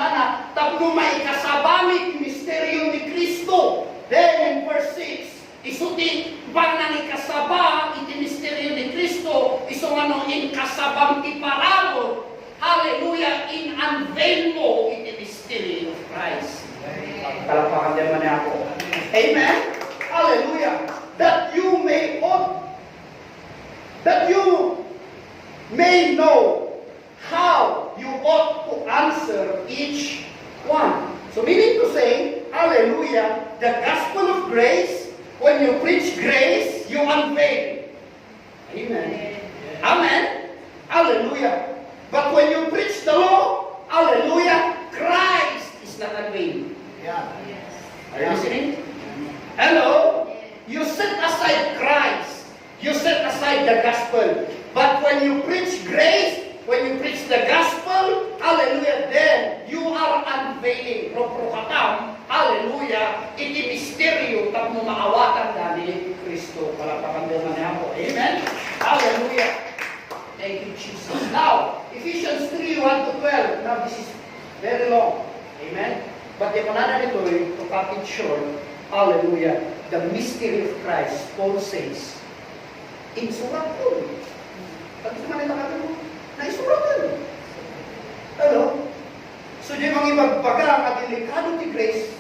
tapno maikasabamit misteryo ni Kristo. Then in verse 6, isuti bang ikasaba iti misteryo ni Kristo, iso nga in kasabang ti parago, hallelujah, in unveil mo iti mystery of Christ. Kalapakan din man ako. Amen? Hallelujah. That you may know how you ought to answer each one. So meaning to say, hallelujah, the gospel of grace, when you preach grace, you unveil. Amen. Amen. Hallelujah. But when you preach the law, hallelujah, Christ is not unveiled. Yeah. Are you listening? Hello? You set aside Christ. You set aside the gospel. But when you preach grace, when you preach the gospel, hallelujah, then you are unveiling. Hallelujah. Hallelujah. Iti misteryo tapno maawatan na ni Kristo para pakandaman niya po. Amen? Hallelujah. Thank you, Jesus. Now, Ephesians 3, 1 to 12. Now, this is very long. Amen? But the manana nito, to cut it short, hallelujah, the mystery of Christ, Paul says, in surat ko. Pag sumanin na kami mo, naisuratan. Ano? So, di mga ibagbaga ang ating likado ti Grace,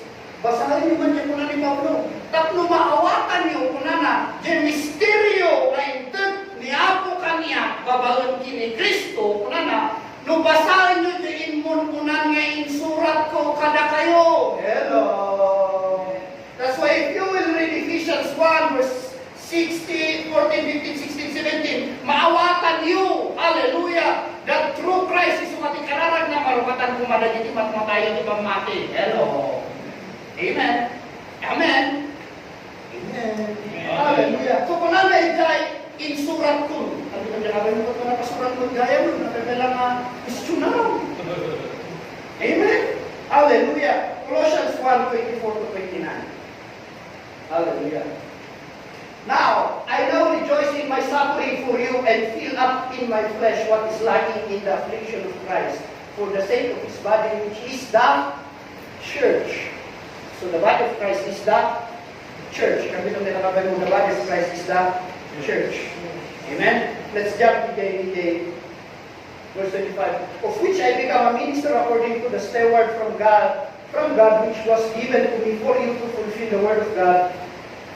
basahin nyo man niya kuna ni Pablo. Tapno maawatan niyo kuna na, di misteryo na intet ni Apo kaniya, babalan kini Kristo, kuna na, no basahin nyo di inmon kuna nga in surat ko kada kayo. Hello. That's why if you will read Ephesians 1 verse 16, 14, 15, 16, 17, maawatan you, hallelujah, that through Christ is umating kararag na marupatan kumadagiti matmatayan ibang mati. Hello. Amen. Amen. Amen. Hallelujah. So kung na ijay in surat ko, sabi ko nilabay mo ko na pasurat ko gaya mo, nakakala nga missionary. Amen. Hallelujah. Colossians 1:24 to 29. Hallelujah. Now, I now rejoice in my suffering for you and fill up in my flesh what is lacking in the affliction of Christ for the sake of his body, which is the church. So the body of Christ is the church. Kami nung nakabay mo, the body of Christ is the church. Amen? Let's jump in verse 25. Of which I become a minister according to the steward from God, which was given to me for you to fulfill the word of God.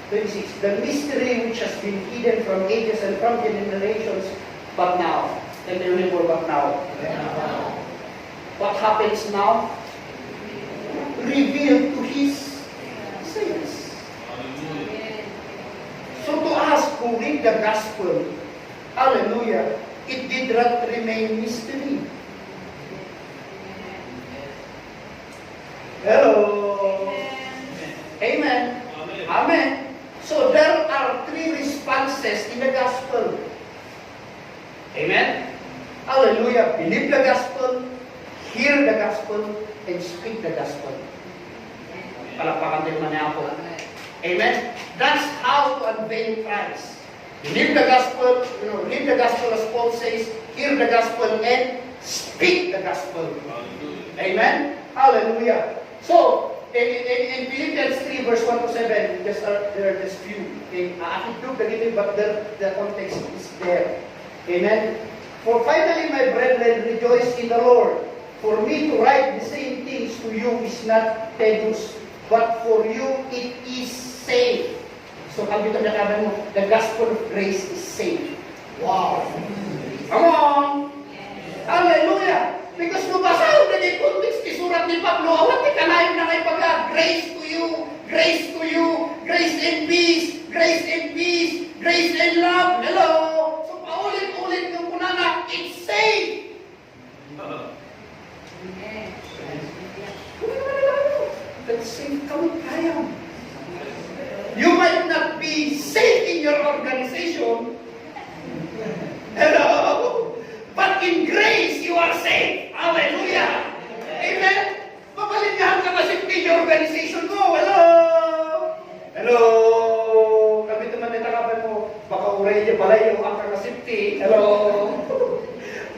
26. The mystery which has been hidden from ages and from generations, but now. Can you remember but now? What happens now? Revealed to his saints. So to us who read the gospel, hallelujah, it did not remain mystery. Hello. Amen. Amen. So there are three responses in the gospel. Amen. Hallelujah. Believe the gospel, hear the gospel, and speak the gospel. Palakpakan din man ako. Amen. That's how to unveil Christ. Believe the gospel, read the gospel as Paul says, hear the gospel, and speak the gospel. Amen. Hallelujah. So, in Philippians 3 verse 1 to 7, there are just few. Okay? I can do the giving, but the context is there. Amen. For finally, my brethren, rejoice in the Lord. For me to write the same things to you is not tedious, but for you it is safe. So, kami ito nakaban mo, the gospel of grace is safe. Wow! Come on! Hallelujah! Because nung basahin na yung context ni surat ni Pablo, awat ni kanayon na ngay pagka, grace to you, grace to you, grace and peace, grace and peace, grace and love. Hello! So paulit-ulit yung kunana, it's safe. That's safe kami kaya. You might not be safe in your organization. Hello! But in grace, you are safe. Hallelujah. Amen. Mapalingahan ka kasi in your organization mo. Hello. Hello. Kami naman nitakaban mo. Baka uray niya pala yung ang kasipti. Hello.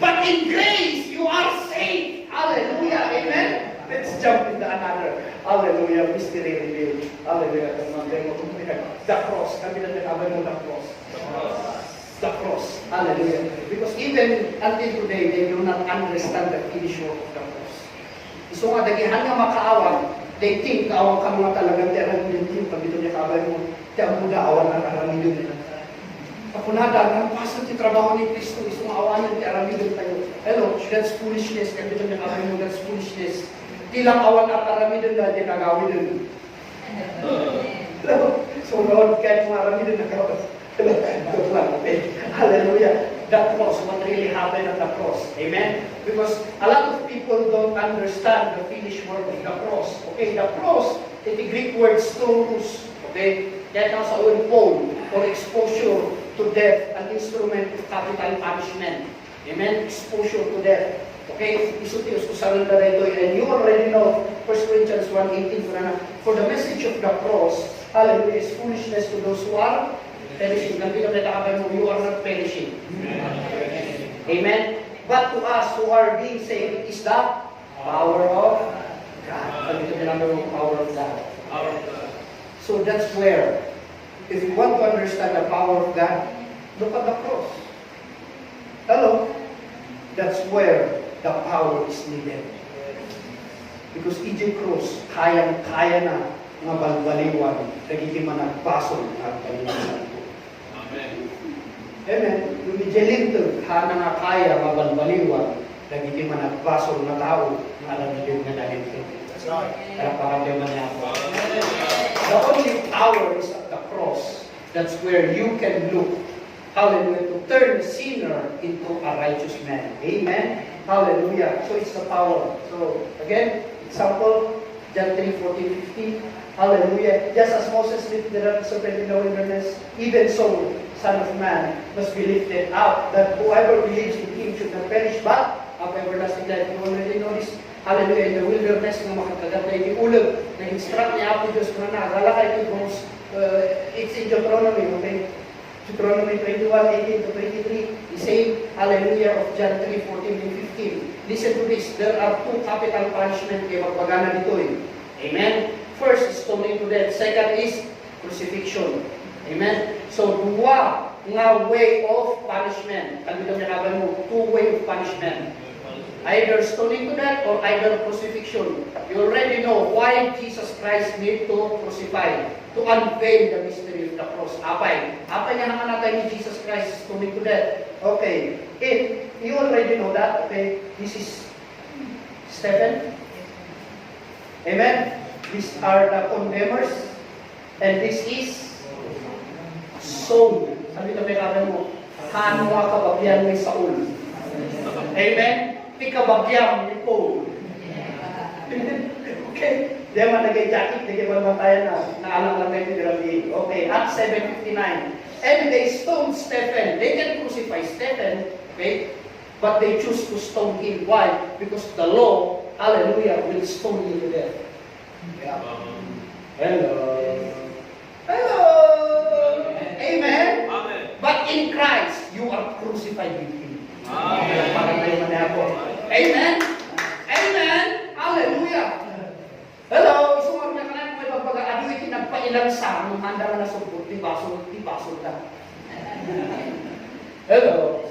But in grace, you are safe. Hallelujah. Amen. Let's jump into another. Hallelujah. Mystery revealed. Hallelujah. The cross. Kami na nitakaban mo the cross. The cross. Hallelujah. Because even until today, they do not understand the finished work of the cross. So nga, dagihan nga makaawag, they think kaawag ka mga talagang tiyaran yung pagdito niya kabay mo, tiyan mo na awan na karamidon nila. Kapunada, nagpasan si trabaho ni Kristo, isang awanan, tiyaramidon tayo. Hello, that's foolishness, pagdito niya kabay mo, that's foolishness. Tilang awan at karamidon na, di kagawin dun. So, Lord, kahit mga karamidon na kagawin. Hallelujah. The cross, what really happened at the cross. Amen? Because a lot of people don't understand the finished work of the cross. Okay, the cross, the Greek word stauros. Okay? That was a pole or exposure to death, an instrument of capital punishment. Amen? Exposure to death. Okay? Isutius ko sa nanda rito. And you already know, 1 Corinthians 1:18, For the message of the cross, hallelujah, is foolishness to those who are perishing. Nandito na takabay mo, you are not perishing. Amen? But to us who are being saved is the power of God. Nandito na naman yung power of God. So that's where, if you want to understand the power of God, look at the cross. Hello? That's where the power is needed. Because ije cross, kaya na nga balbaliwan, nagiging managpasol at kanilang ito. Amen. Amen. Yung ije lintel, hana nga kaya mabalbaliwan, nagiging managpasol na tao, nga alam nga nalintel. Kaya paramdaman niya ako. The only power is at the cross. That's where you can look, hallelujah, to turn a sinner into a righteous man. Amen. Hallelujah. So it's the power. So again, example, John 3:14-15. Hallelujah. Just as Moses lifted up the serpent in the wilderness, even so, Son of Man must be lifted up, that whoever believes in Him should not perish, but have everlasting life. You already know this. Hallelujah. In the wilderness, nga makakagat na itiulag, nag-instruct niya ako Diyos na nagalakay ito, it's in Deuteronomy, okay? Deuteronomy 21:18-23, the same, hallelujah, of John 3:14-15. Listen to this, there are two capital punishment kaya magpagana dito eh. Amen? First is stoning to death. Second is crucifixion. Amen? So, dua nga way of punishment. Kami naman mo, two way of punishment. Either stoning to death or either crucifixion. You already know why Jesus Christ need to crucify. To unveil the mystery of the cross. Apay niya naman natin ni Jesus Christ stoning to death. Okay. You already know that. Okay. This is Stephen. Amen. These are the condemners. And this is Saul. Sabi na may mo, hanwa kababyan ni Saul. Amen. Pikabagyam ni Paul. Okay. Di man nagay-jacket, di man matayan na naalang lang natin nilagay. Okay, Acts 7:59. And they stoned Stephen. They can crucify Stephen, okay? But they choose to stone him. Why? Because the law, hallelujah, will stone you to death. Yeah. Hello. Hello. Amen. Amen. But in Christ, you are crucified with Him. Amen. Amen. Amen. Hallelujah. Hello, isumar na kanan may pagpag-ado iti nagpailang sa nung handa na subot, di basol ka. Hello.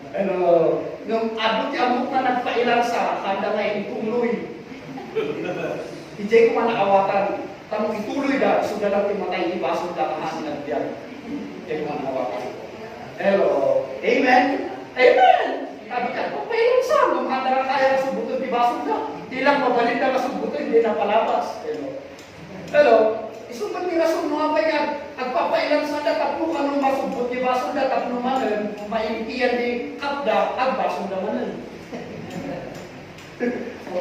Hello. Nung ado ti amok na nagpailang sa handa nga ituloy. Ijay ko man nakawatan. Tanong ituloy da, sudah lang timatay, di basol ka kahanan diyan. Ijay ko man nakawatan. Hello. Amen. Amen. Sabi ka, pagpailang sa nung handa na kaya subuton, di basol ka. Di lang mabalik na masubutin, hindi na palabas. Hello. Isumpan ni Rasul mga bayan, agpapailan sa tataplo ka nung masubot, di ba? So tataplo manan, maimpiyan di kapda, agbaso naman.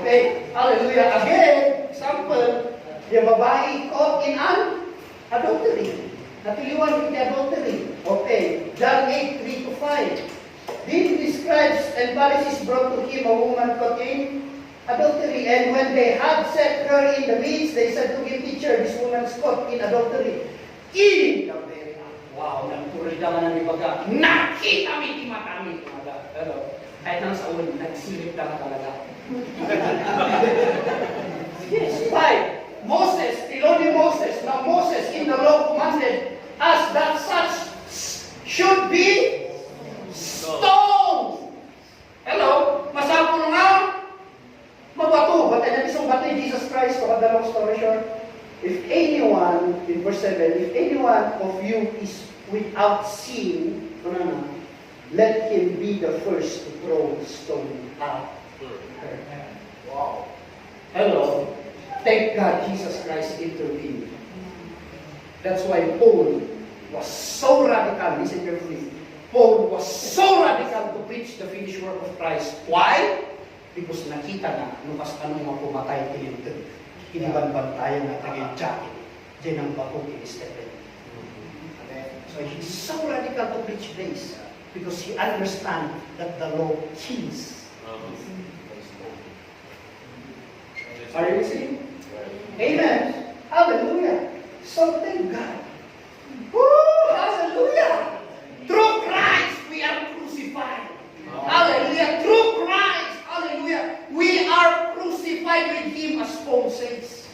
Okay? Hallelujah. Again, example, yung babae caught in an adultery. Natiliwan with the adultery. Okay. John 8:3-5. Then the scribes and Pharisees brought to him a woman caught in adultery, and when they had set her in the midst, they said to him, Teacher, this woman is caught in adultery. In the very act. Wow, nagtuloy naman ng ibaga. Nakita mi, di matami. Pero, kahit nang sa ulo, nagsilip lang talaga. Yes, why? Moses, tiloni Moses, now Moses in the law commanded us that such should be stoned. Hello, masapul nga. Mabato, batay natin isang batay Jesus Christ, to the long story short. If anyone, in verse 7, if anyone of you is without sin, let him be the first to throw the stone out. Wow. Hello. Thank God Jesus Christ intervened. That's why Paul was so radical. Listen carefully. Paul was so radical to preach the finished work of Christ. Why? Because nakita na, nukas anong mga pumatay tinintid. Iniban-bantayan na tagin-jacket. Diyan ang bato kini Stephen. So he's so radical to preach grace because he understands that the law kills. Are you listening? Amen. Hallelujah. So thank God. Woo! Hallelujah. Through Christ, we are crucified. Hallelujah. Through Christ, hallelujah, we are crucified with Him, as Paul says.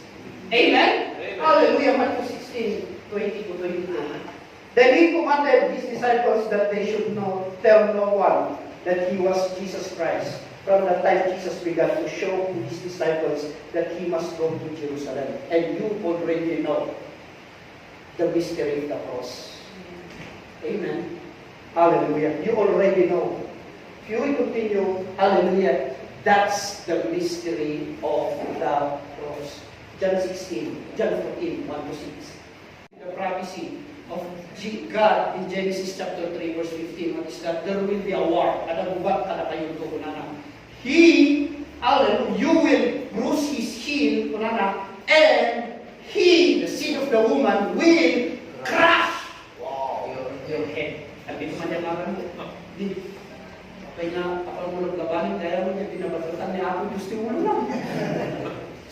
Amen? Amen. Hallelujah. Matthew 16:20-22. Then He commanded His disciples that they should tell no one that He was Jesus Christ. From that time, Jesus began to show to His disciples that He must go to Jerusalem. And you already know the mystery of the cross. Amen. Hallelujah. You already know. If you will continue, hallelujah, that's the mystery of the cross. John 14, 1-6. The prophecy of God in Genesis chapter 3, verse 15, what is that? There will be a war. Adabubat kada kayo to kunana. He, hallelujah, you will bruise his heel, kunana, and he, the seed of the woman, will crush your head. At dito man yung mga di, kaya nga, kapag mo naglabanin, kaya mo niya binabatutan niya ako, gusto mo lang.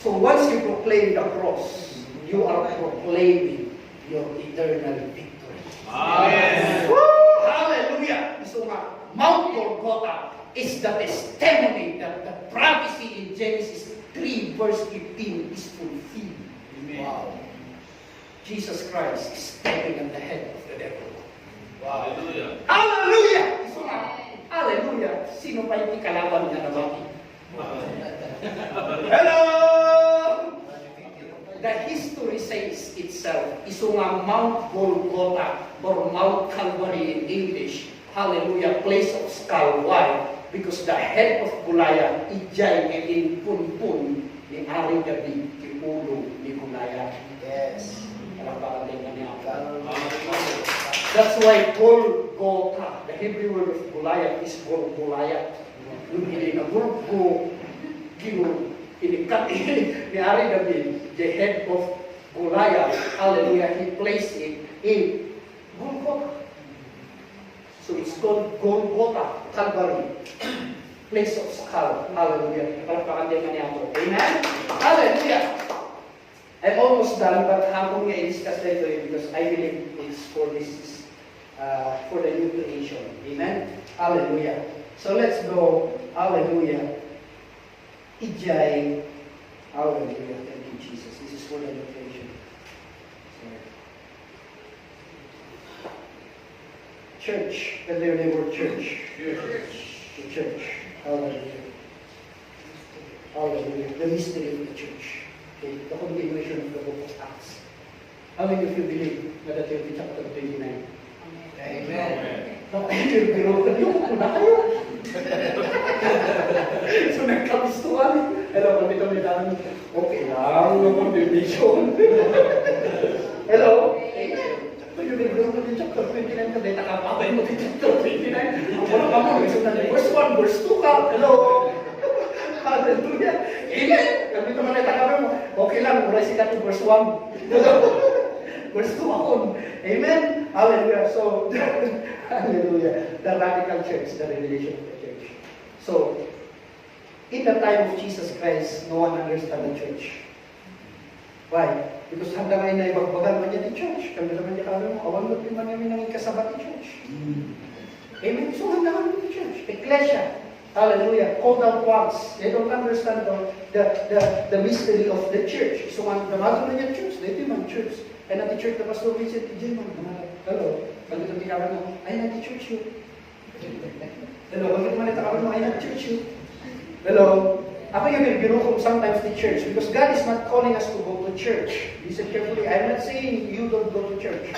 So once you proclaim the cross, you are proclaiming your eternal victory. Amen. Woo! Hallelujah! So Mount Golgotha is the testimony that the prophecy in Genesis 3 verse 15 is fulfilled. Amen. Wow. Jesus Christ is stepping on the head of the devil. Wow. Hallelujah. Hallelujah! So hallelujah! Sino pa yung ikalaban niya na bakit? Hello! The history says itself, isunga Mount Golgotha or Mount Calvary in English. Hallelujah, place of skull. Why? Because the head of Goliath, ijay ngayong punpun ni Ariel Padupad, ni ulo ni Goliath. Yes. That's why Golgotha, the Hebrew word of Goliath is Goliath. Yung hindi na Golgo, inikat ni Ariel Padupad, the head of Goliath, hallelujah, he placed it in Golgotha. So it's called Golgotha, Calvary, place of skull. Hallelujah. Palakpakan din niya ako. Amen? Hallelujah. I'm almost done, but habang nga i-discuss na ito because I believe it's for this, for the new creation. Amen? Hallelujah. So let's go. Hallelujah. Ijay. Hallelujah. Thank you, Jesus. This is for the new creation. Church, and there they were church. The church. Hallelujah. Hallelujah. The mystery of the church. Okay. The continuation of the book of Acts. How many of you believe that will be chapter 29? Amen. Nakakibiro ka niyo, kuna kayo. So nagkabistuhan. Hello, kami namin. Okay lang, no condemnation. Hello? Chapter 29 ka dahil nakapapay mo din chapter 29. Ang wala ka mo, verse 1, verse 2 ka. Hello? Hallelujah. Amen. Kami naman ay takapay mo. Okay lang, mula sila to verse 1. Verse 2 ako. Amen. Hallelujah. So, hallelujah. The radical church, the revelation of the church. So, in the time of Jesus Christ, no one understand the church. Why? Because hanggang ngayon na ibagbagan man yan yung church. Kami naman yung kami mo, awan mo naman namin nanging kasabat yung church. Amen? So hanggang ngayon yung church. Ecclesia. Hallelujah. Called out once. They don't understand the mystery of the church. So the mother na yung church, they demand church. And at the church, the pastor will say, hello. Pagkat ang tikawan mo, ay na the church yun. Hello. Pagkat naman itakawan mo, ay na the church yun. Hello. Ako yung nagbirukom sometimes the church because God is not calling us to go to church. Listen carefully. I'm not saying you don't go to church.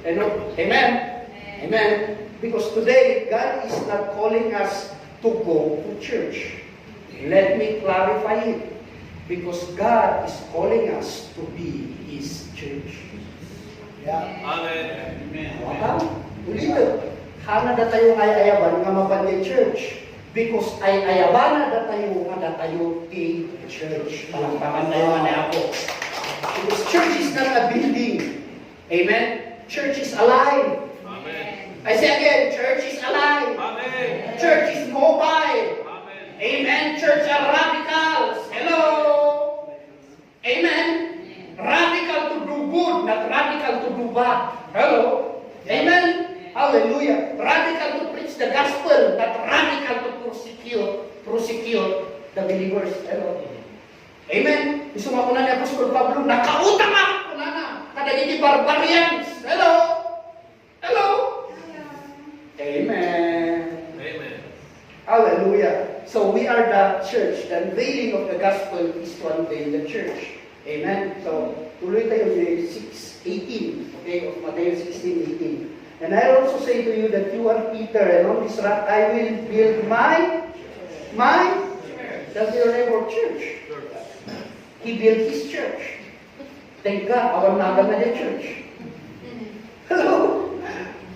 Amen? Amen. Because today, God is not calling us to go to church. Let me clarify it. Because God is calling us to be His church. Yeah. Amen. Amen. Ulitin. Hana na tayo ayayaban nga mabandi church. Because ay ayabana da tayo ti church. Palakpakan tayo man ako. Because church is not a building. Amen? Church is alive. Amen. I say again, church is alive. Amen. Church is mobile. Amen. Amen? Church are radicals. Hello? Amen? Radical not radical to do bad. Hello? Amen? Hallelujah. Radical to preach the gospel, not radical to prosecute the believers. Hello? Amen? Isuma ko na ni Apostol Pablo, nakautang ako na kadagiti barbarians. Hello? Hello? Amen. Amen. Hallelujah. So we are the church. The unveiling of the gospel is to unveil the church. Amen. So tuloy tayo sa 6:18. Okay, of Matthew 16:18. And I also say to you that you are Peter, and on this rock I will build my that's your neighbor church. He built his church. Thank God, our nagal na the church. Hello.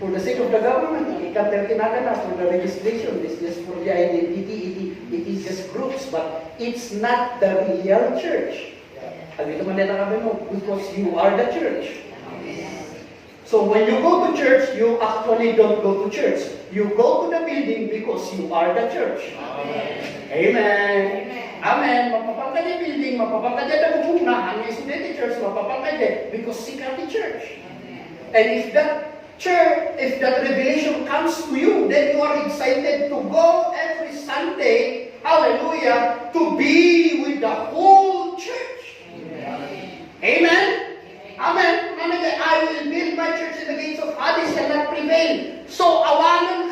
For the sake of the government, ikat na for the registration, this is for the identity, it is just groups, but it's not the real church. Agito man nila kami mo, because you are the church. So when you go to church, you actually don't go to church. You go to the building because you are the church. Amen. Amen. Mapapangkad yung building, mapapangkad yung nabubunahan, yung student church, mapapangkad yung because sikat the church. And if that church, if that revelation comes to you, then you are excited to go every Sunday, hallelujah, to be with the whole church. Amen? Amen. I will build my church in the gates of Hades shall not prevail. So, awalan